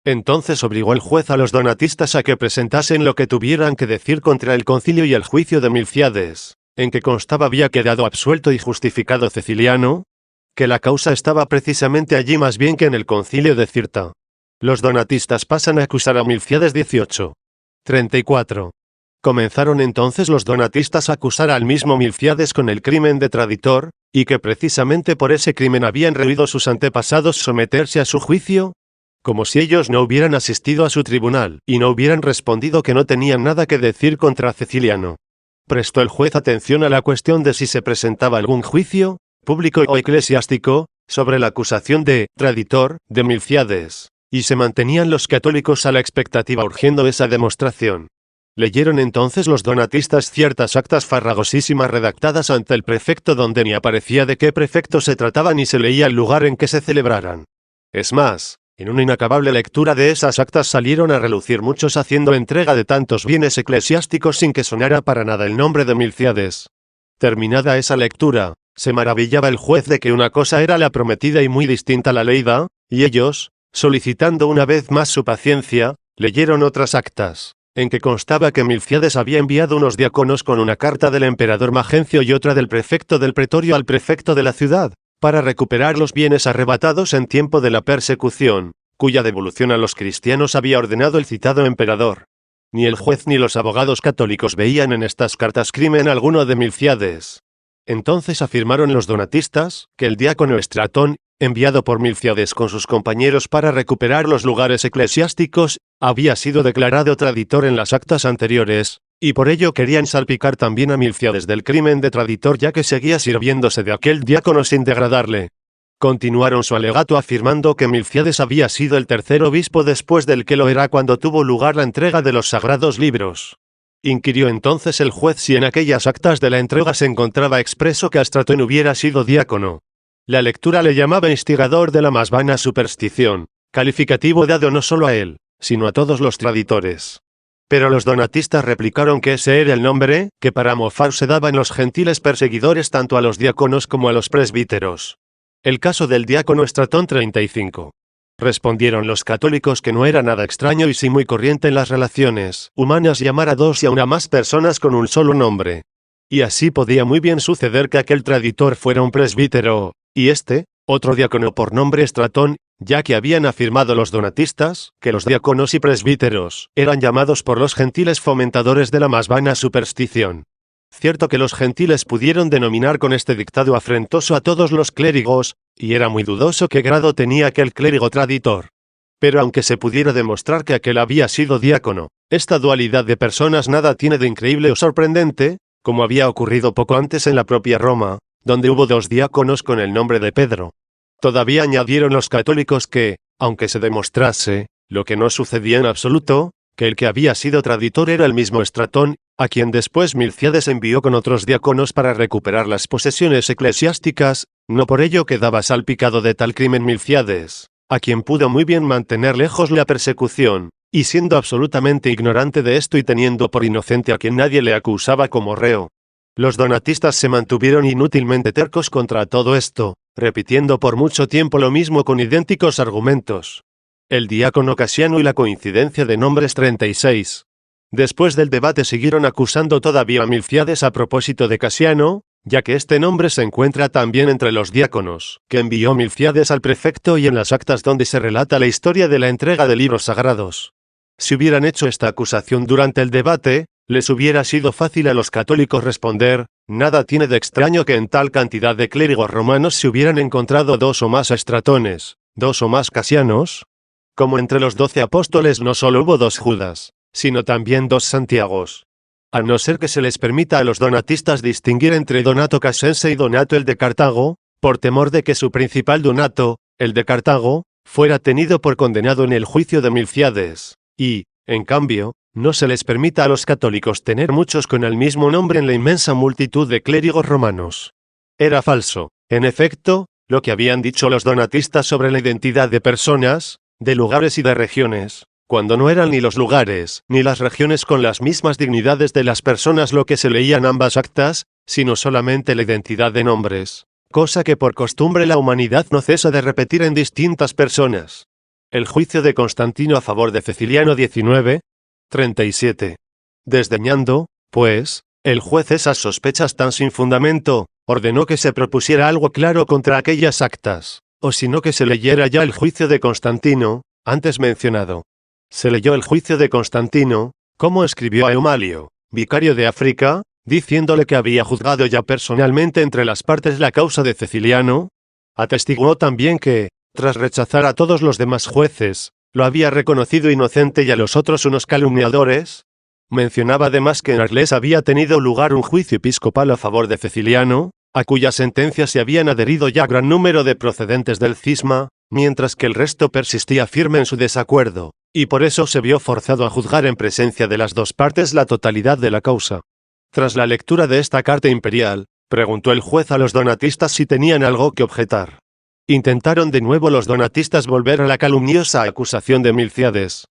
Entonces obligó el juez a los donatistas a que presentasen lo que tuvieran que decir contra el concilio y el juicio de Milciades, en que constaba había quedado absuelto y justificado Ceciliano, que la causa estaba precisamente allí más bien que en el concilio de Cirta. Los donatistas pasan a acusar a Milciades 18:34. Comenzaron entonces los donatistas a acusar al mismo Milciades con el crimen de traditor, y que precisamente por ese crimen habían rehuido sus antepasados someterse a su juicio, como si ellos no hubieran asistido a su tribunal, y no hubieran respondido que no tenían nada que decir contra Ceciliano. Prestó el juez atención a la cuestión de si se presentaba algún juicio, público o eclesiástico, sobre la acusación de traditor de Milciades, y se mantenían los católicos a la expectativa urgiendo esa demostración. Leyeron entonces los donatistas ciertas actas farragosísimas redactadas ante el prefecto donde ni aparecía de qué prefecto se trataba ni se leía el lugar en que se celebraran. Es más, en una inacabable lectura de esas actas salieron a relucir muchos haciendo entrega de tantos bienes eclesiásticos sin que sonara para nada el nombre de Milciades. Terminada esa lectura, se maravillaba el juez de que una cosa era la prometida y muy distinta la leída, y ellos, solicitando una vez más su paciencia, leyeron otras actas, en que constaba que Milciades había enviado unos diáconos con una carta del emperador Magencio y otra del prefecto del pretorio al prefecto de la ciudad, para recuperar los bienes arrebatados en tiempo de la persecución, cuya devolución a los cristianos había ordenado el citado emperador. Ni el juez ni los abogados católicos veían en estas cartas crimen alguno de Milciades. Entonces afirmaron los donatistas, que el diácono Estratón, enviado por Milciades con sus compañeros para recuperar los lugares eclesiásticos, había sido declarado traditor en las actas anteriores, y por ello querían salpicar también a Milciades del crimen de traditor ya que seguía sirviéndose de aquel diácono sin degradarle. Continuaron su alegato afirmando que Milciades había sido el tercer obispo después del que lo era cuando tuvo lugar la entrega de los sagrados libros. Inquirió entonces el juez si en aquellas actas de la entrega se encontraba expreso que Estratón hubiera sido diácono. La lectura le llamaba instigador de la más vana superstición, calificativo dado no solo a él, sino a todos los traditores. Pero los donatistas replicaron que ese era el nombre que para mofar se daban los gentiles perseguidores tanto a los diáconos como a los presbíteros. El caso del diácono Estratón 35. Respondieron los católicos que no era nada extraño y sí muy corriente en las relaciones humanas llamar a dos y a una más personas con un solo nombre. Y así podía muy bien suceder que aquel traditor fuera un presbítero, y otro diácono por nombre Estratón, ya que habían afirmado los donatistas, que los diáconos y presbíteros eran llamados por los gentiles fomentadores de la más vana superstición. Cierto que los gentiles pudieron denominar con este dictado afrentoso a todos los clérigos, y era muy dudoso qué grado tenía aquel clérigo traditor. Pero aunque se pudiera demostrar que aquel había sido diácono, esta dualidad de personas nada tiene de increíble o sorprendente, como había ocurrido poco antes en la propia Roma, donde hubo dos diáconos con el nombre de Pedro. Todavía añadieron los católicos que, aunque se demostrase, lo que no sucedía en absoluto, que el que había sido traditor era el mismo Estratón, a quien después Milciades envió con otros diáconos para recuperar las posesiones eclesiásticas, no por ello quedaba salpicado de tal crimen Milciades, a quien pudo muy bien mantener lejos la persecución, y siendo absolutamente ignorante de esto y teniendo por inocente a quien nadie le acusaba como reo. Los donatistas se mantuvieron inútilmente tercos contra todo esto, repitiendo por mucho tiempo lo mismo con idénticos argumentos. El diácono Casiano y la coincidencia de nombres 36. Después del debate siguieron acusando todavía a Milciades a propósito de Casiano, ya que este nombre se encuentra también entre los diáconos, que envió Milciades al prefecto y en las actas donde se relata la historia de la entrega de libros sagrados. Si hubieran hecho esta acusación durante el debate, les hubiera sido fácil a los católicos responder, nada tiene de extraño que en tal cantidad de clérigos romanos se hubieran encontrado dos o más Estratones, dos o más Casianos. Como entre los 12 apóstoles no solo hubo dos Judas, sino también dos Santiagos. A no ser que se les permita a los donatistas distinguir entre Donato Casense y Donato el de Cartago, por temor de que su principal Donato, el de Cartago, fuera tenido por condenado en el juicio de Milciades, y, en cambio, no se les permita a los católicos tener muchos con el mismo nombre en la inmensa multitud de clérigos romanos. Era falso, en efecto, lo que habían dicho los donatistas sobre la identidad de personas, de lugares y de regiones, cuando no eran ni los lugares ni las regiones con las mismas dignidades de las personas lo que se leía en ambas actas, sino solamente la identidad de nombres, cosa que por costumbre la humanidad no cesa de repetir en distintas personas. El juicio de Constantino a favor de Ceciliano 19:37. Desdeñando, pues, El juez, esas sospechas tan sin fundamento, ordenó que se propusiera algo claro contra aquellas actas, o sino que se leyera ya el juicio de Constantino, antes mencionado. Se leyó el juicio de Constantino, como escribió a Eumalio, vicario de África, diciéndole que había juzgado ya personalmente entre las partes la causa de Ceciliano. Atestiguó también que, tras rechazar a todos los demás jueces, lo había reconocido inocente y a los otros unos calumniadores. Mencionaba además que en Arles había tenido lugar un juicio episcopal a favor de Ceciliano, a cuya sentencia se habían adherido ya gran número de procedentes del cisma, mientras que el resto persistía firme en su desacuerdo, y por eso se vio forzado a juzgar en presencia de las dos partes la totalidad de la causa. Tras la lectura de esta carta imperial, preguntó el juez a los donatistas si tenían algo que objetar. Intentaron de nuevo los donatistas volver a la calumniosa acusación de Milcíades.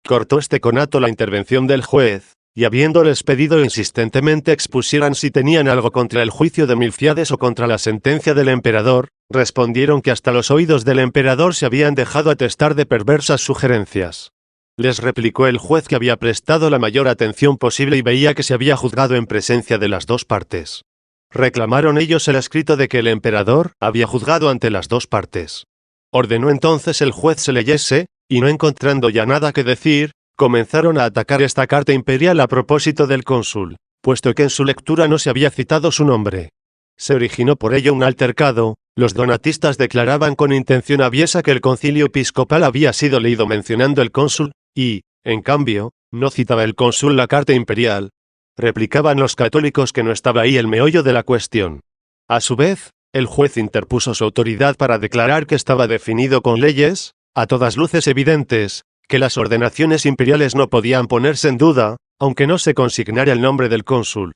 Cortó este conato la intervención del juez, y habiéndoles pedido insistentemente expusieran si tenían algo contra el juicio de Milcíades o contra la sentencia del emperador, respondieron que hasta los oídos del emperador se habían dejado atestar de perversas sugerencias. Les replicó el juez que había prestado la mayor atención posible y veía que se había juzgado en presencia de las dos partes. Reclamaron ellos el escrito de que el emperador había juzgado ante las dos partes. Ordenó entonces el juez se leyese, y no encontrando ya nada que decir, comenzaron a atacar esta carta imperial a propósito del cónsul, puesto que en su lectura no se había citado su nombre. Se originó por ello un altercado. Los donatistas declaraban con intención aviesa que el concilio episcopal había sido leído mencionando el cónsul, y, en cambio, no citaba el cónsul la carta imperial. Replicaban los católicos que no estaba ahí el meollo de la cuestión. A su vez, el juez interpuso su autoridad para declarar que estaba definido con leyes, a todas luces evidentes, que las ordenaciones imperiales no podían ponerse en duda, aunque no se consignara el nombre del cónsul.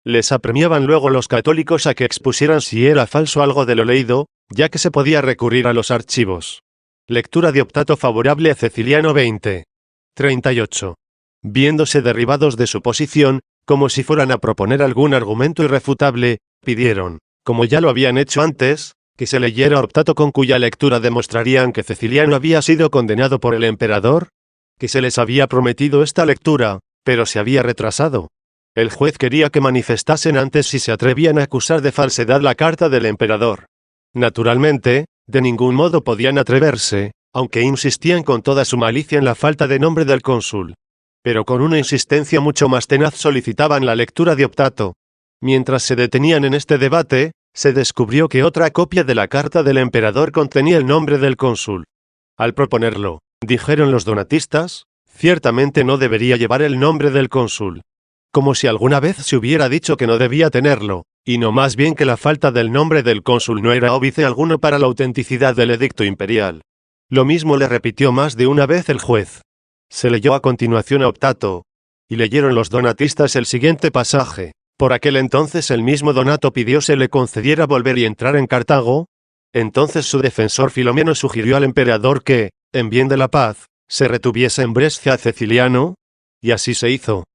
Les apremiaban luego los católicos a que expusieran si era falso algo de lo leído, ya que se podía recurrir a los archivos. Lectura de optato favorable a Ceciliano 20. 38. Viéndose derribados de su posición, como si fueran a proponer algún argumento irrefutable, pidieron, como ya lo habían hecho antes, que se leyera optato con cuya lectura demostrarían que Ceciliano había sido condenado por el emperador, que se les había prometido esta lectura, pero se había retrasado. El juez quería que manifestasen antes si se atrevían a acusar de falsedad la carta del emperador. Naturalmente, de ningún modo podían atreverse, aunque insistían con toda su malicia en la falta de nombre del cónsul. Pero con una insistencia mucho más tenaz solicitaban la lectura de optato. Mientras se detenían en este debate, se descubrió que otra copia de la carta del emperador contenía el nombre del cónsul. Al proponerlo, dijeron los donatistas, ciertamente no debería llevar el nombre del cónsul. Como si alguna vez se hubiera dicho que no debía tenerlo, y no más bien que la falta del nombre del cónsul no era óbice alguno para la autenticidad del edicto imperial. Lo mismo le repitió más de una vez el juez. Se leyó a continuación a optato, y leyeron los donatistas el siguiente pasaje. Por aquel entonces el mismo Donato pidió se le concediera volver y entrar en Cartago. Entonces su defensor Filomeno sugirió al emperador que, en bien de la paz, se retuviese en Brescia a Ceciliano, y así se hizo.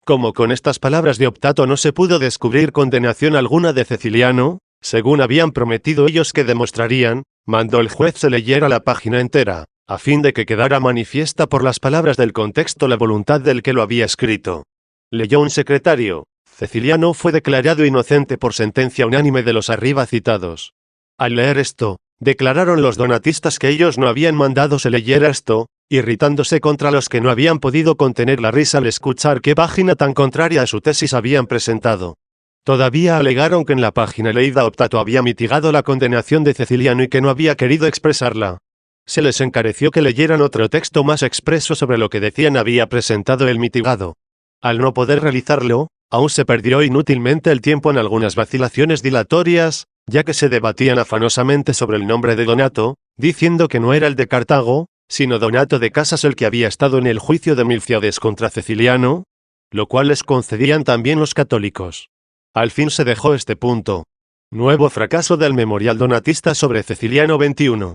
Como con estas palabras de optato no se pudo descubrir condenación alguna de Ceciliano, según habían prometido ellos que demostrarían, mandó el juez se leyera la página entera, a fin de que quedara manifiesta por las palabras del contexto la voluntad del que lo había escrito. Leyó un secretario. Ceciliano fue declarado inocente por sentencia unánime de los arriba citados. Al leer esto, declararon los donatistas que ellos no habían mandado se leyera esto, irritándose contra los que no habían podido contener la risa al escuchar qué página tan contraria a su tesis habían presentado. Todavía alegaron que en la página leída optato había mitigado la condenación de Ceciliano y que no había querido expresarla. Se les encareció que leyeran otro texto más expreso sobre lo que decían había presentado el mitigado. Al no poder realizarlo, aún se perdió inútilmente el tiempo en algunas vacilaciones dilatorias, ya que se debatían afanosamente sobre el nombre de Donato, diciendo que no era el de Cartago, sino Donato de Casas el que había estado en el juicio de Milcíades contra Ceciliano, lo cual les concedían también los católicos. Al fin se dejó este punto. Nuevo fracaso del memorial donatista sobre Ceciliano 21.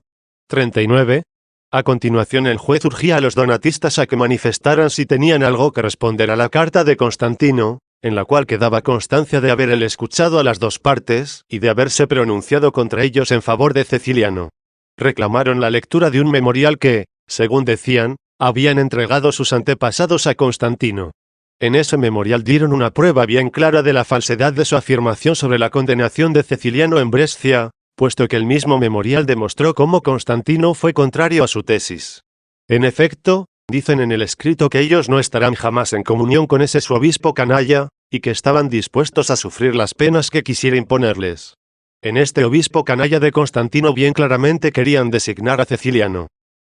39. A continuación el juez urgía a los donatistas a que manifestaran si tenían algo que responder a la carta de Constantino, en la cual quedaba constancia de haber él escuchado a las dos partes, y de haberse pronunciado contra ellos en favor de Ceciliano. Reclamaron la lectura de un memorial que, según decían, habían entregado sus antepasados a Constantino. En ese memorial dieron una prueba bien clara de la falsedad de su afirmación sobre la condenación de Ceciliano en Brescia, puesto que el mismo memorial demostró cómo Constantino fue contrario a su tesis. En efecto, dicen en el escrito que ellos no estarán jamás en comunión con ese su obispo canalla, y que estaban dispuestos a sufrir las penas que quisiera imponerles. En este obispo canalla de Constantino bien claramente querían designar a Ceciliano.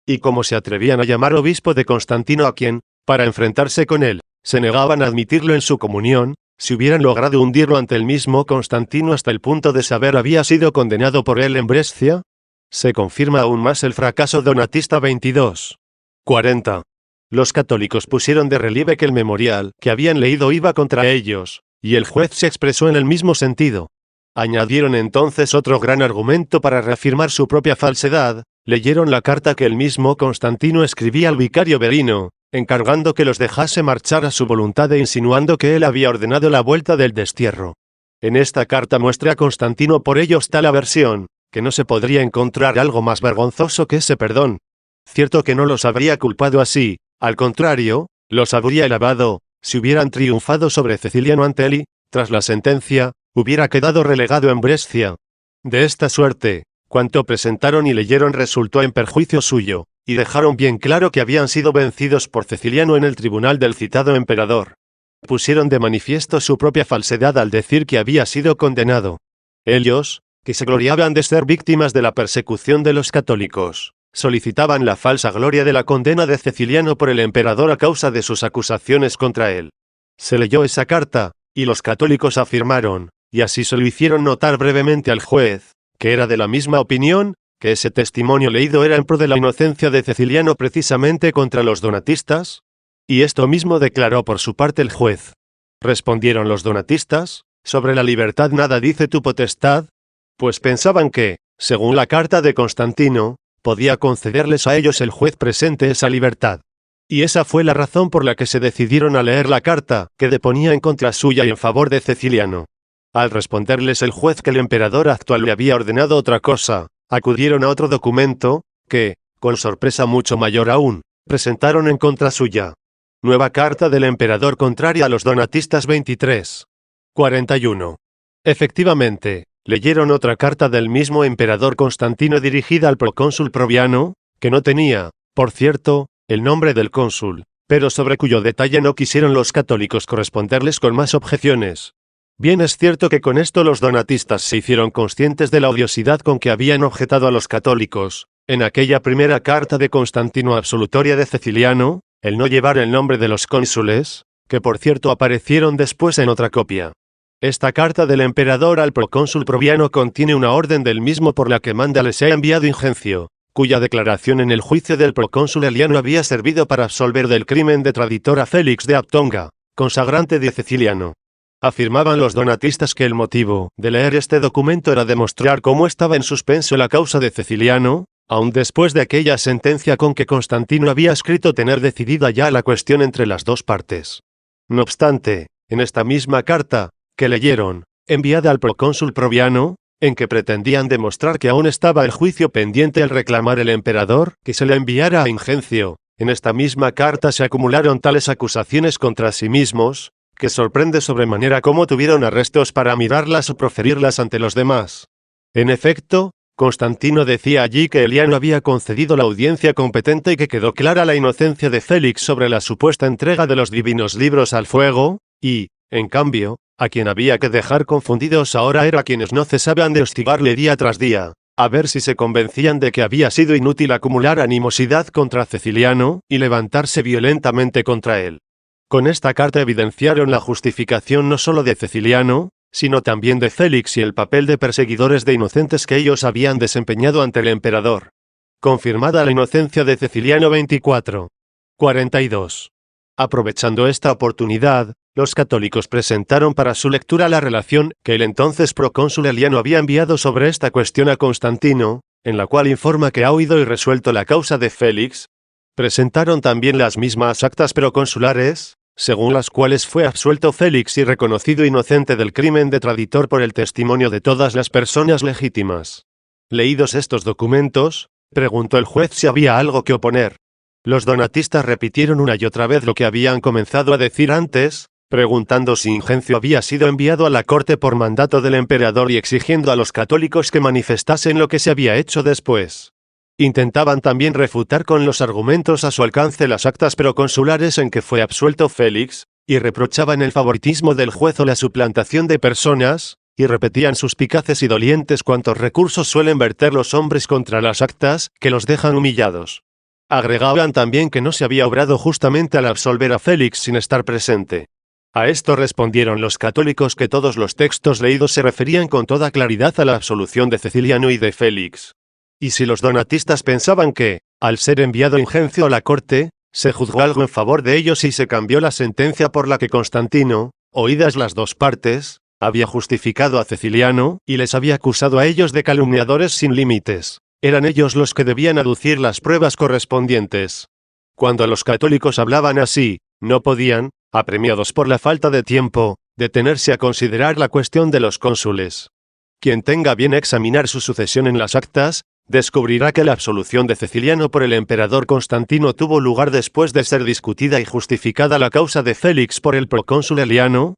Y como se atrevían a llamar obispo de Constantino a quien, para enfrentarse con él, se negaban a admitirlo en su comunión, si hubieran logrado hundirlo ante el mismo Constantino hasta el punto de saber había sido condenado por él en Brescia, se confirma aún más el fracaso donatista 22. 40. Los católicos pusieron de relieve que el memorial que habían leído iba contra ellos, y el juez se expresó en el mismo sentido. Añadieron entonces otro gran argumento para reafirmar su propia falsedad, leyeron la carta que el mismo Constantino escribía al vicario Verino, encargando que los dejase marchar a su voluntad e insinuando que él había ordenado la vuelta del destierro. En esta carta muestra a Constantino por ellos tal aversión, que no se podría encontrar algo más vergonzoso que ese perdón. Cierto que no los habría culpado así, al contrario, los habría alabado, si hubieran triunfado sobre Ceciliano ante él y, tras la sentencia, hubiera quedado relegado en Brescia. De esta suerte, cuanto presentaron y leyeron resultó en perjuicio suyo, y dejaron bien claro que habían sido vencidos por Ceciliano en el tribunal del citado emperador. Pusieron de manifiesto su propia falsedad al decir que había sido condenado. Ellos, que se gloriaban de ser víctimas de la persecución de los católicos, solicitaban la falsa gloria de la condena de Ceciliano por el emperador a causa de sus acusaciones contra él. Se leyó esa carta, y los católicos afirmaron, y así se lo hicieron notar brevemente al juez, que era de la misma opinión, que ese testimonio leído era en pro de la inocencia de Ceciliano precisamente contra los donatistas, y esto mismo declaró por su parte el juez. Respondieron los donatistas, sobre la libertad nada dice tu potestad, pues pensaban que, según la carta de Constantino, podía concederles a ellos el juez presente esa libertad. Y esa fue la razón por la que se decidieron a leer la carta, que deponía en contra suya y en favor de Ceciliano. Al responderles el juez que el emperador actual le había ordenado otra cosa, acudieron a otro documento, que, con sorpresa mucho mayor aún, presentaron en contra suya. Nueva carta del emperador contraria a los donatistas 23. 41. Efectivamente, leyeron otra carta del mismo emperador Constantino dirigida al procónsul Proviano, que no tenía, por cierto, el nombre del cónsul, pero sobre cuyo detalle no quisieron los católicos corresponderles con más objeciones. Bien es cierto que con esto los donatistas se hicieron conscientes de la odiosidad con que habían objetado a los católicos, en aquella primera carta de Constantino absolutoria de Ceciliano, el no llevar el nombre de los cónsules, que por cierto aparecieron después en otra copia. Esta carta del emperador al procónsul Proviano contiene una orden del mismo por la que manda les sea enviado Ingencio, cuya declaración en el juicio del procónsul Eliano había servido para absolver del crimen de traditor a Félix de Aptonga, consagrante de Ceciliano. Afirmaban los donatistas que el motivo de leer este documento era demostrar cómo estaba en suspenso la causa de Ceciliano, aun después de aquella sentencia con que Constantino había escrito tener decidida ya la cuestión entre las dos partes. No obstante, en esta misma carta, que leyeron, enviada al procónsul Proviano, en que pretendían demostrar que aún estaba el juicio pendiente al reclamar el emperador que se le enviara a Ingencio, en esta misma carta se acumularon tales acusaciones contra sí mismos, que sorprende sobremanera cómo tuvieron arrestos para mirarlas o proferirlas ante los demás. En efecto, Constantino decía allí que Eliano había concedido la audiencia competente y que quedó clara la inocencia de Félix sobre la supuesta entrega de los divinos libros al fuego, y, en cambio, a quien había que dejar confundidos ahora era quienes no cesaban de hostigarle día tras día, a ver si se convencían de que había sido inútil acumular animosidad contra Ceciliano y levantarse violentamente contra él. Con esta carta evidenciaron la justificación no solo de Ceciliano, sino también de Félix y el papel de perseguidores de inocentes que ellos habían desempeñado ante el emperador. Confirmada la inocencia de Ceciliano 24. 42. Aprovechando esta oportunidad, los católicos presentaron para su lectura la relación que el entonces procónsul Eliano había enviado sobre esta cuestión a Constantino, en la cual informa que ha oído y resuelto la causa de Félix. Presentaron también las mismas actas proconsulares, según las cuales fue absuelto Félix y reconocido inocente del crimen de traditor por el testimonio de todas las personas legítimas. Leídos estos documentos, preguntó el juez si había algo que oponer. Los donatistas repitieron una y otra vez lo que habían comenzado a decir antes, preguntando si Ingencio había sido enviado a la corte por mandato del emperador y exigiendo a los católicos que manifestasen lo que se había hecho después. Intentaban también refutar con los argumentos a su alcance las actas proconsulares en que fue absuelto Félix, y reprochaban el favoritismo del juez o la suplantación de personas, y repetían suspicaces y dolientes cuantos recursos suelen verter los hombres contra las actas, que los dejan humillados. Agregaban también que no se había obrado justamente al absolver a Félix sin estar presente. A esto respondieron los católicos que todos los textos leídos se referían con toda claridad a la absolución de Ceciliano y de Félix. Y si los donatistas pensaban que, al ser enviado Ingencio a la corte, se juzgó algo en favor de ellos y se cambió la sentencia por la que Constantino, oídas las dos partes, había justificado a Ceciliano, y les había acusado a ellos de calumniadores sin límites, eran ellos los que debían aducir las pruebas correspondientes. Cuando los católicos hablaban así, no podían, apremiados por la falta de tiempo, detenerse a considerar la cuestión de los cónsules. Quien tenga bien examinar su sucesión en las actas, descubrirá que la absolución de Ceciliano por el emperador Constantino tuvo lugar después de ser discutida y justificada la causa de Félix por el procónsul Eliano.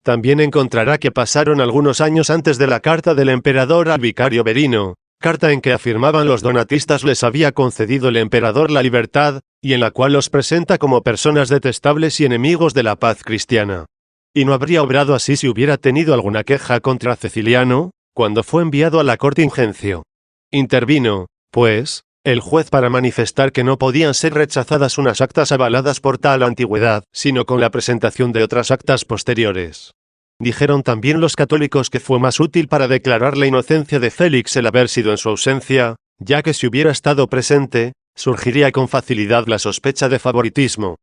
También encontrará que pasaron algunos años antes de la carta del emperador al vicario Verino, carta en que afirmaban los donatistas les había concedido el emperador la libertad, y en la cual los presenta como personas detestables y enemigos de la paz cristiana. Y no habría obrado así si hubiera tenido alguna queja contra Ceciliano, cuando fue enviado a la corte Ingencio. Intervino, pues, el juez para manifestar que no podían ser rechazadas unas actas avaladas por tal antigüedad, sino con la presentación de otras actas posteriores. Dijeron también los católicos que fue más útil para declarar la inocencia de Félix el haber sido en su ausencia, ya que si hubiera estado presente, surgiría con facilidad la sospecha de favoritismo.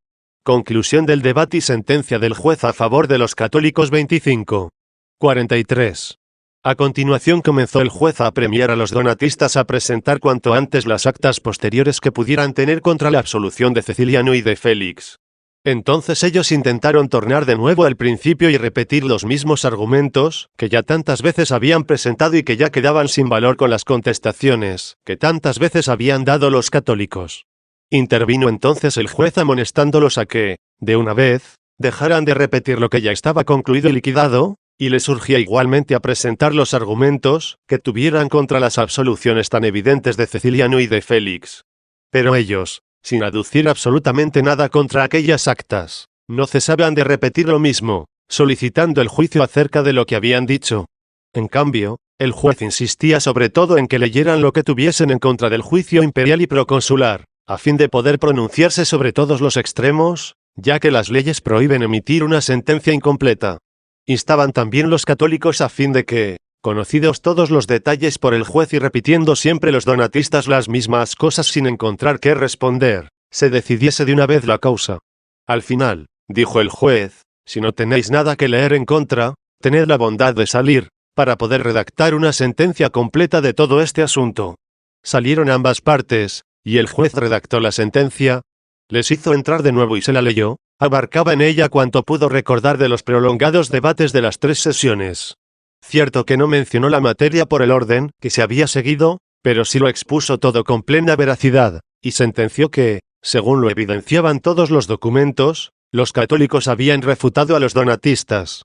Conclusión del debate y sentencia del juez a favor de los católicos 25. 43. A continuación comenzó el juez a apremiar a los donatistas a presentar cuanto antes las actas posteriores que pudieran tener contra la absolución de Ceciliano y de Félix. Entonces ellos intentaron tornar de nuevo al principio y repetir los mismos argumentos, que ya tantas veces habían presentado y que ya quedaban sin valor con las contestaciones, que tantas veces habían dado los católicos. Intervino entonces el juez amonestándolos a que, de una vez, dejaran de repetir lo que ya estaba concluido y liquidado, y les urgía igualmente a presentar los argumentos que tuvieran contra las absoluciones tan evidentes de Ceciliano y de Félix. Pero ellos, sin aducir absolutamente nada contra aquellas actas, no cesaban de repetir lo mismo, solicitando el juicio acerca de lo que habían dicho. En cambio, el juez insistía sobre todo en que leyeran lo que tuviesen en contra del juicio imperial y proconsular, a fin de poder pronunciarse sobre todos los extremos, ya que las leyes prohíben emitir una sentencia incompleta. Instaban también los católicos a fin de que, conocidos todos los detalles por el juez y repitiendo siempre los donatistas las mismas cosas sin encontrar qué responder, se decidiese de una vez la causa. Al final, dijo el juez, si no tenéis nada que leer en contra, tened la bondad de salir, para poder redactar una sentencia completa de todo este asunto. Salieron ambas partes, y el juez redactó la sentencia, les hizo entrar de nuevo y se la leyó, abarcaba en ella cuanto pudo recordar de los prolongados debates de las 3 sesiones. Cierto que no mencionó la materia por el orden que se había seguido, pero sí lo expuso todo con plena veracidad, y sentenció que, según lo evidenciaban todos los documentos, los católicos habían refutado a los donatistas,